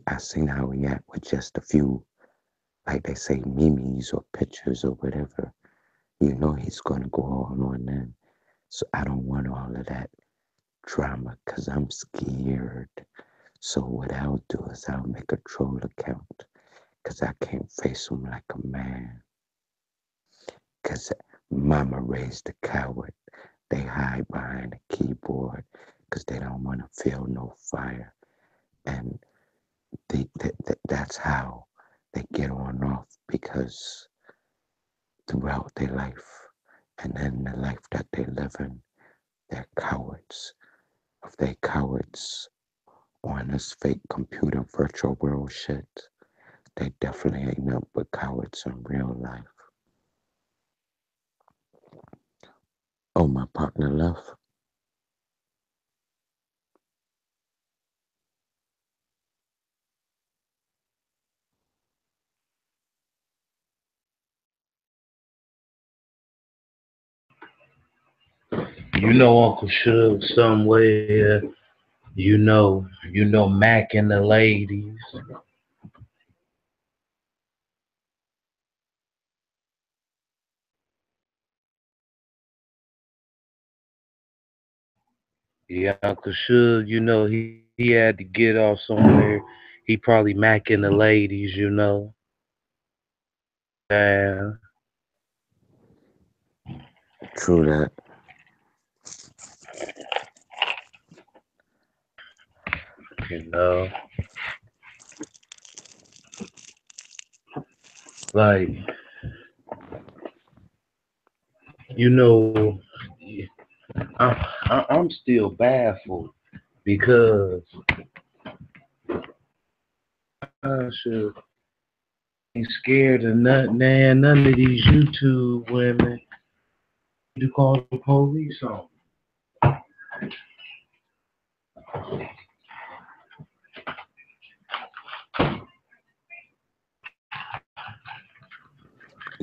I seen how he act with just a few, like they say, memes or pictures or whatever. You know he's going to go all on then. So I don't want all of that drama because I'm scared. So what I'll do is I'll make a troll account because I can't face him like a man. Because mama raised a coward. They hide behind a keyboard because they don't want to feel no fire. And that's how they get on off, because throughout their life and then the life that they live in, they're cowards. If they cowards on this fake computer virtual world shit, they definitely ain't nothing but cowards in real life. Oh, my partner left. You know Uncle Suge somewhere. You know Mac and the ladies. Yeah, Uncle Suge, he had to get off somewhere. He probably Mac and the ladies. Yeah, True that. you know. Like, you know, I'm still baffled because I should ain't scared of none of these YouTube women to call the police on.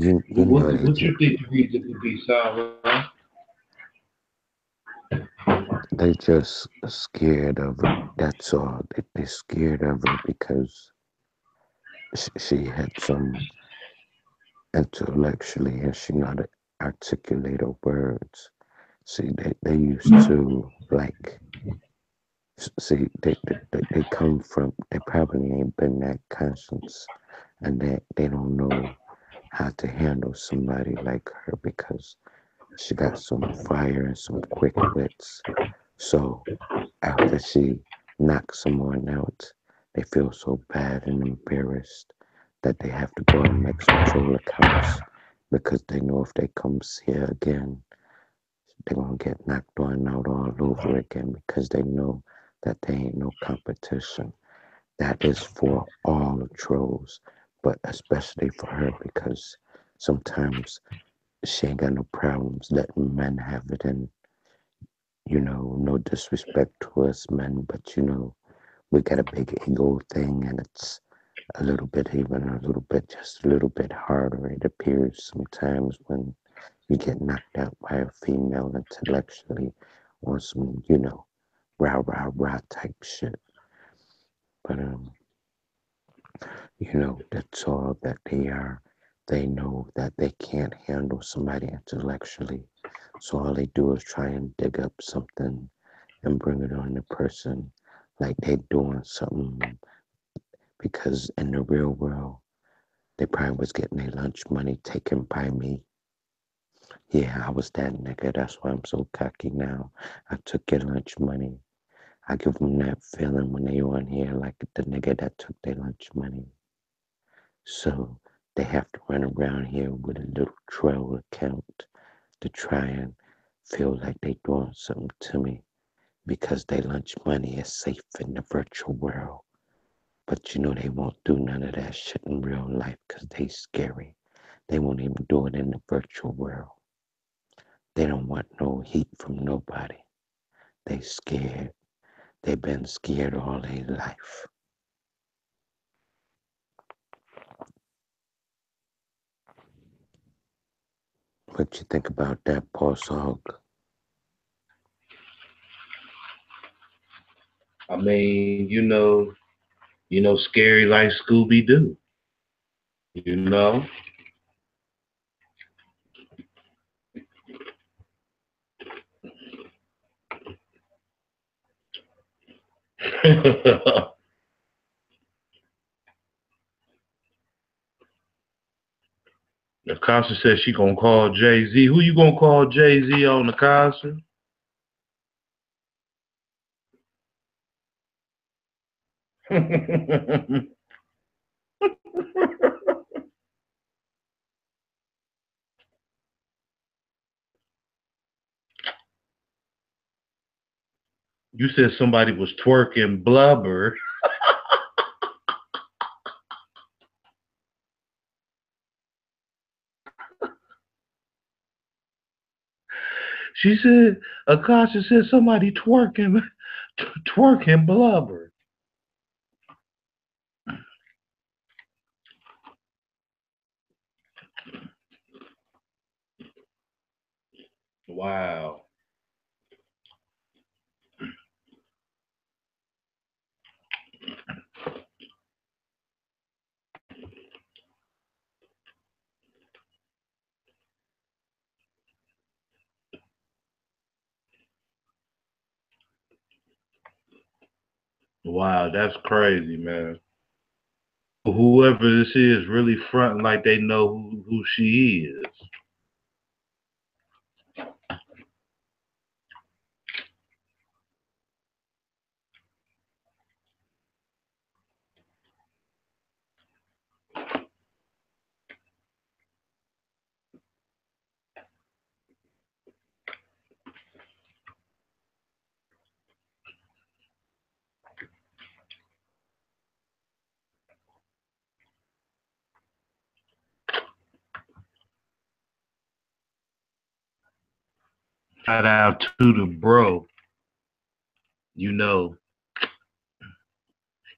You know they What just you think the reason could be, Sarah? scared of her. That's all. They scared of her because she had some intellectually and she not articulate her words. See, they used to like. See, they come from. They probably ain't been that conscious, and they don't know how to handle somebody like her because she got some fire and some quick wits. So after she knocks someone out, they feel so bad and embarrassed that they have to go and make some troll accounts because they know if they come here again, they're gonna get knocked on out all over again because they know that they ain't no competition. That is for all the trolls, but especially for her because sometimes she ain't got no problems letting men have it, and no disrespect to us men, but we got a big ego thing, and it's a little bit, even a little bit, just a little bit harder. It appears sometimes when you get knocked out by a female intellectually or some, rah rah rah type shit. But that's all that they are. They know that they can't handle somebody intellectually, so all they do is try and dig up something and bring it on the person like they doing something, because in the real world they probably was getting their lunch money taken by me. Yeah, I was that nigga. That's why I'm so cocky now. I took your lunch money. I give them that feeling when they on here like the nigga that took their lunch money. So they have to run around here with a little trail account to try and feel like they doing something to me because their lunch money is safe in the virtual world. But you know they won't do none of that shit in real life because they scary. They won't even do it in the virtual world. They don't want no heat from nobody. They scared. They been scared all their life. What you think about that, Boss Hog? I mean, scary like Scooby Doo. You know. The Casa said she gonna call Jay Z. Who you gonna call Jay Z on the Casa? You said somebody was twerking blubber. She said Akasha said somebody twerking blubber. Wow. Wow, that's crazy, man. Whoever this is really fronting like they know who she is. Shout out to the bro. You know,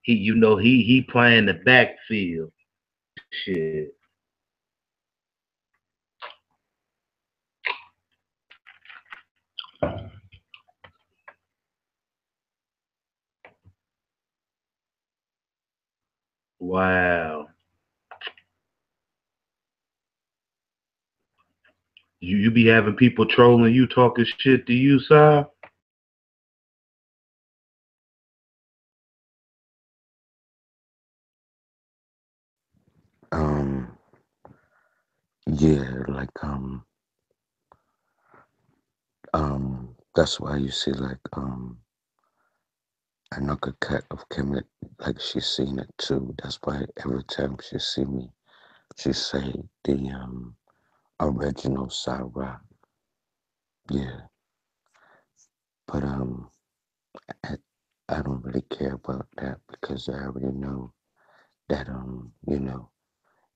he playing the backfield. Shit. Wow. You be having people trolling you, talking shit to you, sir? Um, yeah, that's why you see another cat of Kim, like she's seen it too. That's why every time she see me, she say the original Sarah. Yeah, but I, I don't really care about that because I already know that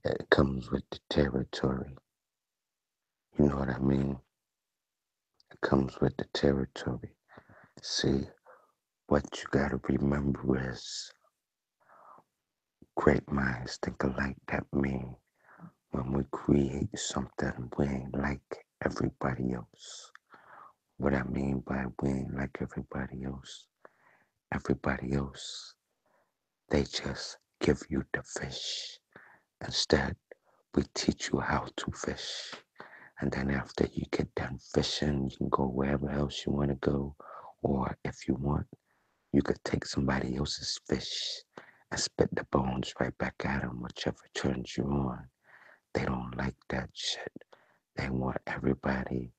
it comes with the territory. You know what I mean? It comes with the territory. See, what you gotta remember is great minds think alike. That mean when we create something, we ain't like everybody else. What I mean by we ain't like everybody else, they just give you the fish. Instead, we teach you how to fish. And then after you get done fishing, you can go wherever else you want to go. Or if you want, you could take somebody else's fish and spit the bones right back at them, whichever turns you on. They don't like that shit. They want everybody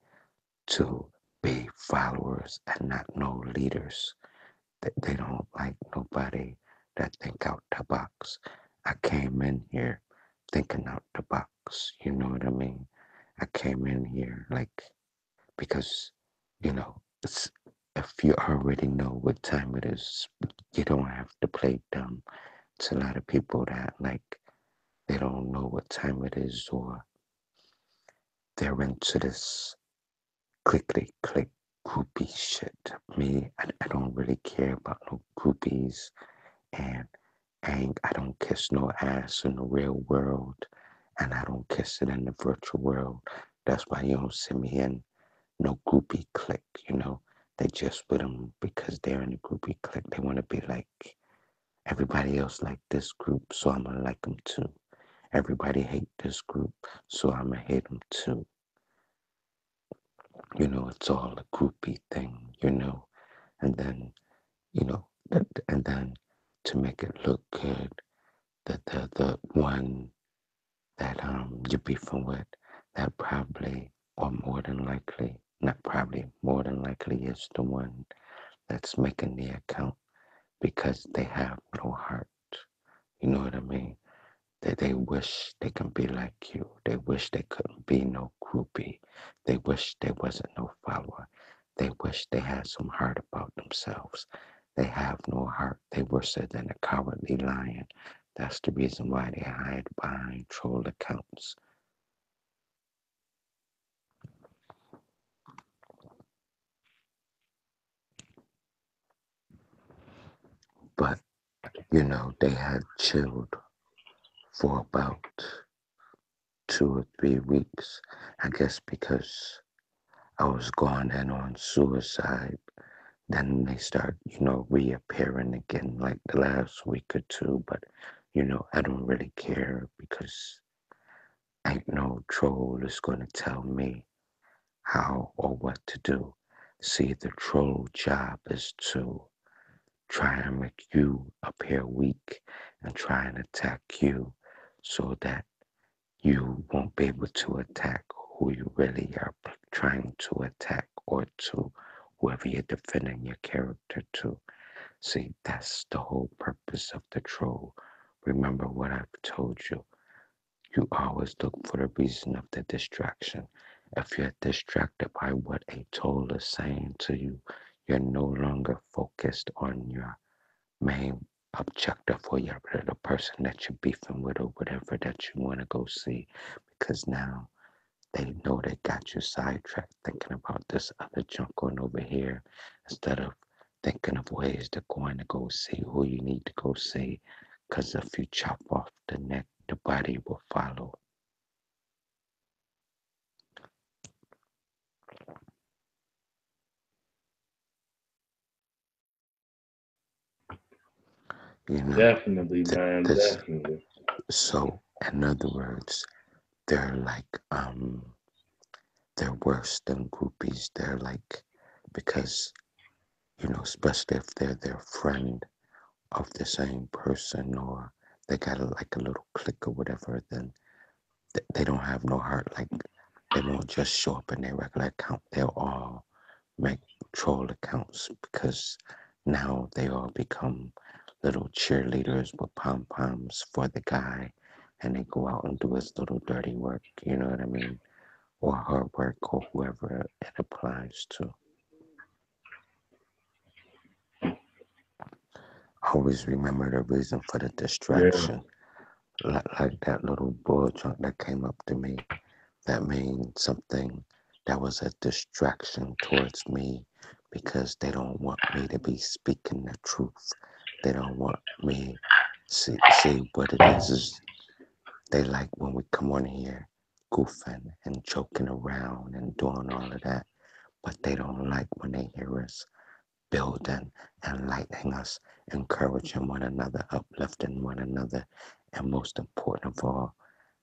to be followers and not no leaders. They don't like nobody that think out the box. I came in here thinking out the box. You know what I mean? I came in here like because it's if you already know what time it is, you don't have to play dumb. It's a lot of people that like they don't know what time it is or they're into this clickety click groupie shit. Me, I don't really care about no groupies and I don't kiss no ass in the real world and I don't kiss it in the virtual world. That's why you don't see me in no groupie clique. They just with them because they're in a groupie clique. They want to be like everybody else like this group, so I'm gonna like them too. Everybody hate this group, so I'm gonna hate them too. It's all a groupie thing. And then, and then to make it look good, the one that you're beefing with, that probably or more than likely, not probably, more than likely is the one that's making the account because they have no heart. You know what I mean? They wish they can be like you. They wish they couldn't be no groupie. They wish there wasn't no follower. They wish they had some heart about themselves. They have no heart. They worse than a cowardly lion. That's the reason why they hide behind troll accounts. But, they had chilled for about 2 or 3 weeks. I guess because I was going in on suicide. Then they start, reappearing again like the last week or two. But, I don't really care because ain't no troll is going to tell me how or what to do. See, the troll job is to try and make you appear weak and try and attack you so that you won't be able to attack who you really are trying to attack or to whoever you're defending your character to. See, that's the whole purpose of the troll. Remember what I've told you. You always look for the reason of the distraction. If you're distracted by what a troll is saying to you, you're no longer focused on your main objective or the person that you're beefing with or whatever that you want to go see. Because now they know they got you sidetracked thinking about this other junk going over here instead of thinking of ways to going to go see who you need to go see. Because if you chop off the neck, the body will follow. You know, Definitely, man. this. Definitely. So, in other words, they're like they're worse than groupies. They're like because especially if they're their friend of the same person or they got like a little clique or whatever, then they don't have no heart. Like they won't just show up in their regular account. They'll all make troll accounts because now they all become little cheerleaders with pom poms for the guy, and they go out and do his little dirty work. You know what I mean? Or her work or whoever it applies to. Always remember the reason for the Yeah. distraction. Like that little bull junk that came up to me, that means something that was a distraction towards me because they don't want me to be speaking the truth. They don't want me see what it is they like when we come on here goofing and joking around and doing all of that, but they don't like when they hear us building, enlightening us, encouraging one another, uplifting one another, and most important of all,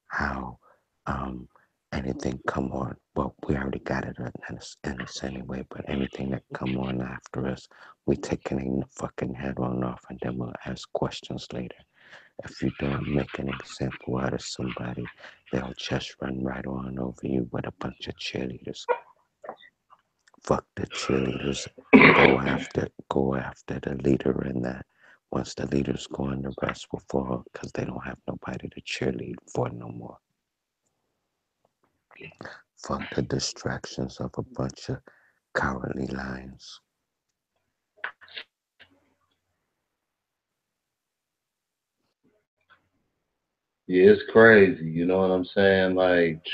how um, anything come on. Well, we already got it in us anyway, but anything that come on after us, we taking the fucking head on off, and then we'll ask questions later. If you don't make an example out of somebody, they'll just run right on over you with a bunch of cheerleaders. Fuck the cheerleaders and go after the leader and that. Once the leader's gone, the rest will fall because they don't have nobody to cheerlead for no more. Fuck the distractions of a bunch of cowardly lions. Yeah, it's crazy. You know what I'm saying? Like,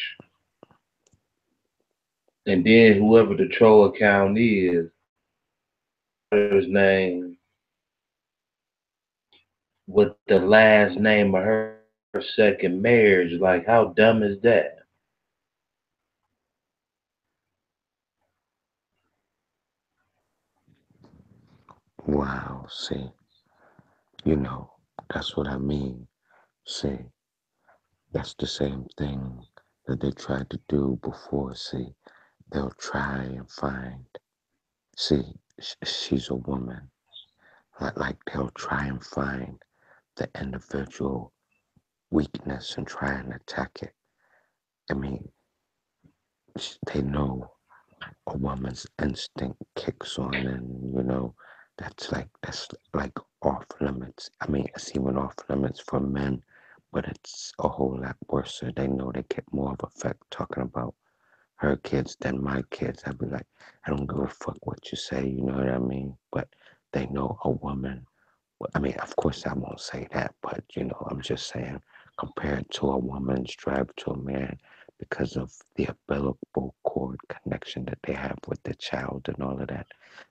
and then whoever the troll account is, his name with the last name of her second marriage. Like, how dumb is that? Wow, see, you know, that's what I mean. See, that's the same thing that they tried to do before. See, they'll try and find. See, she's a woman. Like they'll try and find the individual weakness and try and attack it. I mean, they know a woman's instinct kicks on, and that's like off limits. I mean, it's even off limits for men, but it's a whole lot worse. So they know they get more of effect talking about her kids than my kids. I'd be like, I don't give a fuck what you say, you know what I mean? But they know a woman. I mean, of course, I won't say that, but I'm just saying, compared to a woman's drive to a man, because of the umbilical cord connection that they have with the child and all of that,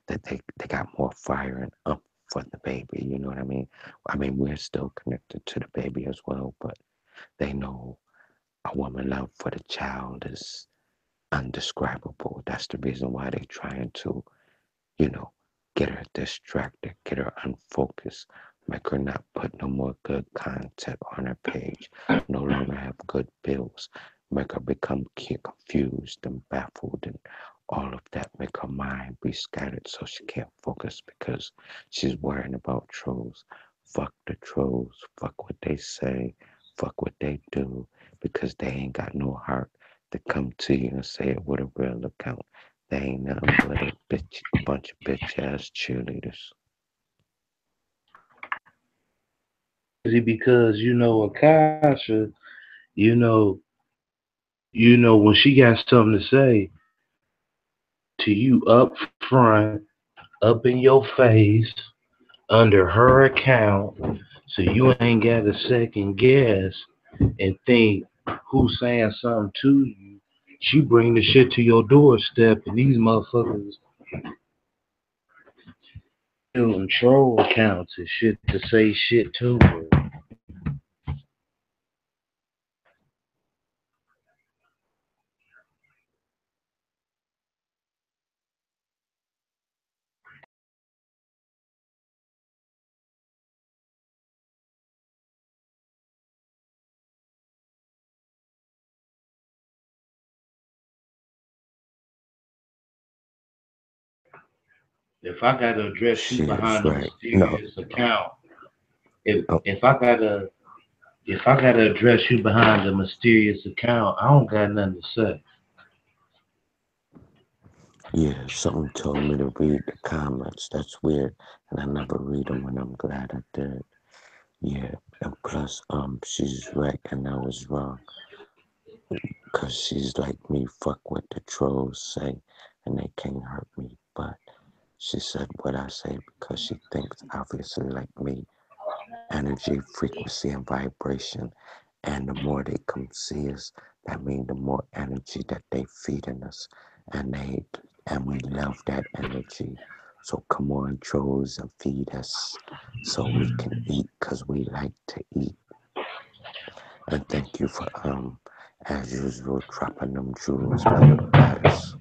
that they got more fire and for the baby. You know what I mean? I mean, we're still connected to the baby as well, but they know a woman love for the child is undescribable. That's the reason why they're trying to you know, get her distracted, get her unfocused, make her not put no more good content on her page, no longer have good bills, make her become confused and baffled and all of that, make her mind be scattered so she can't focus because she's worrying about trolls. Fuck the trolls, fuck what they say, fuck what they do, because they ain't got no heart to come to you and say it with a real account. They ain't nothing but a bunch of bitch ass cheerleaders. Crazy because Akasha, you know, when she got something to say to you up front, up in your face, under her account, so you ain't got to second guess and think who's saying something to you. She bring the shit to your doorstep, and these motherfuckers building troll accounts and shit to say shit to her. If I gotta address you She is behind a right. No, mysterious account, if no, if I gotta if I gotta address you behind a mysterious account, I don't got nothing to say. yeah, someone told me to read the comments. That's weird, and I never read them, and I'm glad I did. Yeah, and plus, she's right, and I was wrong, cause she's like me. Fuck what the trolls say, and they can't hurt me. But she said what I say because she thinks obviously like me, energy, frequency, and vibration. And the more they come see us, that means the more energy that they feed in us. And we love that energy. So come on, trolls, and feed us so we can eat because we like to eat. And thank you for as usual dropping them jewels, my little goddess.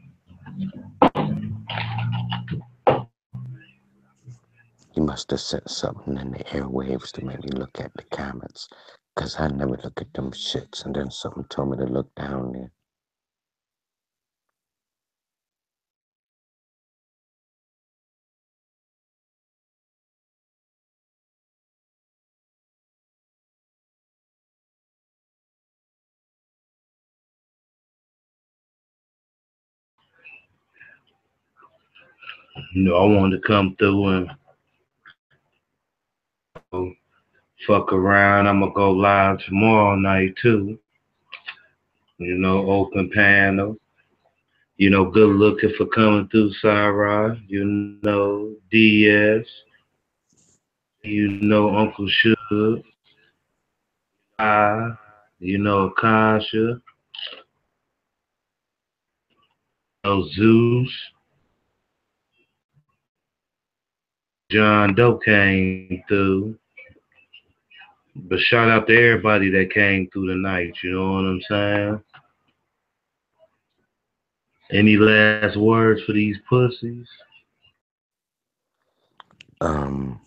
You must have sent something in the airwaves to make me look at the comments, 'cause I never look at them shits, and then something told me to look down there. I wanted to come through and fuck around. I'm gonna go live tomorrow night too. Open panel. Good looking for coming through Sarah. DS. Uncle Suge. I. Akasha. Zeus. John Doe came through. But shout out to everybody that came through tonight. You know what I'm saying? Any last words for these pussies? Um,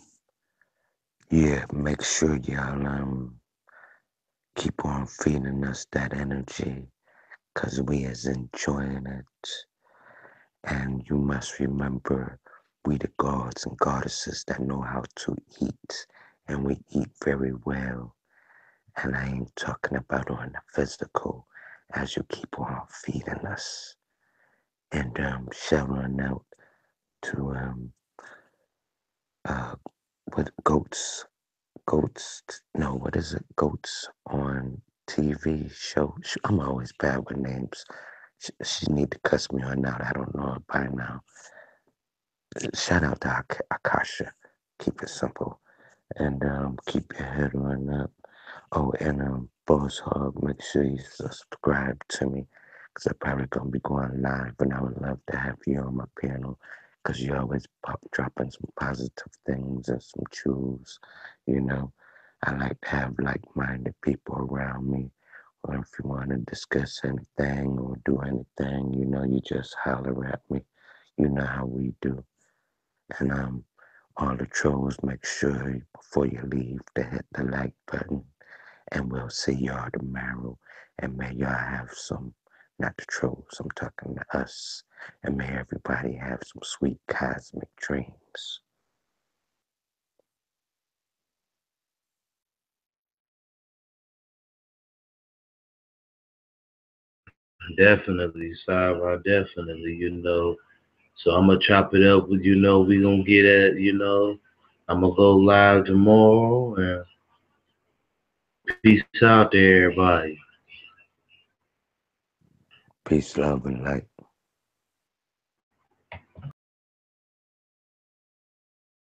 yeah, make sure y'all keep on feeding us that energy, cause we is enjoying it. And you must remember, we the gods and goddesses that know how to eat, and we eat very well. And I ain't talking about on the physical, as you keep on feeding us. And shout on out to uh what goats, no, what is it, goats on TV show. I'm always bad with names. She need to cuss me on out. I don't know it by now. Shout out to Akasha. Keep it simple. And keep your head on up. Oh, and Boss Hog, make sure you subscribe to me, because I'm probably going to be going live, and I would love to have you on my panel, because you always dropping some positive things and some jewels, you know. I like to have like-minded people around me, or if you want to discuss anything or do anything, you just holler at me. You know how we do. And all the trolls, make sure before you leave to hit the like button. And we'll see y'all tomorrow. And may y'all have some, not the trolls, I'm talking to us. And may everybody have some sweet cosmic dreams. Definitely, Sarah, definitely, So I'm gonna chop it up with we gonna get at I'm gonna go live tomorrow and peace out to everybody. Peace, love, and light.